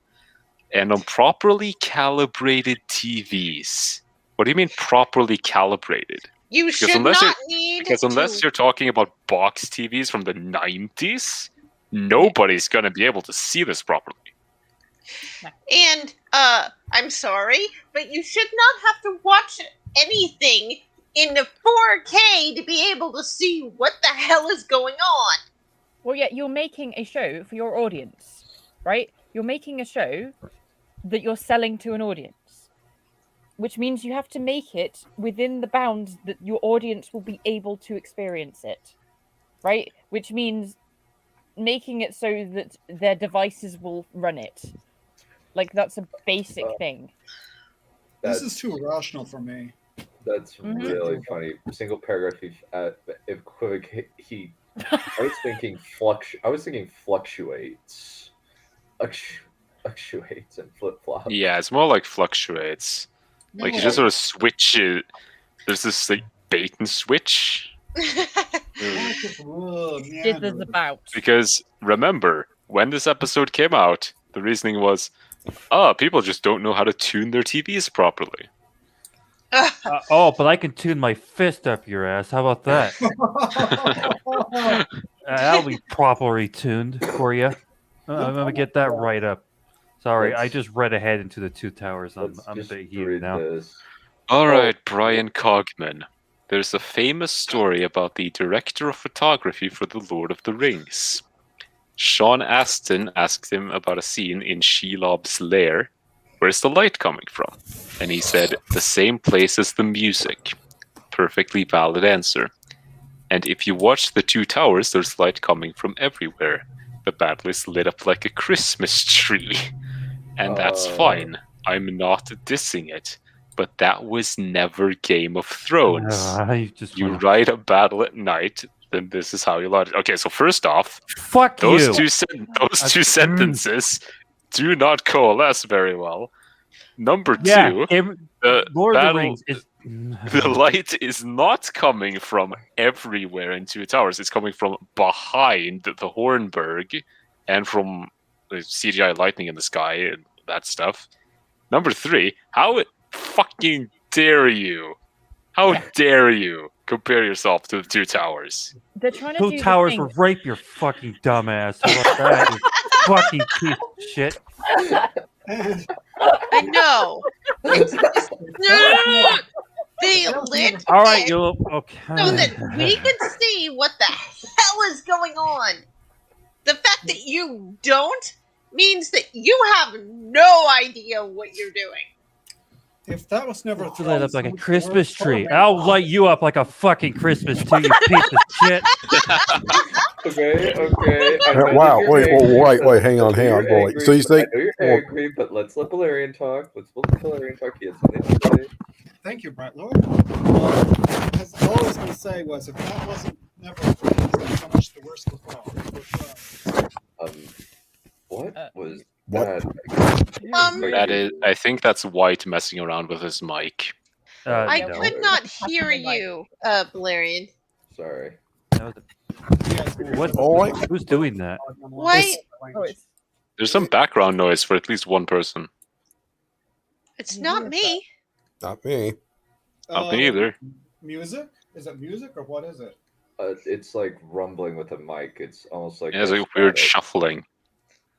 And on properly calibrated TVs. What do you mean properly calibrated? You Because should unless not you're- need Because unless you're talking about box TVs from the 90s, nobody's going to be able to see this properly. And I'm sorry, but you should not have to watch anything in the 4K to be able to see what the hell is going on. Well, yeah, you're making a show for your audience, right? You're making a show that you're selling to an audience, which means you have to make it within the bounds that your audience will be able to experience it, right? Which means making it so that their devices will run it. Like, that's a basic thing. This is too irrational for me. That's really funny. Single paragraph. He I was thinking fluctuates. Fluctuates and flip flops. Yeah, it's more like fluctuates. Like, you just sort of switch it. There's this, like, bait and switch. This is about. Because, remember, when this episode came out, the reasoning was, people just don't know how to tune their TVs properly. But I can tune my fist up your ass. How about that? That'll be properly tuned for you. I'm gonna get that right up. Sorry, I just read ahead into the Two Towers. I'm a just bit heated read now. this. All right, Brian Cogman. There's a famous story about the director of photography for The Lord of the Rings. Sean Astin asked him about a scene in Shelob's lair. Where's the light coming from? And he said, the same place as the music. Perfectly valid answer. And if you watch the Two Towers, there's light coming from everywhere. The battle is lit up like a Christmas tree. And that's fine. I'm not dissing it. But that was never Game of Thrones. You write a battle at night, then this is how you light it. Okay, so first off, fuck those you. Those two sentences do not coalesce very well. Number two, the Lord of the battle, Rings is the light is not coming from everywhere in Two Towers. It's coming from behind the Hornburg and from the CGI lightning in the sky and that stuff. Number three, how fucking dare you? How dare you compare yourself to the Two Towers? They're trying to Two do Towers the will thing. rape your fucking dumbass. How about that, you fucking piece of shit. I know. They lit All right, it you'll okay. so that we could see what the hell is going on. The fact that you don't means that you have no idea what you're doing. If that was never To light up like a Christmas tree. I'll light you up like a fucking Christmas tree, you piece of shit. Okay. Wow, wait, hang on. Wait. So you I think? know you're angry, but let's let Valerian talk. He has something to say. Thank you, Brett Lord. As all I was going to say was, if that wasn't never then how much the worse the fall. What was What? That is, I think that's White messing around with his mic. I could not hear you, Valerian. Sorry. What? Who's doing that? Why? There's some background noise for at least one person. It's not me. Not me. Not me either. Music? Is it music or what is it? It's like rumbling with a mic. It's almost like It has like weird shuffling.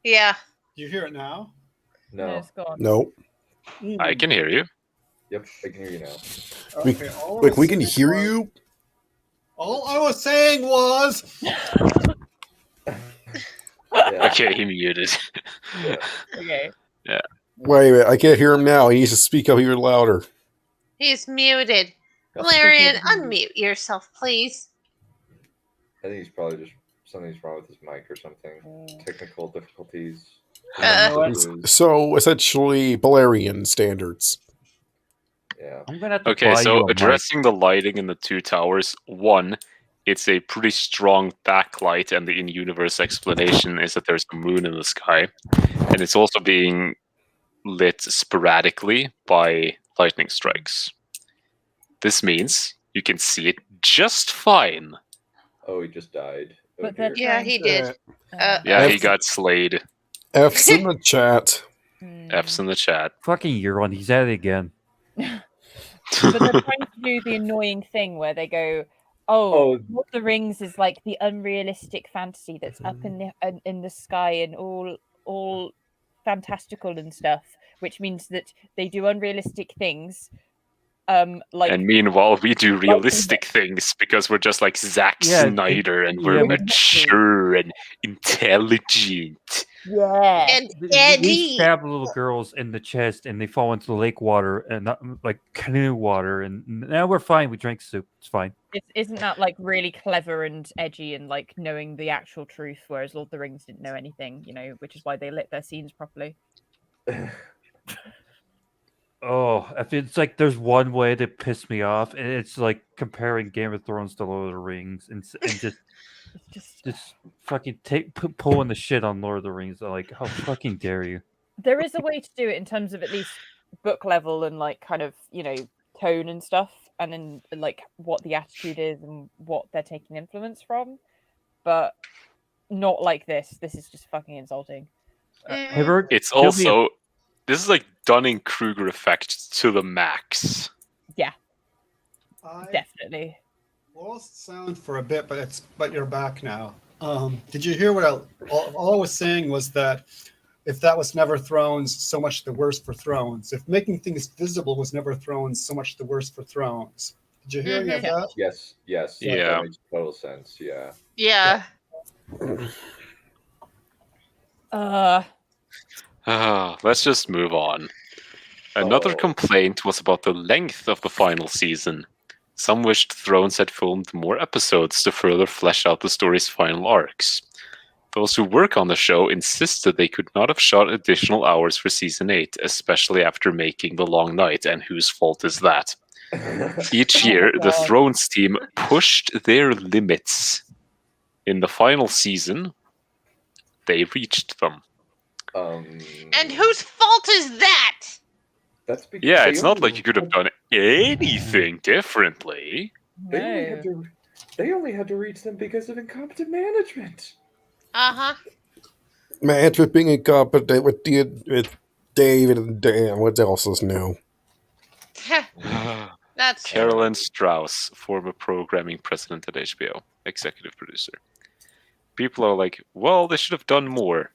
Yeah. Do you hear it now? No. It's gone. Nope. I can hear you. Yep, I can hear you now. Okay, We can hear you. All I was saying was. Okay, he muted. Okay. Yeah. Wait a minute, I can't hear him now. He needs to speak up even louder. He's muted. Valerian, unmute yourself, please. I think he's probably just something's wrong with his mic or something. Technical difficulties. So essentially, Valerian standards. Yeah. I'm gonna have to Okay, buy you so a mic. addressing the lighting in the Two Towers, one, it's a pretty strong backlight, and the in-universe explanation is that there's a moon in the sky, and it's also being lit sporadically by lightning strikes. This means you can see it just fine. Oh, he just died. Oh, But they're dear. Yeah, he did. Yeah, he got slayed. F's in the chat. F's in the chat. Fucking Euron, he's at it again. But they're trying to do the annoying thing where they go, Lord of the Rings is like the unrealistic fantasy that's up in the sky and all fantastical and stuff, which means that they do unrealistic things. Like, and meanwhile, we do realistic things because we're just like Zack Snyder and we're mature and intelligent. Yeah. And We Eddie. stab little girls in the chest and they fall into the lake water and not like canoe water, and now we're fine. We drank soup. It's fine. Isn't that like really clever and edgy and like knowing the actual truth, whereas Lord of the Rings didn't know anything, which is why they lit their scenes properly. Oh, if it's like there's one way to piss me off, and it's like comparing Game of Thrones to Lord of the Rings, and just fucking pulling the shit on Lord of the Rings. Like, how fucking dare you? There is a way to do it in terms of at least book level and like kind of tone and stuff, and then like what the attitude is and what they're taking influence from, but not like this. This is just fucking insulting. It's also this is like Dunning-Kruger effect to the max. Yeah, definitely. Lost sound for a bit, but you're back now. Did you hear what all I was saying was that If that was never Thrones, so much the worse for Thrones. If making things visible was never Thrones, so much the worse for Thrones. Did you hear any of that? Yes. Yeah. That makes total sense. Yeah. Yeah. Let's just move on. Another complaint was about the length of the final season. Some wished Thrones had filmed more episodes to further flesh out the story's final arcs. Those who work on the show insisted they could not have shot additional hours for Season 8, especially after making The Long Night, and whose fault is that? Each year, the Thrones team pushed their limits. In the final season, they reached them. And whose fault is that? That's because yeah, it's not like you could have done anything differently. They only had to reach them because of incompetent management. Management being incompetent with David and Dan. What else is new? That's Carolyn Strauss, former programming president at HBO, executive producer. People are like, well, they should have done more.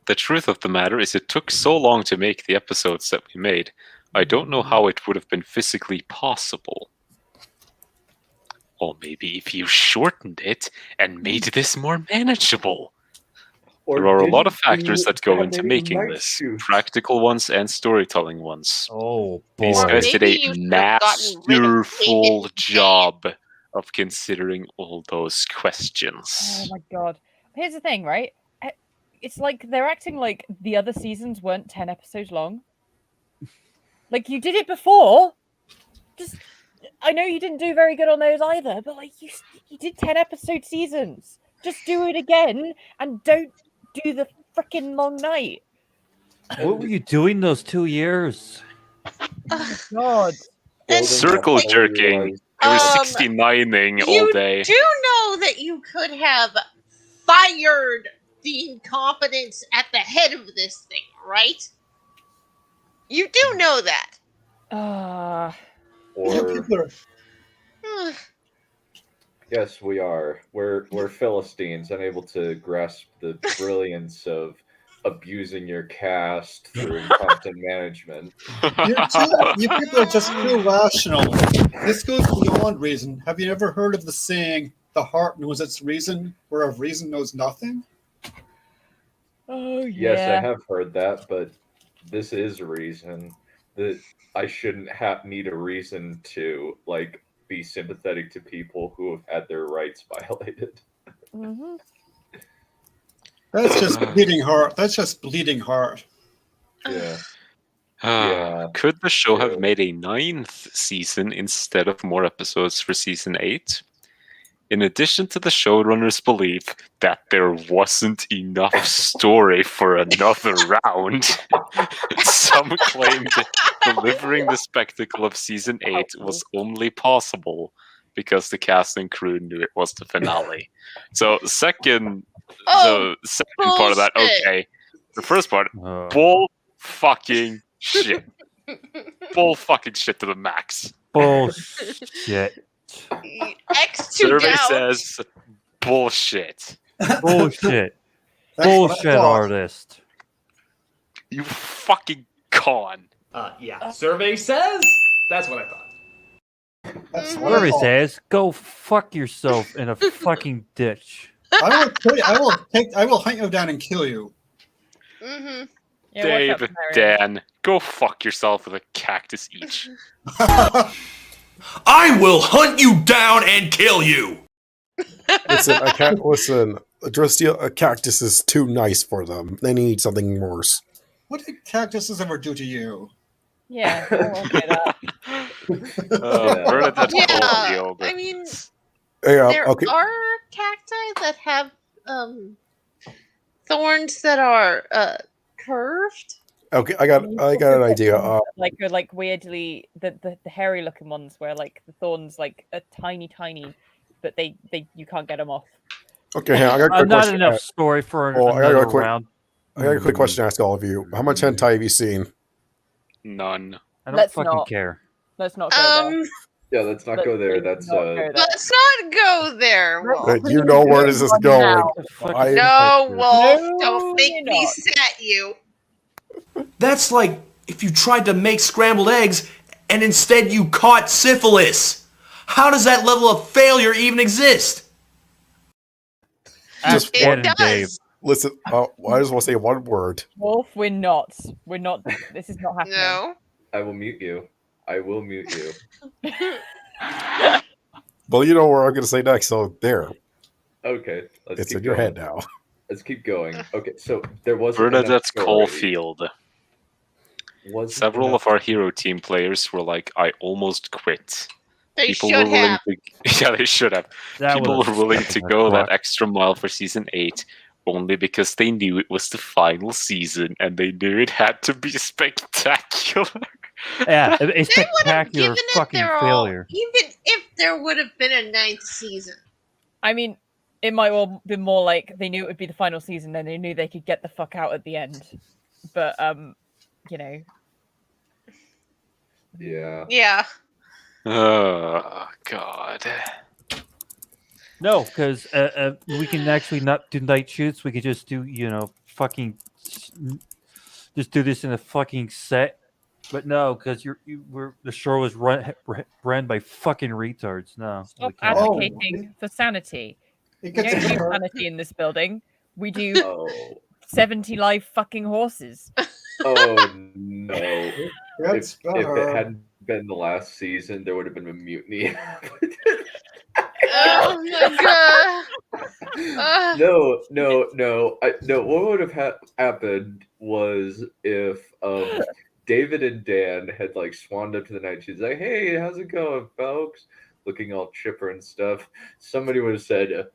The truth of the matter is it took so long to make the episodes that we made. I don't know how it would have been physically possible. Or maybe if you shortened it and made this more manageable. There are a lot of factors that go into making this. Practical ones and storytelling ones. Oh, boy. These guys did a masterful job of considering all those questions. Oh my god. Here's the thing, right? It's like they're acting like the other seasons weren't 10 episodes long. Like, you did it before. I know you didn't do very good on those either, but like you did 10 episode seasons. Just do it again and don't do the freaking long night. What were you doing those 2 years? Oh my god. Circle jerking. They were 69ing all day. You do know that you could have fired the incompetence at the head of this thing, right? You do know that. Or yes, we are. We're Philistines, unable to grasp the brilliance of abusing your cast through incompetent management. You people are just too rational. This goes beyond reason. Have you ever heard of the saying, "The heart knows its reason, whereof reason knows nothing"? Oh, Yes, I have heard that, but this is reason that I shouldn't need a reason to like be sympathetic to people who have had their rights violated. Mm-hmm. That's just bleeding heart. That's just bleeding heart. Yeah. Could the show have made a 9th season instead of more episodes for season 8? In addition to the showrunner's belief that there wasn't enough story for another round, some claimed delivering the spectacle of season 8 was only possible because the cast and crew knew it was the finale. So second part of that, okay. The first part, bull fucking shit. Bull fucking shit to the max. Bullshit. Survey says bullshit. Bullshit. Bullshit artist. You fucking con. Yeah. Survey says that's what I thought. Survey says go fuck yourself in a fucking ditch. I will kill you. I will hunt you down and kill you. Mm-hmm. Dave, Dan, go fuck yourself with a cactus each. I will hunt you down and kill you. Listen, I can't listen. A cactus is too nice for them. They need something worse. What did cactuses ever do to you? Yeah, I won't get that. I mean, Yeah, there okay. are cacti that have thorns that are curved. Okay, I got an idea. Like weirdly, the hairy looking ones where like the thorns like are tiny, but they you can't get them off. Okay, I got a quick not question. enough story for I got another a quick round. I got a quick question to ask all of you. How much hentai have you seen? None. I don't Let's fucking not. care. Let's not go there. Yeah, let's not go there. That's Let's not go there, Wolf. You know where this is going. No, Wolf, No, don't make you're me not. set you. That's like if you tried to make scrambled eggs and instead you caught syphilis. How does that level of failure even exist? Just It one, does. Listen, I just want to say one word. Wolf, we're not. We're not. This is not happening. No. I will mute you. I will mute you. Well, you know what I'm going to say next, so there. Okay, let's It's keep in your going. head now. Let's keep going. Okay, so there was Bernadette Caulfield. Was Several of our hero team players were like, I almost quit. They People should were willing have. to, yeah, they should have. That People was were willing a to fucking go that crock. extra mile for season 8 only because they knew it was the final season and they knew it had to be spectacular. Yeah, a They would have spectacular given it fucking their all, failure. even if there would have been a 9th season. I mean, it might well be more like they knew it would be the final season, and they knew they could get the fuck out at the end. But you know. Yeah. Yeah. Oh, God. No, because we can actually not do night shoots. We could just do, fucking, just do this in a fucking set. But no, because the show was ran by fucking retards. No, Stop we can't. advocating for sanity. We gets don't do better. sanity in this building. We do 70 live fucking horses. Oh no! It's If better. it hadn't been the last season, there would have been a mutiny. Oh my god. No. No. What would have happened was if David and Dan had like swanned up to the night. She's like, "Hey, how's it going, folks?" Looking all chipper and stuff. Somebody would have said,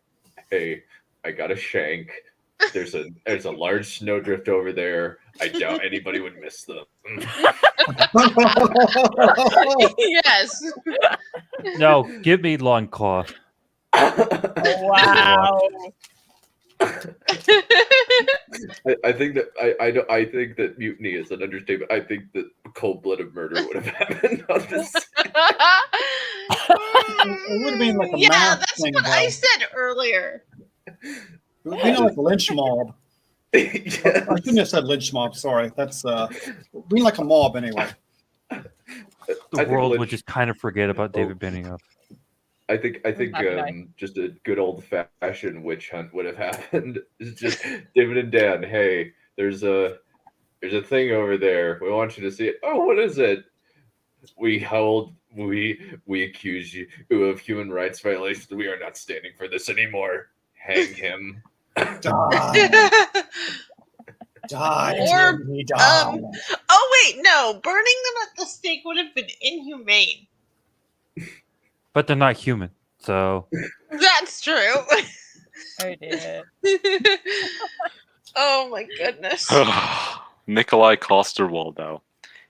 "Hey, I got a shank. There's a large snowdrift over there. I doubt anybody would miss them." Yes. No, give me long claw. Wow. I think that I think that mutiny is an understatement. I think that cold-blooded murder would have happened on this. It would have been like a Yeah, math that's thing. what I though. said earlier. It would be like a lynch mob. I shouldn't have said lynch mob. Sorry, that's being like a mob anyway. The world would just kind of forget about David Benioff. I think That'd be nice. just a good old-fashioned witch hunt would have happened. It's just David and Dan. Hey, there's a thing over there. We want you to see it. Oh, what is it? We accuse you of human rights violations. We are not standing for this anymore. Hang him. Die. Die. Or, Jimmy, die. oh wait, no. Burning them at the stake would have been inhumane. But they're not human, so. That's true. Oh dear. Oh my goodness. Nikolai Coster-Waldau.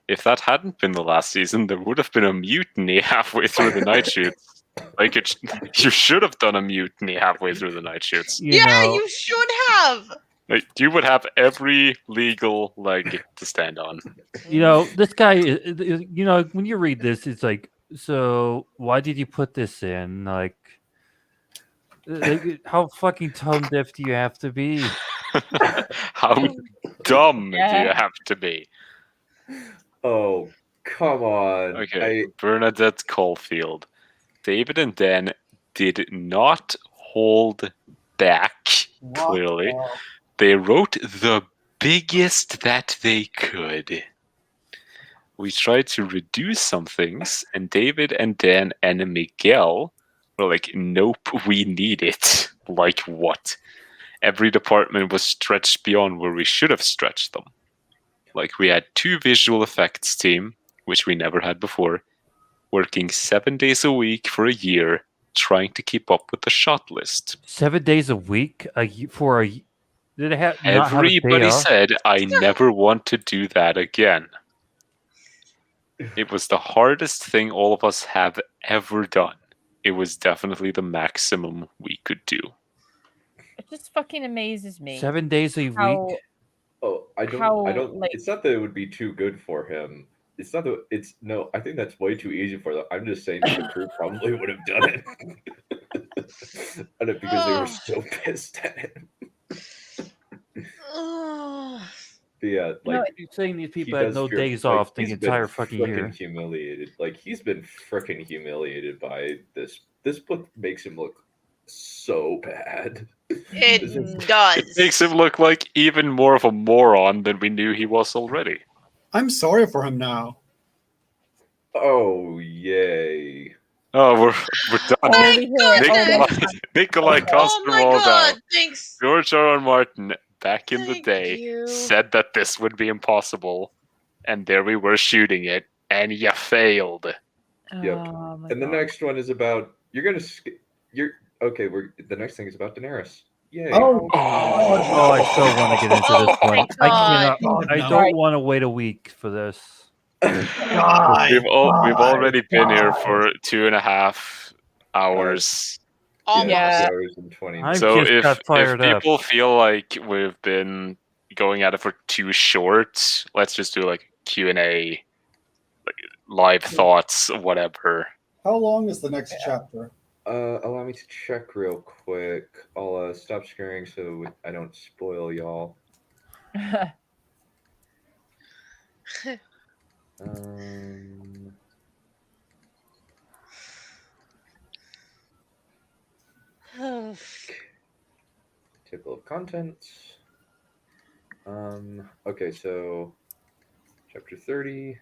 If that hadn't been the last season, there would have been a mutiny halfway through the night shoots. Like you should have done a mutiny halfway through the night shoots. You should have. Like, you would have every legal leg to stand on. This guy, when you read this, it's like, so why did you put this in? Like how fucking tone deaf do you have to be? How dumb do you have to be? Oh, come on. Okay, Bernadette Caulfield. David and Dan did not hold back, clearly. They wrote the biggest that they could. We tried to reduce some things, and David and Dan and Miguel were like, nope, we need it. Like what? Every department was stretched beyond where we should have stretched them. Like, we had 2 visual effects team, which we never had before, working 7 days a week for a year, trying to keep up with the shot list. 7 days a week for a. Did it have? Everybody said, I never want to do that again. It was the hardest thing all of us have ever done. It was definitely the maximum we could do. It just fucking amazes me. 7 days a week. Oh, I don't. It's not that it would be too good for him. It's not the. It's no. I think that's way too easy for them. I'm just saying that the crew probably would have done it. And it because they were so pissed at him. But yeah, like you're saying these people had no days off the entire fucking year. Humiliated. Like he's been freaking humiliated by this. This book makes him look so bad. It does. It makes him look like even more of a moron than we knew he was already. I'm sorry for him now. Oh yay! Oh, we're done. Nikolai Coster-Waldau. Thanks. George R. R. Martin, back in the day, said that this would be impossible, and there we were shooting it, and you failed. Yep. And the next one is about okay. The next thing is about Daenerys. Yay! Oh, I so want to get into this one. I cannot. I don't want to wait a week for this. We've already been here for 2.5 hours. Yeah, 2 hours and 20 minutes. So if people feel like we've been going at it for too short, let's just do like Q&A, like live thoughts, whatever. How long is the next chapter? Allow me to check real quick. I'll stop sharing so I don't spoil y'all. Table of contents. Okay, so chapter 30 is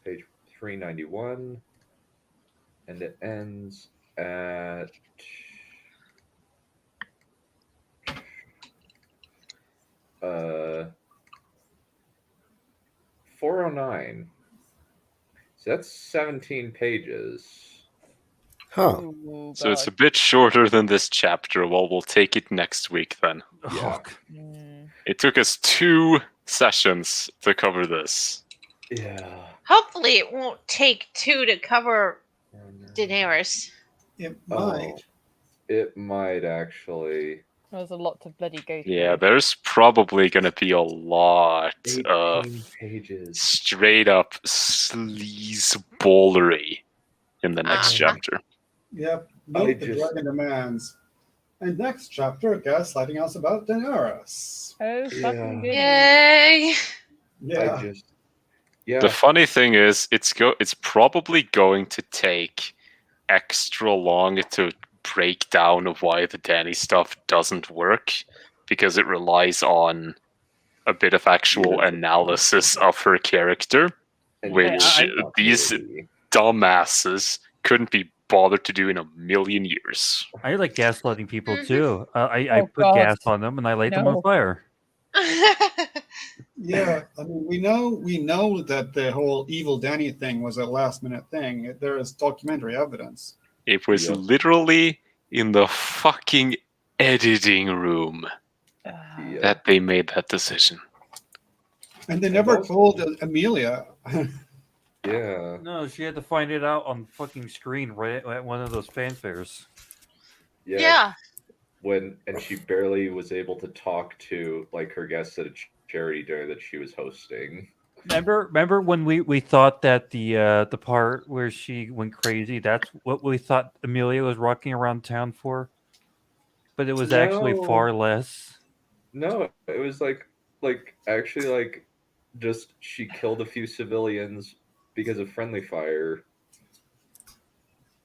page 391, and it ends at 409. So that's 17 pages. Huh. So it's a bit shorter than this chapter. Well, we'll take it next week then. Yeah. It took us 2 sessions to cover this. Yeah. Hopefully it won't take 2 to cover Daenerys. It might. It might actually. There's a lot to bloody go through. Yeah, there's probably going to be a lot of pages. Straight up sleazeballery in the next chapter. Yep. Note the dragon demands. And next chapter, gaslighting us about Daenerys. Oh, fucking good. Yay! Yeah. The funny thing is, it's probably going to take extra long to break down of why the Dany stuff doesn't work, because it relies on a bit of actual analysis of her character, which these dumbasses couldn't be bothered to do in a million years. I like gaslighting people too. I put gas on them and I light them on fire. Yeah, I mean, we know that the whole evil Dany thing was a last minute thing. There is documentary evidence. It was literally in the fucking editing room that they made that decision. And they never told Amelia. Yeah. No, she had to find it out on fucking screen right at one of those fanfares. Yeah. And she barely was able to talk to like her guests at a charity dinner that she was hosting. Remember when we thought that the part where she went crazy, that's what we thought Amelia was rocking around town for? But it was actually far less. No, it was like actually just she killed a few civilians because of friendly fire.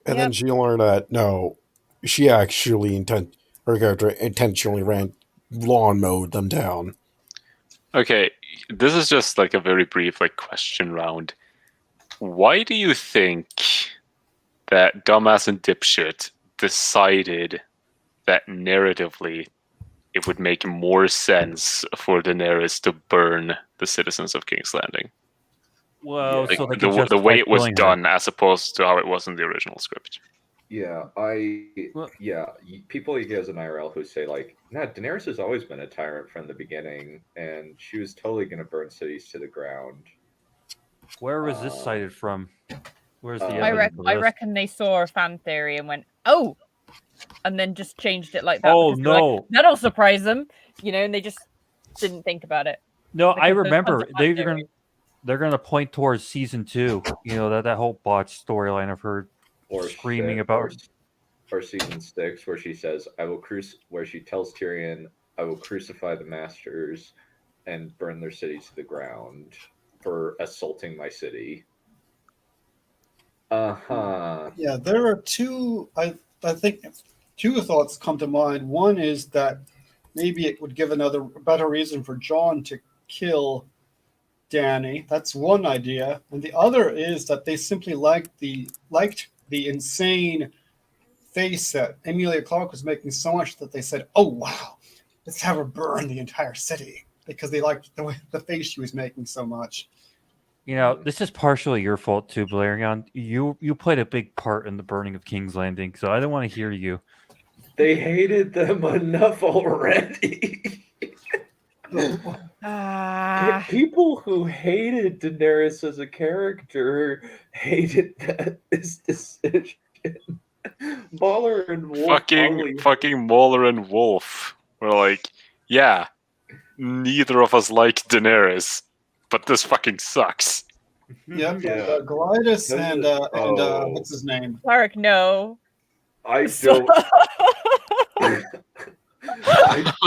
And then she learned that no, she actually her character intentionally lawn mowed them down. Okay, this is just like a very brief question round. Why do you think that dumbass and dipshit decided that narratively it would make more sense for Daenerys to burn the citizens of King's Landing? Well, so they the way it was done as opposed to how it was in the original script. Yeah, people like you guys in IRL who say Daenerys has always been a tyrant from the beginning, and she was totally going to burn cities to the ground. Where was this cited from? Where's the I reckon they saw a fan theory and went, oh, and then just changed it like that. Oh no, that'll surprise them, and they just didn't think about it. No, I remember they were going. they're gonna point towards season 2. You know that whole botched storyline of her Or screaming shit, about. or season 6, where she says, where she tells Tyrion, "I will crucify the masters and burn their city to the ground for assaulting my city." Yeah, there are two. I think two thoughts come to mind. One is that maybe it would give a better reason for Jon to kill Dany. That's one idea, and the other is that they simply liked the insane face that Emilia Clarke was making so much that they said, "Oh wow, let's have her burn the entire city," because they liked the face she was making so much. You know, this is partially your fault too, Valerian. You played a big part in the burning of King's Landing, so I don't want to hear you. They hated them enough already. People who hated Daenerys as a character hated this decision. Mauler and Wolf fucking Mauler and Wolf were like, yeah, neither of us like Daenerys, but this fucking sucks. Yep, Glidus and what's his name? Clark, no. I don't.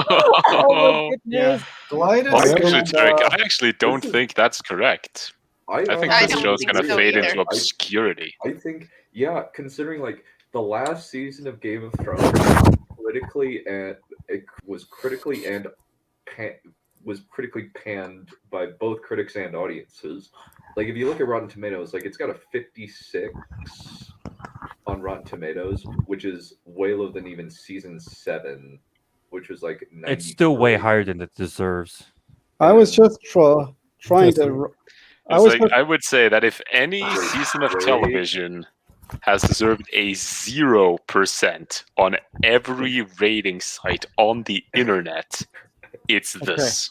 Oh my goodness. Glidus. I actually don't think that's correct. I think this show's gonna fade into obscurity. I think, considering like the last season of Game of Thrones was critically panned by both critics and audiences. Like if you look at Rotten Tomatoes, like it's got a 56 on Rotten Tomatoes, which is way lower than even season 7, which was like 93. It's still way higher than it deserves. I was just trying to. I would say that if any season of television has deserved a 0% on every rating site on the internet, it's this.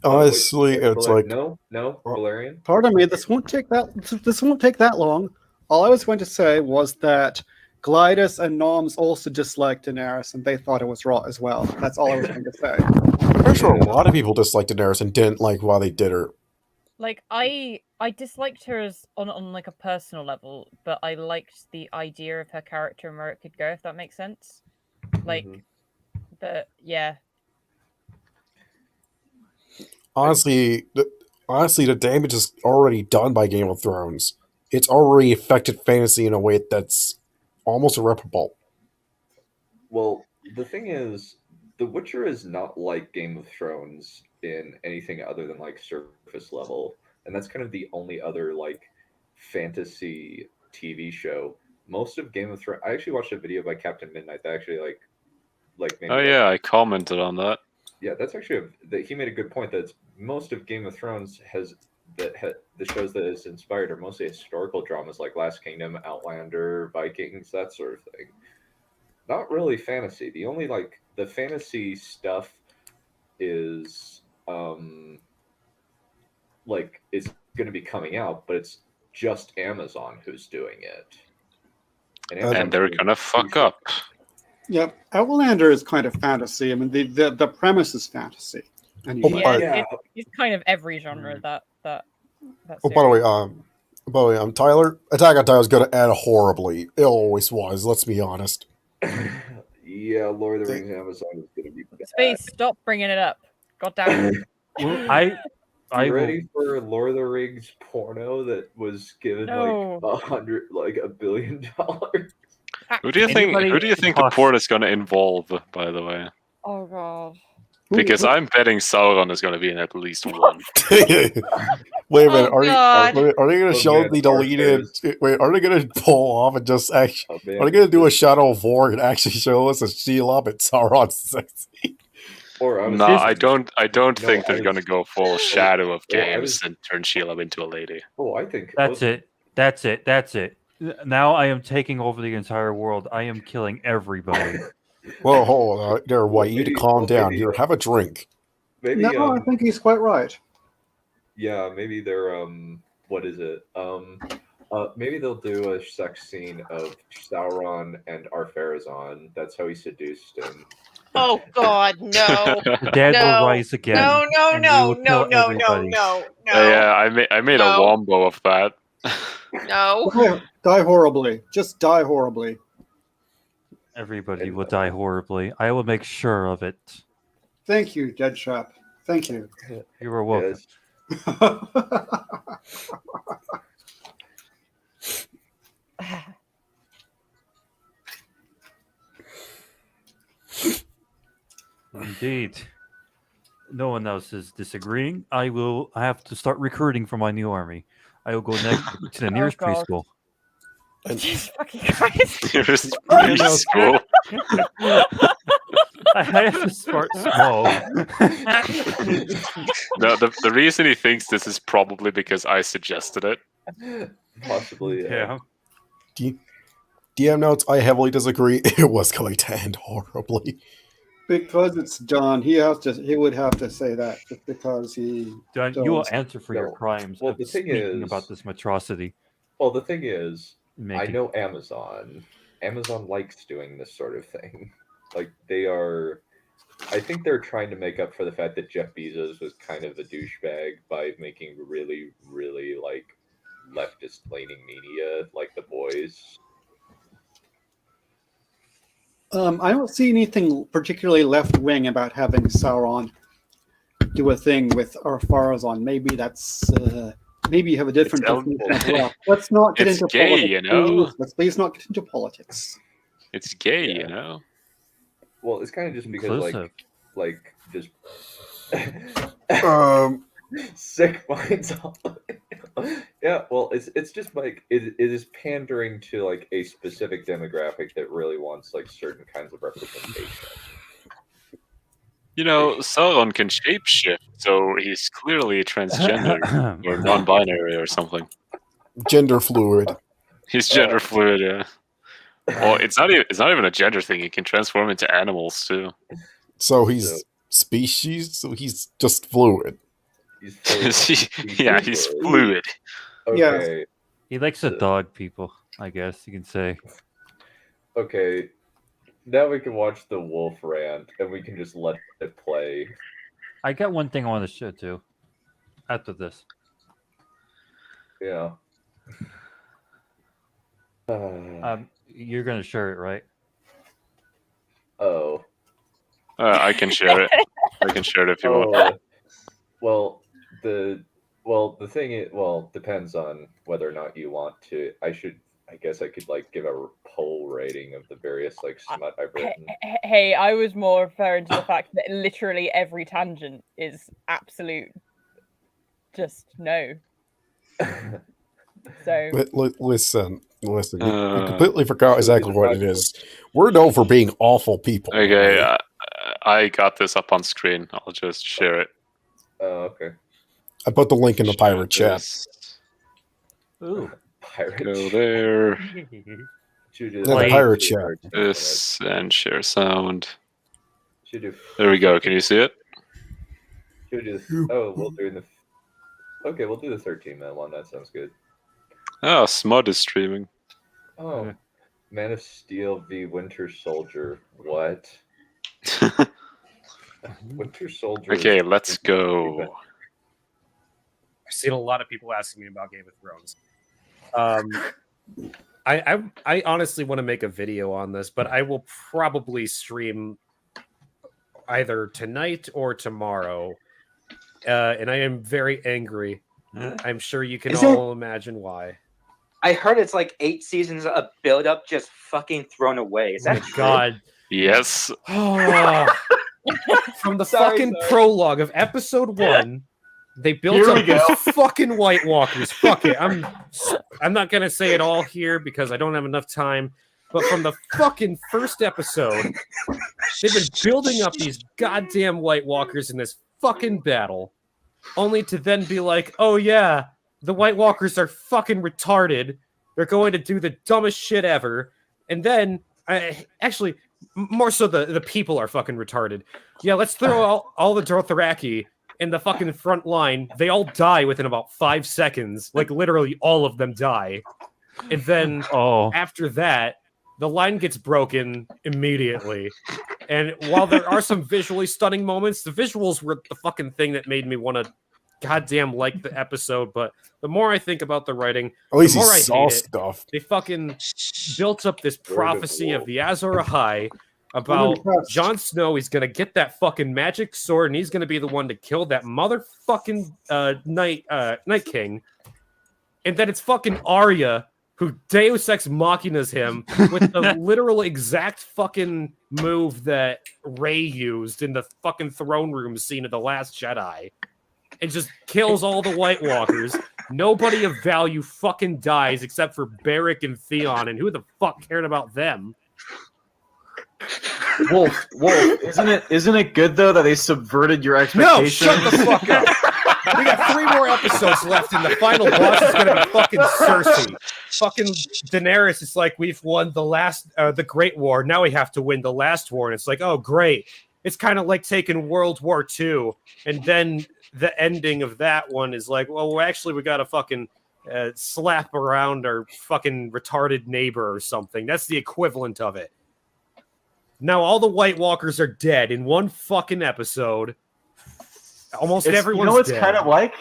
Honestly, it's like no, Valerian. Pardon me. This won't take that long. All I was going to say was that Glidus and Noms also disliked Daenerys, and they thought it was raw as well. That's all I was going to say. I'm pretty sure a lot of people disliked Daenerys and didn't like why they did her. Like I disliked her as on like a personal level, but I liked the idea of her character and where it could go, if that makes sense. Like, yeah. Honestly, the damage is already done by Game of Thrones. It's already affected fantasy in a way that's almost irreparable. Well, the thing is, The Witcher is not like Game of Thrones in anything other than like surface level, and that's kind of the only other like fantasy TV show. Most of Game of Thrones, I actually watched a video by Captain Midnight that actually I commented on that. Yeah, that's actually he made a good point that most of Game of Thrones the shows that it's inspired are mostly historical dramas like Last Kingdom, Outlander, Vikings, that sort of thing. Not really fantasy. The only the fantasy stuff is it's going to be coming out, but it's just Amazon who's doing it, and they're gonna fuck up. Yep, Outlander is kind of fantasy. I mean, the premise is fantasy. Anyway. It's kind of every genre that. Oh, by the way, Tyler. Attack on Titan is going to end horribly. It always was. Let's be honest. Yeah, Lord of the Rings Amazon is going to be bad. Space, stop bringing it up. God damn it. Are you ready for Lord of the Rings porno that was given $1 billion? Who do you think the porn is going to involve? By the way. Oh god. Because I'm betting Sauron is going to be in at least one. Wait a minute, are they going to show the deleted? Wait, are they going to pull off and just actually? Are they going to do a Shadow of War and actually show us a Shelob and Sauron sexy? No, I don't think they're going to go full Shadow of Games and turn Shelob into a lady. Oh, I think that's it. Now I am taking over the entire world. I am killing everybody. Well, hold on there, White. You need to calm down here. Have a drink. Maybe, I think he's quite right. Yeah, maybe they're what is it? Maybe they'll do a sex scene of Sauron and Ar-Pharazôn. That's how he seduced him. Oh God, no! The dead will rise again. No, no, and no, we will no, kill no, no, everybody. no, no. Yeah, I made a No. wombo of that. No. Die horribly. Just die horribly. Everybody will die horribly. I will make sure of it. Thank you, Dead Trap. Thank you. You are welcome. Indeed. No one else is disagreeing. I have to start recruiting for my new army. I will go next to the nearest God. preschool. Jesus fucking Christ. Nearest preschool. I have to start small. No, the reason he thinks this is probably because I suggested it. Possibly, yeah. DM notes, I heavily disagree. It was going to end horribly. Because it's John, he would have to say that just because he. John, you will answer for your crimes. Well, of the thing speaking is about this atrocity. Well, the thing is, I Making- know Amazon. Amazon likes doing this sort of thing. Like they are. I think they're trying to make up for the fact that Jeff Bezos was kind of a douchebag by making really, really like leftist leaning media, like The Boys. I don't see anything particularly left wing about having Sauron do a thing with Ar-Pharazôn. Maybe that's maybe you have a different definition of left. Let's not get It's into gay, politics. you know? Let's please not get into politics. It's gay, you know. Well, it's kind of just because Inclusive. like just Um, sick minds. Yeah, well, it's just like it is pandering to like a specific demographic that really wants like certain kinds of representation. You know, Sauron can shapeshift, so he's clearly transgender or non-binary or something. gender fluid. He's gender fluid, yeah. Well, it's not even a gender thing. He can transform into animals too. So he's species. So he's just fluid. He's he's fluid. Okay. He likes to dog people, I guess you can say. Okay. Now we can watch the wolf rant, and we can just let it play. I got one thing I want to show too. After this. Yeah. You're gonna share it, right? Oh. I can share it. I can share it if you want. Well, the thing is, depends on whether or not you want to. I guess I could like give a poll rating of the various like smut I've written. Hey, I was more referring to the fact that literally every tangent is absolute just no. So Listen. You completely forgot exactly what it is. We're known for being awful people. Okay, I got this up on screen. I'll just share it. Oh, okay. I put the link in the pirate chat. Ooh. Pirate Go there. In the pirate chat. This and share sound. Should do. There we go. Can you see it? Should do. We'll do the. Okay, we'll do the 13-man one. That sounds good. Oh, Smud is streaming. Oh, Man of Steel v Winter Soldier. What? Winter Soldier. Okay, let's go. I've seen a lot of people asking me about Game of Thrones. I honestly want to make a video on this, but I will probably stream either tonight or tomorrow. And I am very angry. I'm sure you can all imagine why. I heard it's like 8 seasons of build-up just fucking thrown away. Is that true? God. Yes. From the fucking prologue of episode 1, they built up these fucking White Walkers. Fuck it. I'm not gonna say it all here because I don't have enough time. But from the fucking first episode, they've been building up these goddamn White Walkers in this fucking battle, only to then be like, oh yeah, the White Walkers are fucking retarded. They're going to do the dumbest shit ever. And then, actually, more so the people are fucking retarded. Yeah, let's throw all the Dothraki in the fucking front line. They all die within about 5 seconds. Like, literally, all of them die. And then after that, the line gets broken immediately. And while there are some visually stunning moments, the visuals were the fucking thing that made me want to goddamn like the episode. But the more I think about the writing, At least the more he I saw hate it. stuff. They fucking built up this prophecy of the Azor Ahai about Jon Snow. He's gonna get that fucking magic sword, and he's gonna be the one to kill that motherfucking Night King. And then it's fucking Arya who Deus Ex Machinas him with the literal exact fucking move that Rey used in the fucking throne room scene of The Last Jedi. And just kills all the White Walkers. Nobody of value fucking dies except for Beric and Theon, and who the fuck cared about them? Wolf, isn't it good though that they subverted your expectations? No, shut the fuck up. We got 3 more episodes left, and the final boss is gonna be fucking Cersei. Fucking Daenerys is like, we've won the Great War, now we have to win the last war, and it's like, oh great. It's kind of like taking World War II, and then the ending of that one is like, well, actually we gotta fucking slap around our fucking retarded neighbor or something. That's the equivalent of it. Now all the White Walkers are dead in one fucking episode. Almost everyone's You know what's dead. kind of like?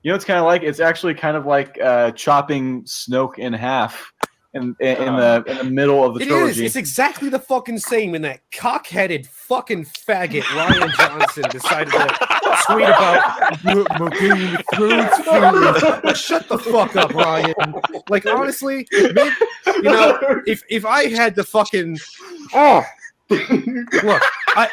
It's actually kind of like chopping Snoke in half in the middle of the trilogy. It is. It's exactly the fucking same. And that cock-headed fucking faggot Ryan Johnson decided to tweet about Game of Thrones. Shut the fuck up, Ryan. Like honestly, you know, if I had to fucking look, I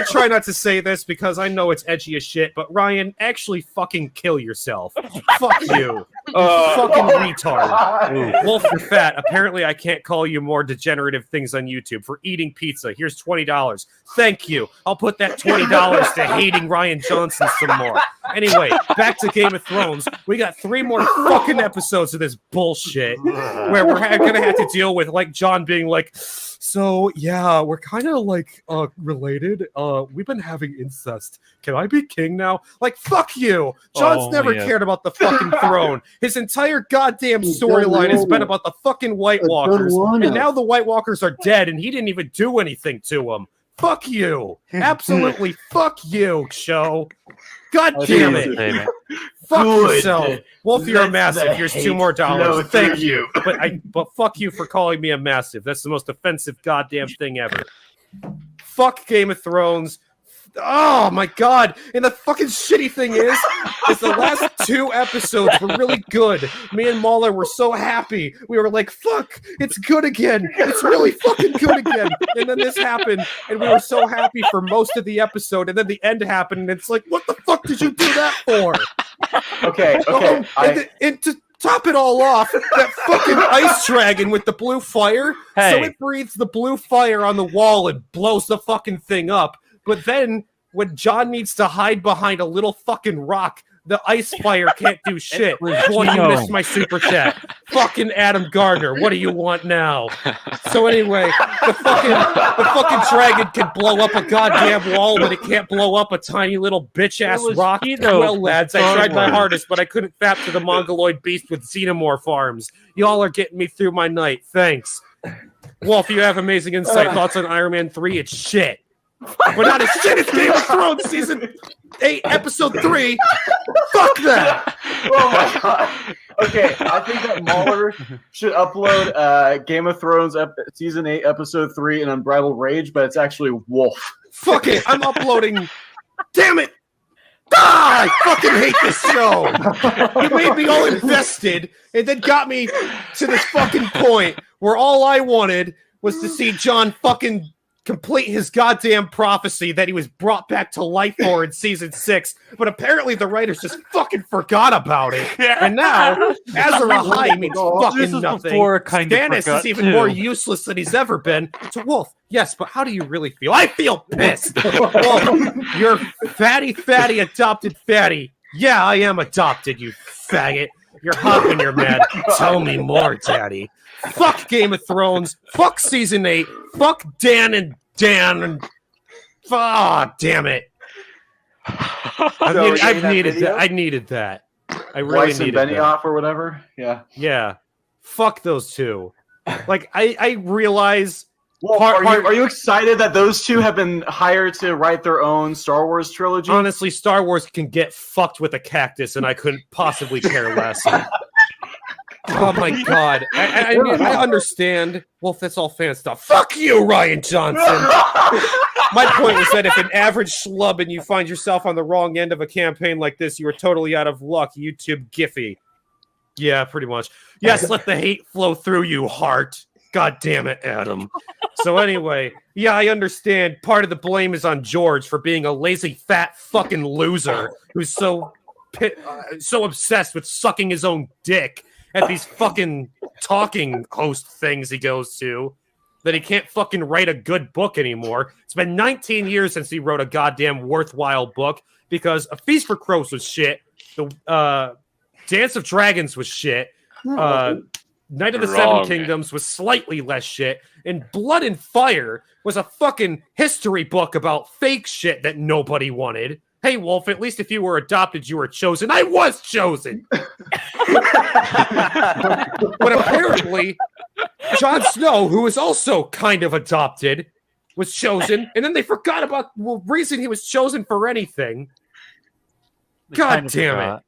try not to say this because I know it's edgy as shit, but Ryan, actually fucking kill yourself. Fuck you. Fucking retard. Wolf, you're fat. Apparently I can't call you more degenerative things on YouTube. For eating pizza, here's $20. Thank you. I'll put that $20 to hating Ryan Johnson some more. Anyway, back to Game of Thrones. We got 3 more fucking episodes of this bullshit where we're gonna have to deal with like Jon being like, so yeah, we're kind of like related. We've been having incest. Can I be king now? Like, fuck you. Jon's never cared about the fucking throne. His entire goddamn storyline has been about the fucking White Walkers. And now the White Walkers are dead and he didn't even do anything to them. Fuck you. Absolutely fuck you, show. God damn it. Fuck yourself. Wolf, you're a massive. Here's $2 more. Thank you. But fuck you for calling me a massive. That's the most offensive goddamn thing ever. Fuck Game of Thrones. Oh my god. And the fucking shitty thing is the last 2 episodes were really good. Me and Mauler were so happy. We were like, fuck, it's good again. It's really fucking good again. And then this happened, and we were so happy for most of the episode, and then the end happened, and it's like, what the fuck did you do that for? Okay. And to top it all off, that fucking ice dragon with the blue fire, so it breathes the blue fire on the wall and blows the fucking thing up. But then, when Jon needs to hide behind a little fucking rock, the ice fire can't do shit. Boy, you missed my super chat. Fucking Adam Gardner, what do you want now? So anyway, the fucking dragon can blow up a goddamn wall, but it can't blow up a tiny little bitch-ass rock. Well, lads, I tried my hardest, but I couldn't fap to the Mongoloid beast with xenomorph arms. Y'all are getting me through my night. Thanks. Wolf, you have amazing insight. Thoughts on Iron Man 3? It's shit. But not as shit as Game of Thrones Season 8, Episode 3. Fuck that! Oh my god. Okay, I think that Mauler should upload Game of Thrones Season 8, Episode 3 in Unbridled Rage, but it's actually Wolf. Fuck it, I'm uploading... Damn it! Ah, I fucking hate this show! You made me all invested, and then got me to this fucking point where all I wanted was to see Jon fucking complete his goddamn prophecy that he was brought back to life for in season 6, but apparently the writers just fucking forgot about it. And now, Azor Ahai means fucking nothing. Stannis is even more useless than he's ever been. To Wolf, yes, but how do you really feel? I feel pissed. Wolf, you're fatty adopted fatty. Yeah, I am adopted, you faggot. You're hot when you're mad. Tell me more, daddy. Fuck Game of Thrones. Fuck Season 8. Fuck Dan and damn it. I needed that. I really Weiss and needed Benioff or whatever. Yeah. Yeah. Fuck those two. Like, I realize... Well, are you excited that those two have been hired to write their own Star Wars trilogy? Honestly, Star Wars can get fucked with a cactus, and I couldn't possibly care less. Oh my god. I understand. Wolf, that's all fan stuff. Fuck you, Ryan Johnson! My point was that if an average schlub and you find yourself on the wrong end of a campaign like this, you are totally out of luck, YouTube Giphy. Yeah, pretty much. Yes, let the hate flow through you, heart. God damn it, Adam. So anyway, yeah, I understand part of the blame is on George for being a lazy, fat fucking loser who's so obsessed with sucking his own dick at these fucking talking host things he goes to that he can't fucking write a good book anymore. It's been 19 years since he wrote a goddamn worthwhile book because A Feast for Crows was shit. The Dance of Dragons was shit. Night of the Seven Kingdoms was slightly less shit, and Blood and Fire was a fucking history book about fake shit that nobody wanted. Hey, Wolf, at least if you were adopted, you were chosen. I was chosen! But apparently, Jon Snow, who was also kind of adopted, was chosen, and then they forgot about the reason he was chosen for anything. God damn it.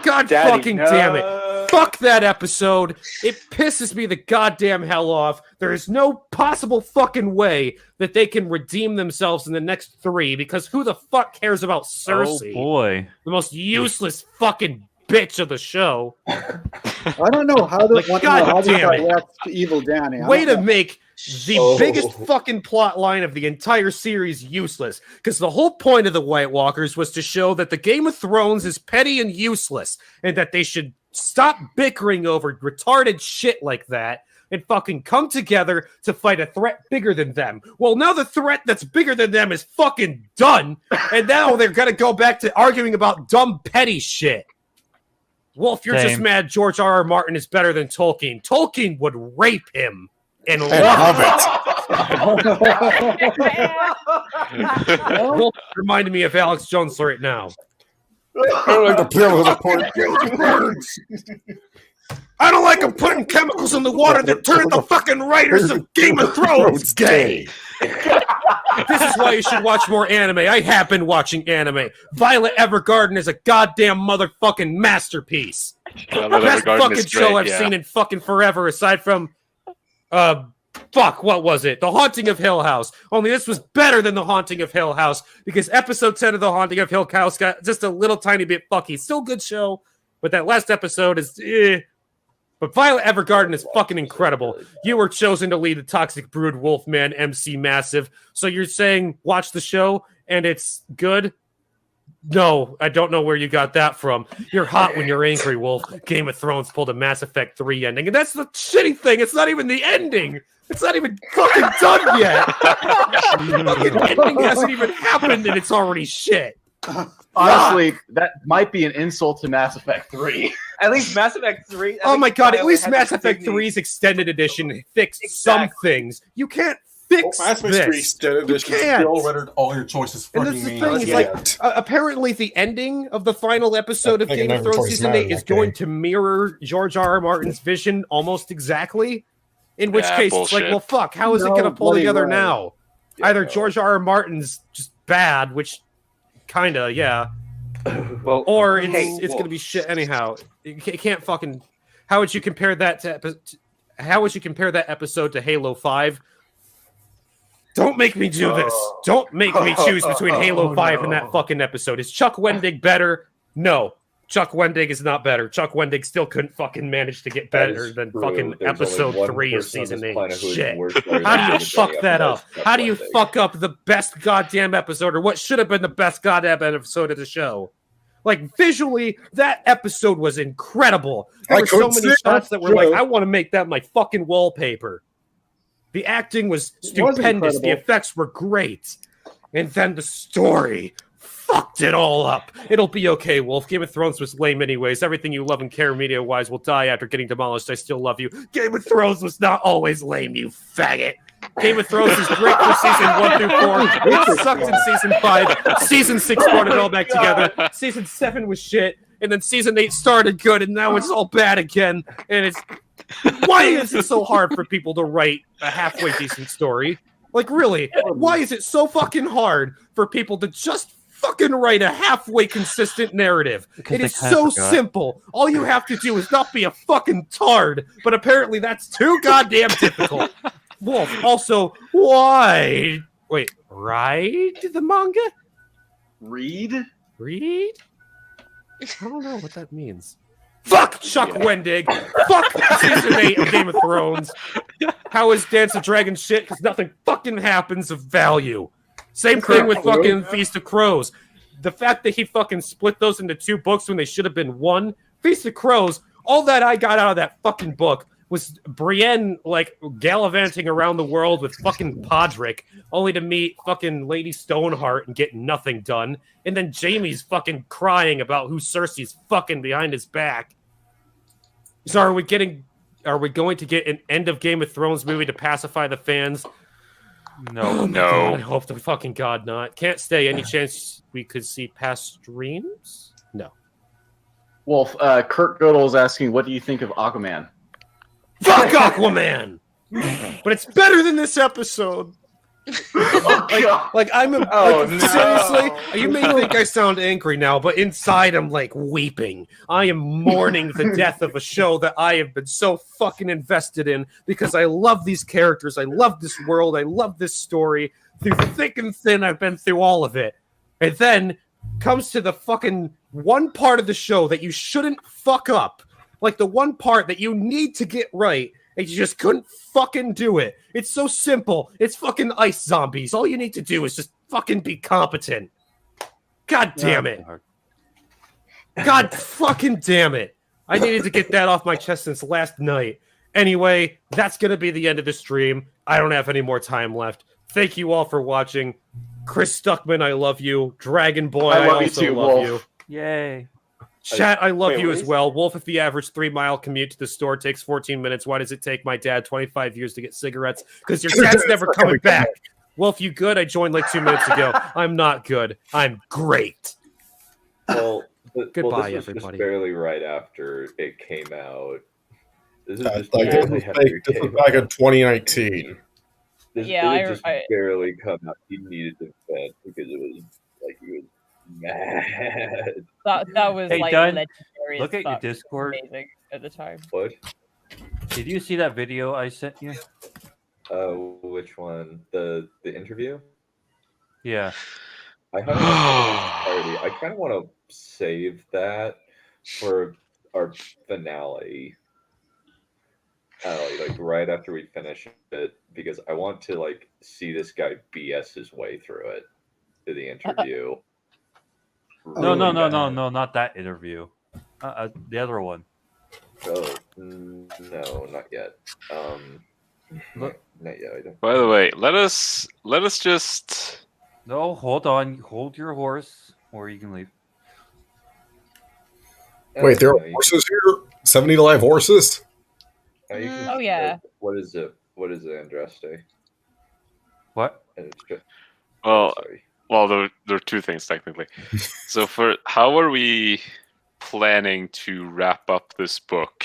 God fucking damn it. Fuck that episode. It pisses me the goddamn hell off. There is no possible fucking way that they can redeem themselves in the next 3 because who the fuck cares about Cersei? Oh boy. The most useless fucking bitch of the show. I don't know how this got left to Evil Danny. Way to make the biggest fucking plot line of the entire series useless. Because the whole point of the White Walkers was to show that the Game of Thrones is petty and useless, and that they should stop bickering over retarded shit like that and fucking come together to fight a threat bigger than them. Well, now the threat that's bigger than them is fucking done, and now they're gonna go back to arguing about dumb petty shit. Wolf, you're just mad George R.R. Martin is better than Tolkien. Tolkien would rape him and love it. Wolf reminded me of Alex Jones right now. I don't like the pill with the point. I don't like them putting chemicals in the water that turn the fucking writers of Game of Thrones gay. This is why you should watch more anime. I have been watching anime. Violet Evergarden is a goddamn motherfucking masterpiece. Best fucking show I've seen in fucking forever, aside from what was it? The Haunting of Hill House. Only this was better than The Haunting of Hill House because episode 10 of The Haunting of Hill House got just a little tiny bit fucky. Still a good show, but that last episode is But Violet Evergarden is fucking incredible. You were chosen to lead the Toxic Brood Wolfman MC Massive. So you're saying watch the show and it's good? No, I don't know where you got that from. You're hot when you're angry, Wolf. Game of Thrones pulled a Mass Effect 3 ending. And that's the shitty thing. It's not even the ending. It's not even fucking done yet. The fucking ending hasn't even happened and it's already shit. Honestly, that might be an insult to Mass Effect 3. At least Mass Effect 3. Oh my god, at least Mass Effect 3's extended edition fixed some things. You can't fix Mass Effect 3 extended edition still rendered all your choices and fucking that's the thing, meaningless. apparently the ending of the final episode of Game of Thrones Season 8 is going to mirror George R.R. Martin's vision almost exactly. In which case, bullshit. it's like, well, fuck, how is it going to pull together now? Either George R.R. Martin's just bad, which kinda, yeah. Well, or it's going to be shit anyhow. You can't fucking. How would you compare that to? How would you compare that episode to Halo 5? Don't make me do this. Don't make me choose between Halo 5 and that fucking episode. Is Chuck Wendig better? No. Chuck Wendig is not better. Chuck Wendig still couldn't fucking manage to get better than fucking episode 3 of season 8. Shit. How do you fuck that up? How do you fuck up the best goddamn episode, or what should have been the best goddamn episode of the show? Like, visually, that episode was incredible. There were so many shots that were like, I want to make that my fucking wallpaper. The acting was stupendous. The effects were great. And then the story fucked it all up. It'll be okay, Wolf. Game of Thrones was lame anyways. Everything you love and care media-wise will die after getting demolished. I still love you. Game of Thrones was not always lame, you faggot. Game of Thrones is great for season 1 through 4. It sucked in season 5. Season 6 brought it all back together. Season 7 was shit. and then season 8 started good, and now it's all bad again. And it's why is it so hard for people to write a halfway decent story? Like, really, why is it so fucking hard for people to just fucking write a halfway consistent narrative? It is so simple. All you have to do is not be a fucking tard, but apparently that's too goddamn difficult. Wolf, also, why? Wait, ride the manga? Read? I don't know what that means. Fuck Chuck Wendig! Fuck season 8 of Game of Thrones! How is Dance of Dragons shit? Because nothing fucking happens of value. Same thing with fucking Feast of Crows. The fact that he fucking split those into 2 books when they should have been 1. Feast of Crows, all that I got out of that fucking book was Brienne, like, gallivanting around the world with fucking Podrick, only to meet fucking Lady Stoneheart and get nothing done. And then Jaime's fucking crying about who Cersei's fucking behind his back. So are we going to get an end of Game of Thrones movie to pacify the fans? No. Oh my God, I hope to fucking God not. Can't stay. Any chance we could see past streams? No. Wolf, Kurt Gödel is asking, what do you think of Aquaman? Fuck Aquaman! But it's better than this episode. Seriously, you may think I sound angry now, but inside I'm like weeping. I am mourning the death of a show that I have been so fucking invested in because I love these characters, I love this world, I love this story. Through thick and thin, I've been through all of it. And then comes to the fucking one part of the show that you shouldn't fuck up. Like the one part that you need to get right, and you just couldn't fucking do it. It's so simple. It's fucking ice zombies. All you need to do is just fucking be competent. God damn it. God fucking damn it. I needed to get that off my chest since last night. Anyway, that's going to be the end of the stream. I don't have any more time left. Thank you all for watching. Chris Stuckman, I love you. Dragon Boy, I also you too, love Wolf. you. Yay. Chat, I love you as well. Wolf, if the average 3-mile commute to the store takes 14 minutes, why does it take my dad 25 years to get cigarettes? Because your dad's never coming back. Wolf, you good? I joined like 2 minutes ago. I'm not good. I'm great. Well, goodbye, this was everybody. Just barely right after it came out. This is just this was back in 2019. This Yeah, just barely come out. He needed to vent because it was like he was mad. That was Hey, like Dunn, legendary. look as at your fuck. Discord. Amazing at the time. What? Did you see that video I sent you? Which one? The interview? Yeah. I haven't watched the entirety. I kind of want to save that for our finale. Like right after we finish it, because I want to like see this guy BS his way through it to the interview. No, not that interview. The other one. Oh no, not yet. Not yet. I don't. By the way, let us just. No, hold on. Hold your horse, or you can leave. Wait, there are horses here? 70 live horses? Oh yeah. What is it? What is it, Andraste? What? Well, there are two things technically. So for how are we planning to wrap up this book?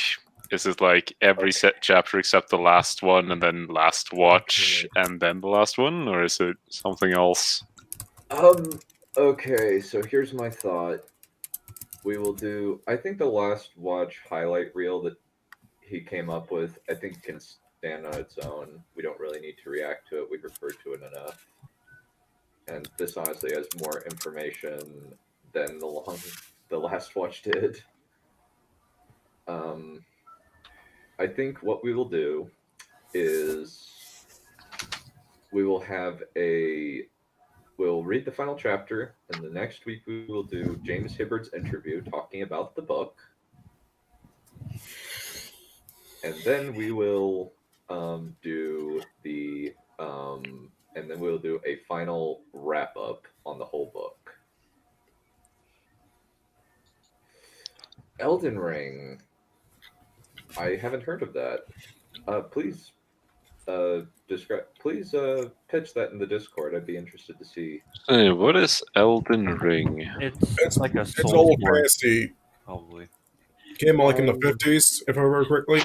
Is it like every set chapter except the last one, and then last watch, and then the last one, or is it something else? Okay, so here's my thought. We will do. I think the last watch highlight reel that he came up with, I think, can stand on its own. We don't really need to react to it. We refer to it enough. And this honestly has more information than the last watch did. I think what we will do is we'll read the final chapter, and the next week we will do James Hibbard's interview talking about the book. And then we will do a final wrap up on the whole book. Elden Ring. I haven't heard of that. Please describe. Please pitch that in the Discord. I'd be interested to see. Hey, what is Elden Ring? It's like a It's old fantasy probably. Came out like in the 50s, if I remember correctly.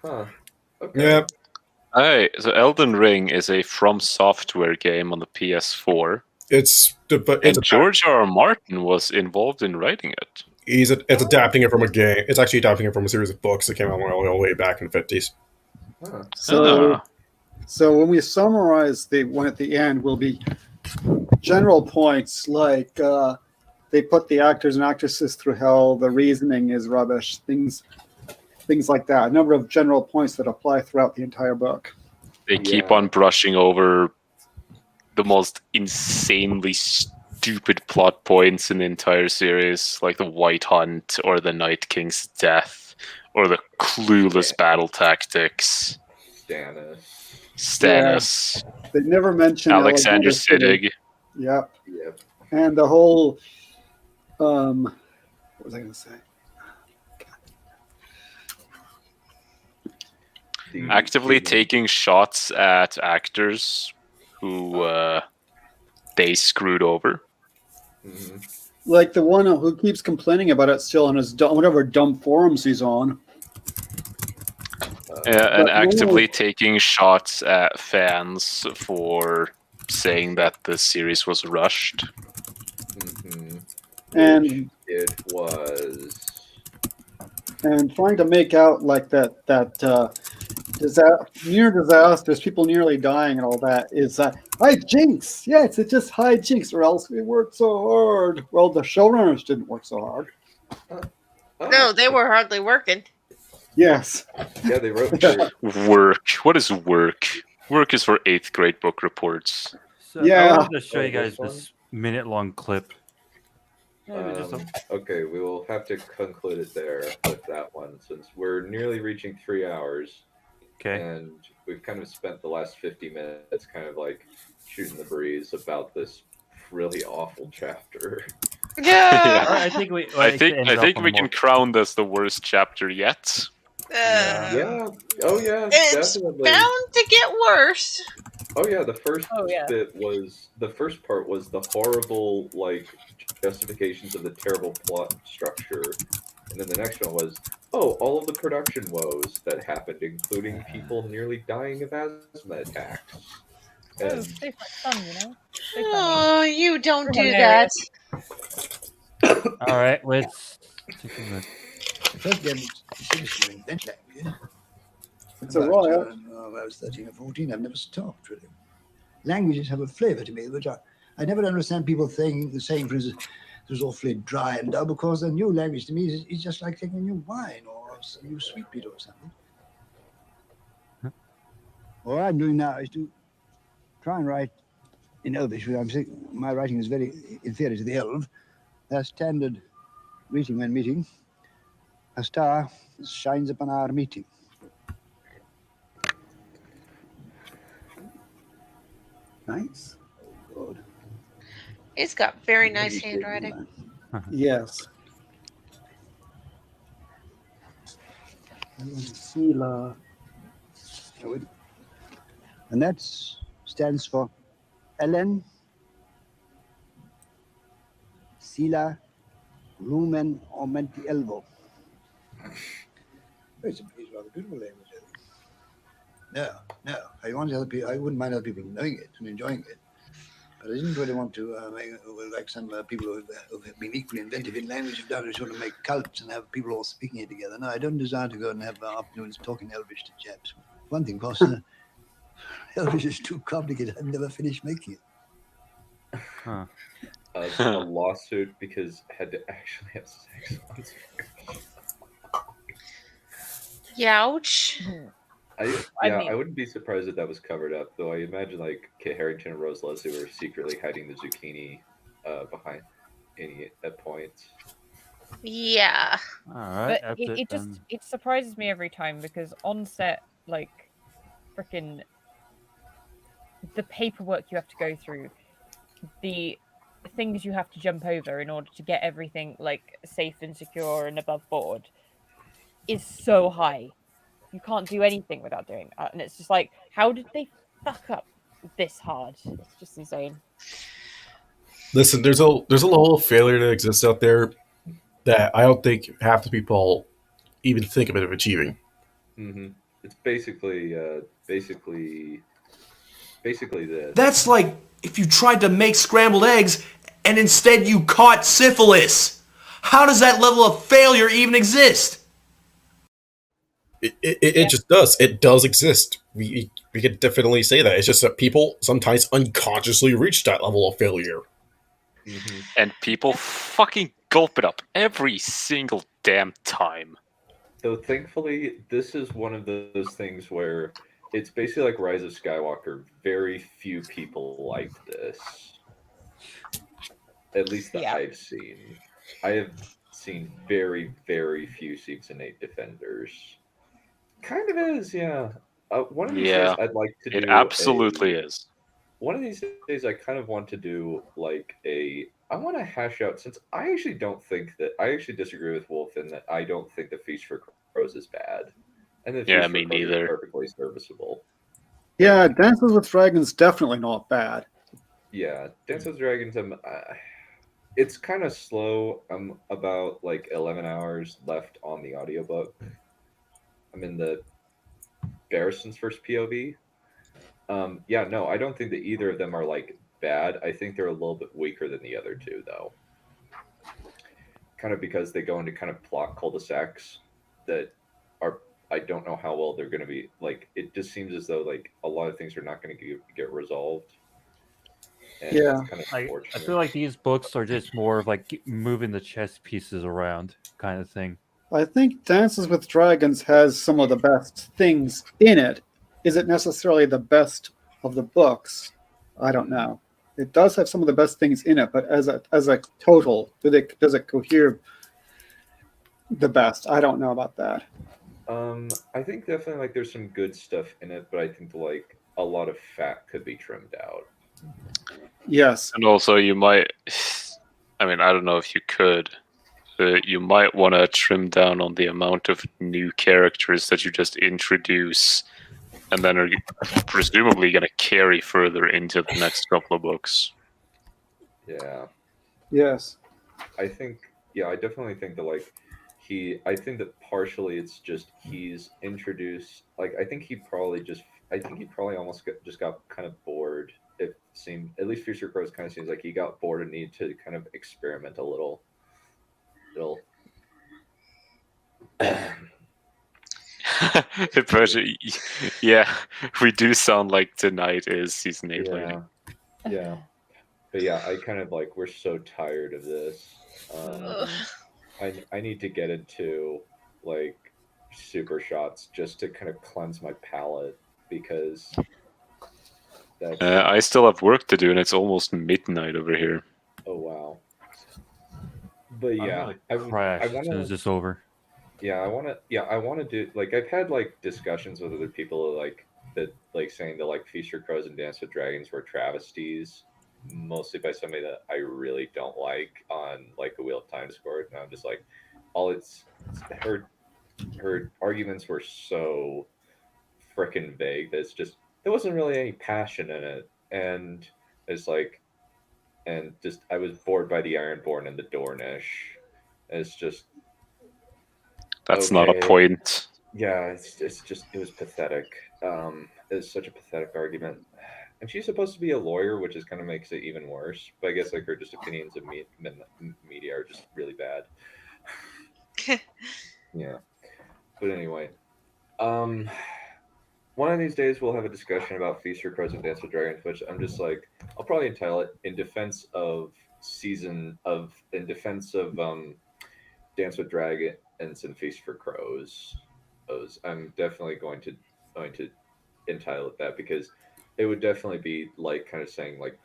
Huh. Okay. Yeah. Hey, so Elden Ring is a From Software game on the PS4. It's George R.R. Martin was involved in writing it. It's adapting it from a game. It's actually adapting it from a series of books that came out all the way back in the 50s. So when we summarize the one at the end, will be general points like they put the actors and actresses through hell. The reasoning is rubbish. Things like that. A number of general points that apply throughout the entire book. They keep on brushing over the most insanely stupid plot points in the entire series, like the White Hunt or the Night King's death or the clueless battle tactics. Stannis. Yeah. They never mention Alexander Siddig. Yep. And the whole what was I going to say? Actively taking shots at actors who they screwed over. Like the one who keeps complaining about it still on his whatever dumb forums he's on. And actively taking shots at fans for saying that the series was rushed. And it was. And trying to make out like that near disasters, people nearly dying and all that is high jinx. Yes, it's just high jinx, or else we worked so hard. Well, the showrunners didn't work so hard. No, they were hardly working. Yes. Yeah, they wrote work. What is work? Work is for 8th grade book reports. So I wanted to show you guys this minute-long clip. Okay, we will have to conclude it there with that one, since we're nearly reaching 3 hours. Okay. And we've kind of spent the last 50 minutes kind of like shooting the breeze about this really awful chapter. Yeah. I think we can crown this the worst chapter yet. Yeah. Oh yeah. It's definitely. bound to get worse. Oh yeah. The first part was the horrible like justifications of the terrible plot structure, and then the next one was all of the production woes that happened, including people nearly dying of asthma attacks. And Stay fun, you know. Oh, you don't do that. All right, let's take a look. First game was invent language. It's a riot. When I was 13 or 14, I've never stopped, really. Languages have a flavor to me, which I never understand people saying, for instance, it was awfully dry and dull, because a new language to me is just like taking a new wine or a new sweet beet or something. What I'm doing now is to try and write in Elvish, because my writing is very inferior to the Elv. Their standard greeting when meeting: a star shines upon our meeting. Nice. Oh, God. It's got very nice handwriting. Yes. Sila. And that stands for Ellen, Sila, Lumen, or Menti Elvo. It's rather beautiful language. No. I wouldn't mind other people knowing it and enjoying it. But I didn't really want to, like some people who have been equally inventive in language have done, sort of make cults and have people all speaking it together. No, I don't desire to go and have afternoons talking Elvish to chaps. One thing, of course, Elvish is too complicated. I've never finished making it. a lawsuit because I had to actually have sex once. Youch. I wouldn't be surprised if that was covered up, though. I imagine like Kit Harington and Rose Leslie were secretly hiding the zucchini behind any at points. Yeah. All right. But it surprises me every time, because on set, like, freaking the paperwork you have to go through, the things you have to jump over in order to get everything like safe and secure and above board is so high. You can't do anything without doing that, and it's just like, how did they fuck up this hard? It's just insane. Listen, there's a level of failure that exists out there that I don't think half the people even think of achieving. Mm-hmm. It's basically this. That's like if you tried to make scrambled eggs and instead you caught syphilis. How does that level of failure even exist? It just does. It does exist. We can definitely say that. It's just that people sometimes unconsciously reach that level of failure. Mm-hmm. And people fucking gulp it up every single damn time. Though thankfully, this is one of those things where it's basically like Rise of Skywalker. Very few people liked this. At least that I've seen. I have seen very, very few Season 8 defenders. Kind of is, yeah. One of these days I'd like to do it absolutely is. One of these days I kind of want to do like I want to hash out, since I actually don't think that, I actually disagree with Wolf in that I don't think the Feast for Crows is bad. And the Feast me for Crows neither. is perfectly serviceable. Yeah, Dances with Dragons definitely not bad. Yeah, Dance with Dragons, it's kind of slow. I'm about like 11 hours left on the audiobook. I'm in the Barrison's first POV. No, I don't think that either of them are like bad. I think they're a little bit weaker than the other two, though. Kind of because they go into kind of plot cul-de-sacs that are, I don't know how well they're going to be. Like, it just seems as though like a lot of things are not going to get resolved. And Yeah, it's kind of I feel like these books are just more of like moving the chess pieces around kind of thing. I think Dances with Dragons has some of the best things in it. Is it necessarily the best of the books? I don't know. It does have some of the best things in it, but as a total, does it cohere the best? I don't know about that. I think definitely like there's some good stuff in it, but I think like a lot of fat could be trimmed out. Yes. And also you might, I mean, I don't know if you could, but you might want to trim down on the amount of new characters that you just introduce and then are presumably going to carry further into the next couple of books. Yeah. Yes. I think, I definitely think that like I think that partially it's just he's introduced, like I think he probably almost just got kind of bored. It seemed, at least Future Crows kind of seems like he got bored and needed to kind of experiment a little. Yeah, we do sound like tonight is season 8 lady. Yeah. But yeah, I kind of like, we're so tired of this. I need to get into like super shots just to kind of cleanse my palate, because that's... I still have work to do and it's almost midnight over here. Oh wow. But yeah, I crash as soon as it's over. Yeah, I want to do, like, I've had like discussions with other people like that, like saying that like Feast for Crows and Dance with Dragons were travesties, mostly by somebody that I really don't like on like the Wheel of Time Discord, and I'm just like, her arguments were so freaking vague that it's just, there wasn't really any passion in it, and it's like, and just I was bored by the Ironborn and the Dornish. It's just, that's not a point. Yeah, it's just, it was pathetic. It's such a pathetic argument. And she's supposed to be a lawyer, which is kind of makes it even worse. But I guess like her just opinions of media are just really bad. Yeah. But anyway, one of these days we'll have a discussion about Feast for Crows and Dance with Dragons, which I'm just like, I'll probably entitle it in defense of Dance with Dragons and Feast for Crows. I'm definitely going to entitle it that, because it would definitely be like kind of saying like,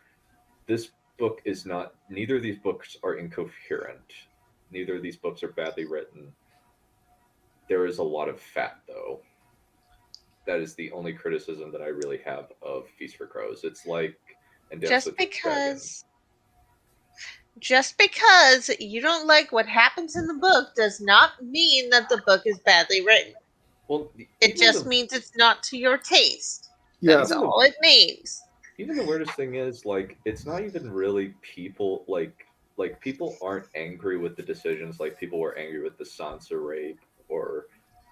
this book is not, neither of these books are incoherent. Neither of these books are badly written. There is a lot of fat, though. That is the only criticism that I really have of Feast for Crows. It's like, and just because you don't like what happens in the book does not mean that the book is badly written. Well, it just means it's not to your taste. Yes. That's all it means. Even the weirdest thing is, like, it's not even really people, like like people aren't angry with the decisions like people were angry with the Sansa rape or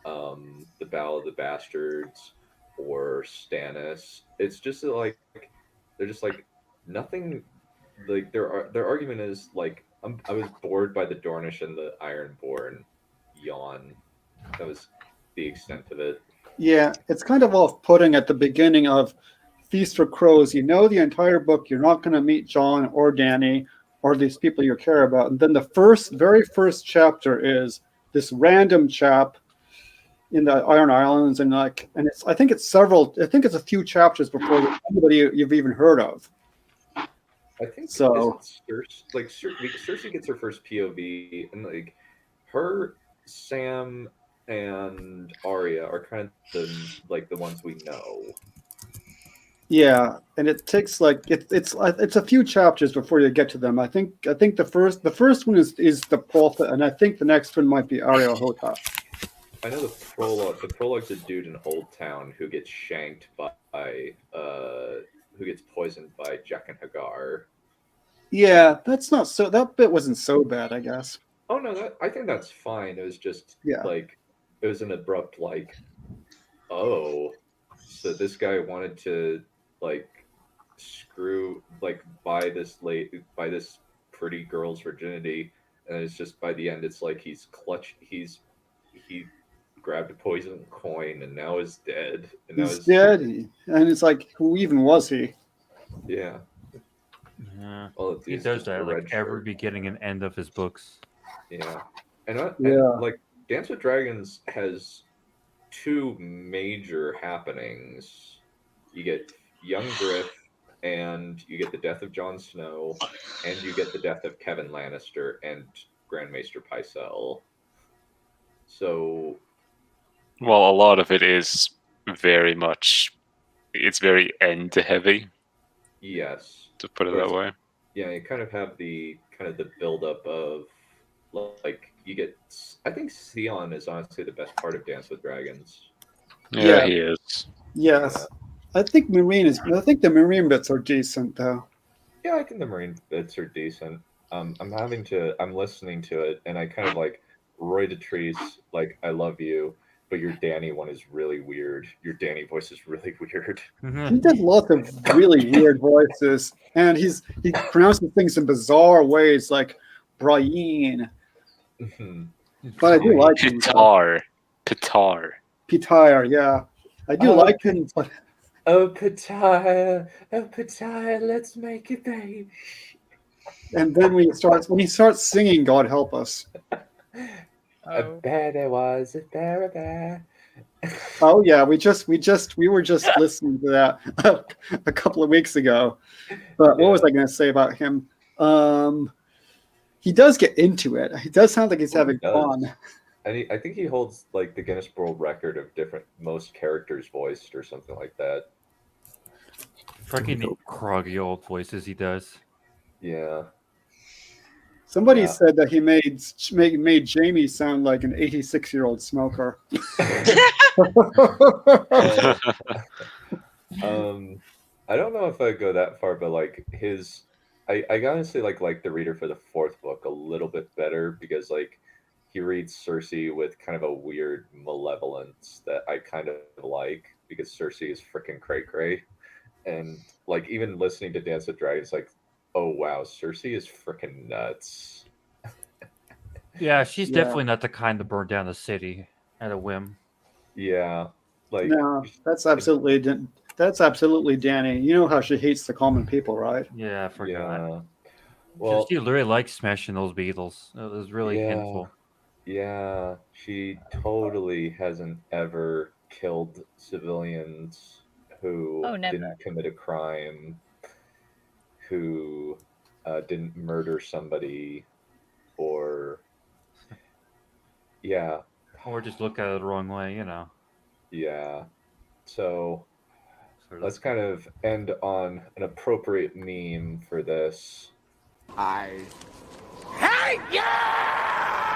the Battle of the Bastards or Stannis. It's just like they're just like nothing. Like their argument is like I was bored by the Dornish and the Ironborn. Yawn. That was the extent of it. Yeah, it's kind of off-putting at the beginning of Feast for Crows. You know the entire book, you're not going to meet Jon or Dany or these people you care about. And then the very first chapter is this random chap in the Iron Islands, and I think it's a few chapters before anybody you've even heard of. I think so. Cersei gets her first POV, and like her, Sam, and Arya are kind of the ones we know. Yeah, and it takes it's a few chapters before you get to them. I think the first one is the Prophet, and I think the next one might be Arya Hota. I know the prologue. The prologue's a dude in Old Town who gets shanked by who gets poisoned by Jack and Hagar. Yeah, that bit wasn't so bad, I guess. Oh no, I think that's fine. It was just like it was an abrupt like, oh, so this guy wanted to like buy this pretty girl's virginity, and it's just by the end it's like he grabbed a poison coin and now is dead. And he's dead, and it's like, who even was he? Yeah. Yeah. Well, He does that like every beginning and end of his books. Yeah. And Yeah. like Dance with Dragons has two major happenings. You get young Griff, and you get the death of Jon Snow, and you get the death of Kevin Lannister and Grand Maester Pycelle. So, well, a lot of it is very much, it's very end heavy. Yes, to put it that way. Yeah, you kind of have the build up of like you get. I think Theon is honestly the best part of Dance with Dragons. Yeah, he is. Yes, I think the Marine bits are decent though. Yeah, I think the Marine bits are decent. I'm listening to it, and I kind of like Roy Dotrice, like I love you, but your Dany one is really weird. Your Dany voice is really weird. He does lots of really weird voices, and he pronounces things in bizarre ways, like Brian. But I do like him. Pitar, yeah, I do like him. But oh, Pitar, let's make it, babe. And then when he starts singing, God help us. A bear was a bear. Oh yeah, we were just listening to that a couple of weeks ago. But what was I going to say about him? He does get into it. He does sound like he's having fun. And I think he holds like the Guinness World Record of most characters voiced or something like that. Fucking croggy old voices he does. Yeah. Somebody said that he made Jamie sound like an 86-year-old smoker. I don't know if I'd go that far, but like I honestly like the reader for the fourth book a little bit better because like he reads Cersei with kind of a weird malevolence that I kind of like because Cersei is freaking cray-cray. And like even listening to Dance with Dragons, like, oh wow, Cersei is freaking nuts. Yeah, she's definitely not the kind to burn down the city at a whim. Yeah, like no, that's absolutely Dany. You know how she hates the common people, right? Yeah, I forgot. Yeah. Well, she literally likes smashing those beetles. It was really painful. Yeah, she totally hasn't ever killed civilians who didn't commit a crime, who didn't murder somebody, or or just look at it the wrong way, you know. Yeah. So let's kind of end on an appropriate meme for this. I hate you!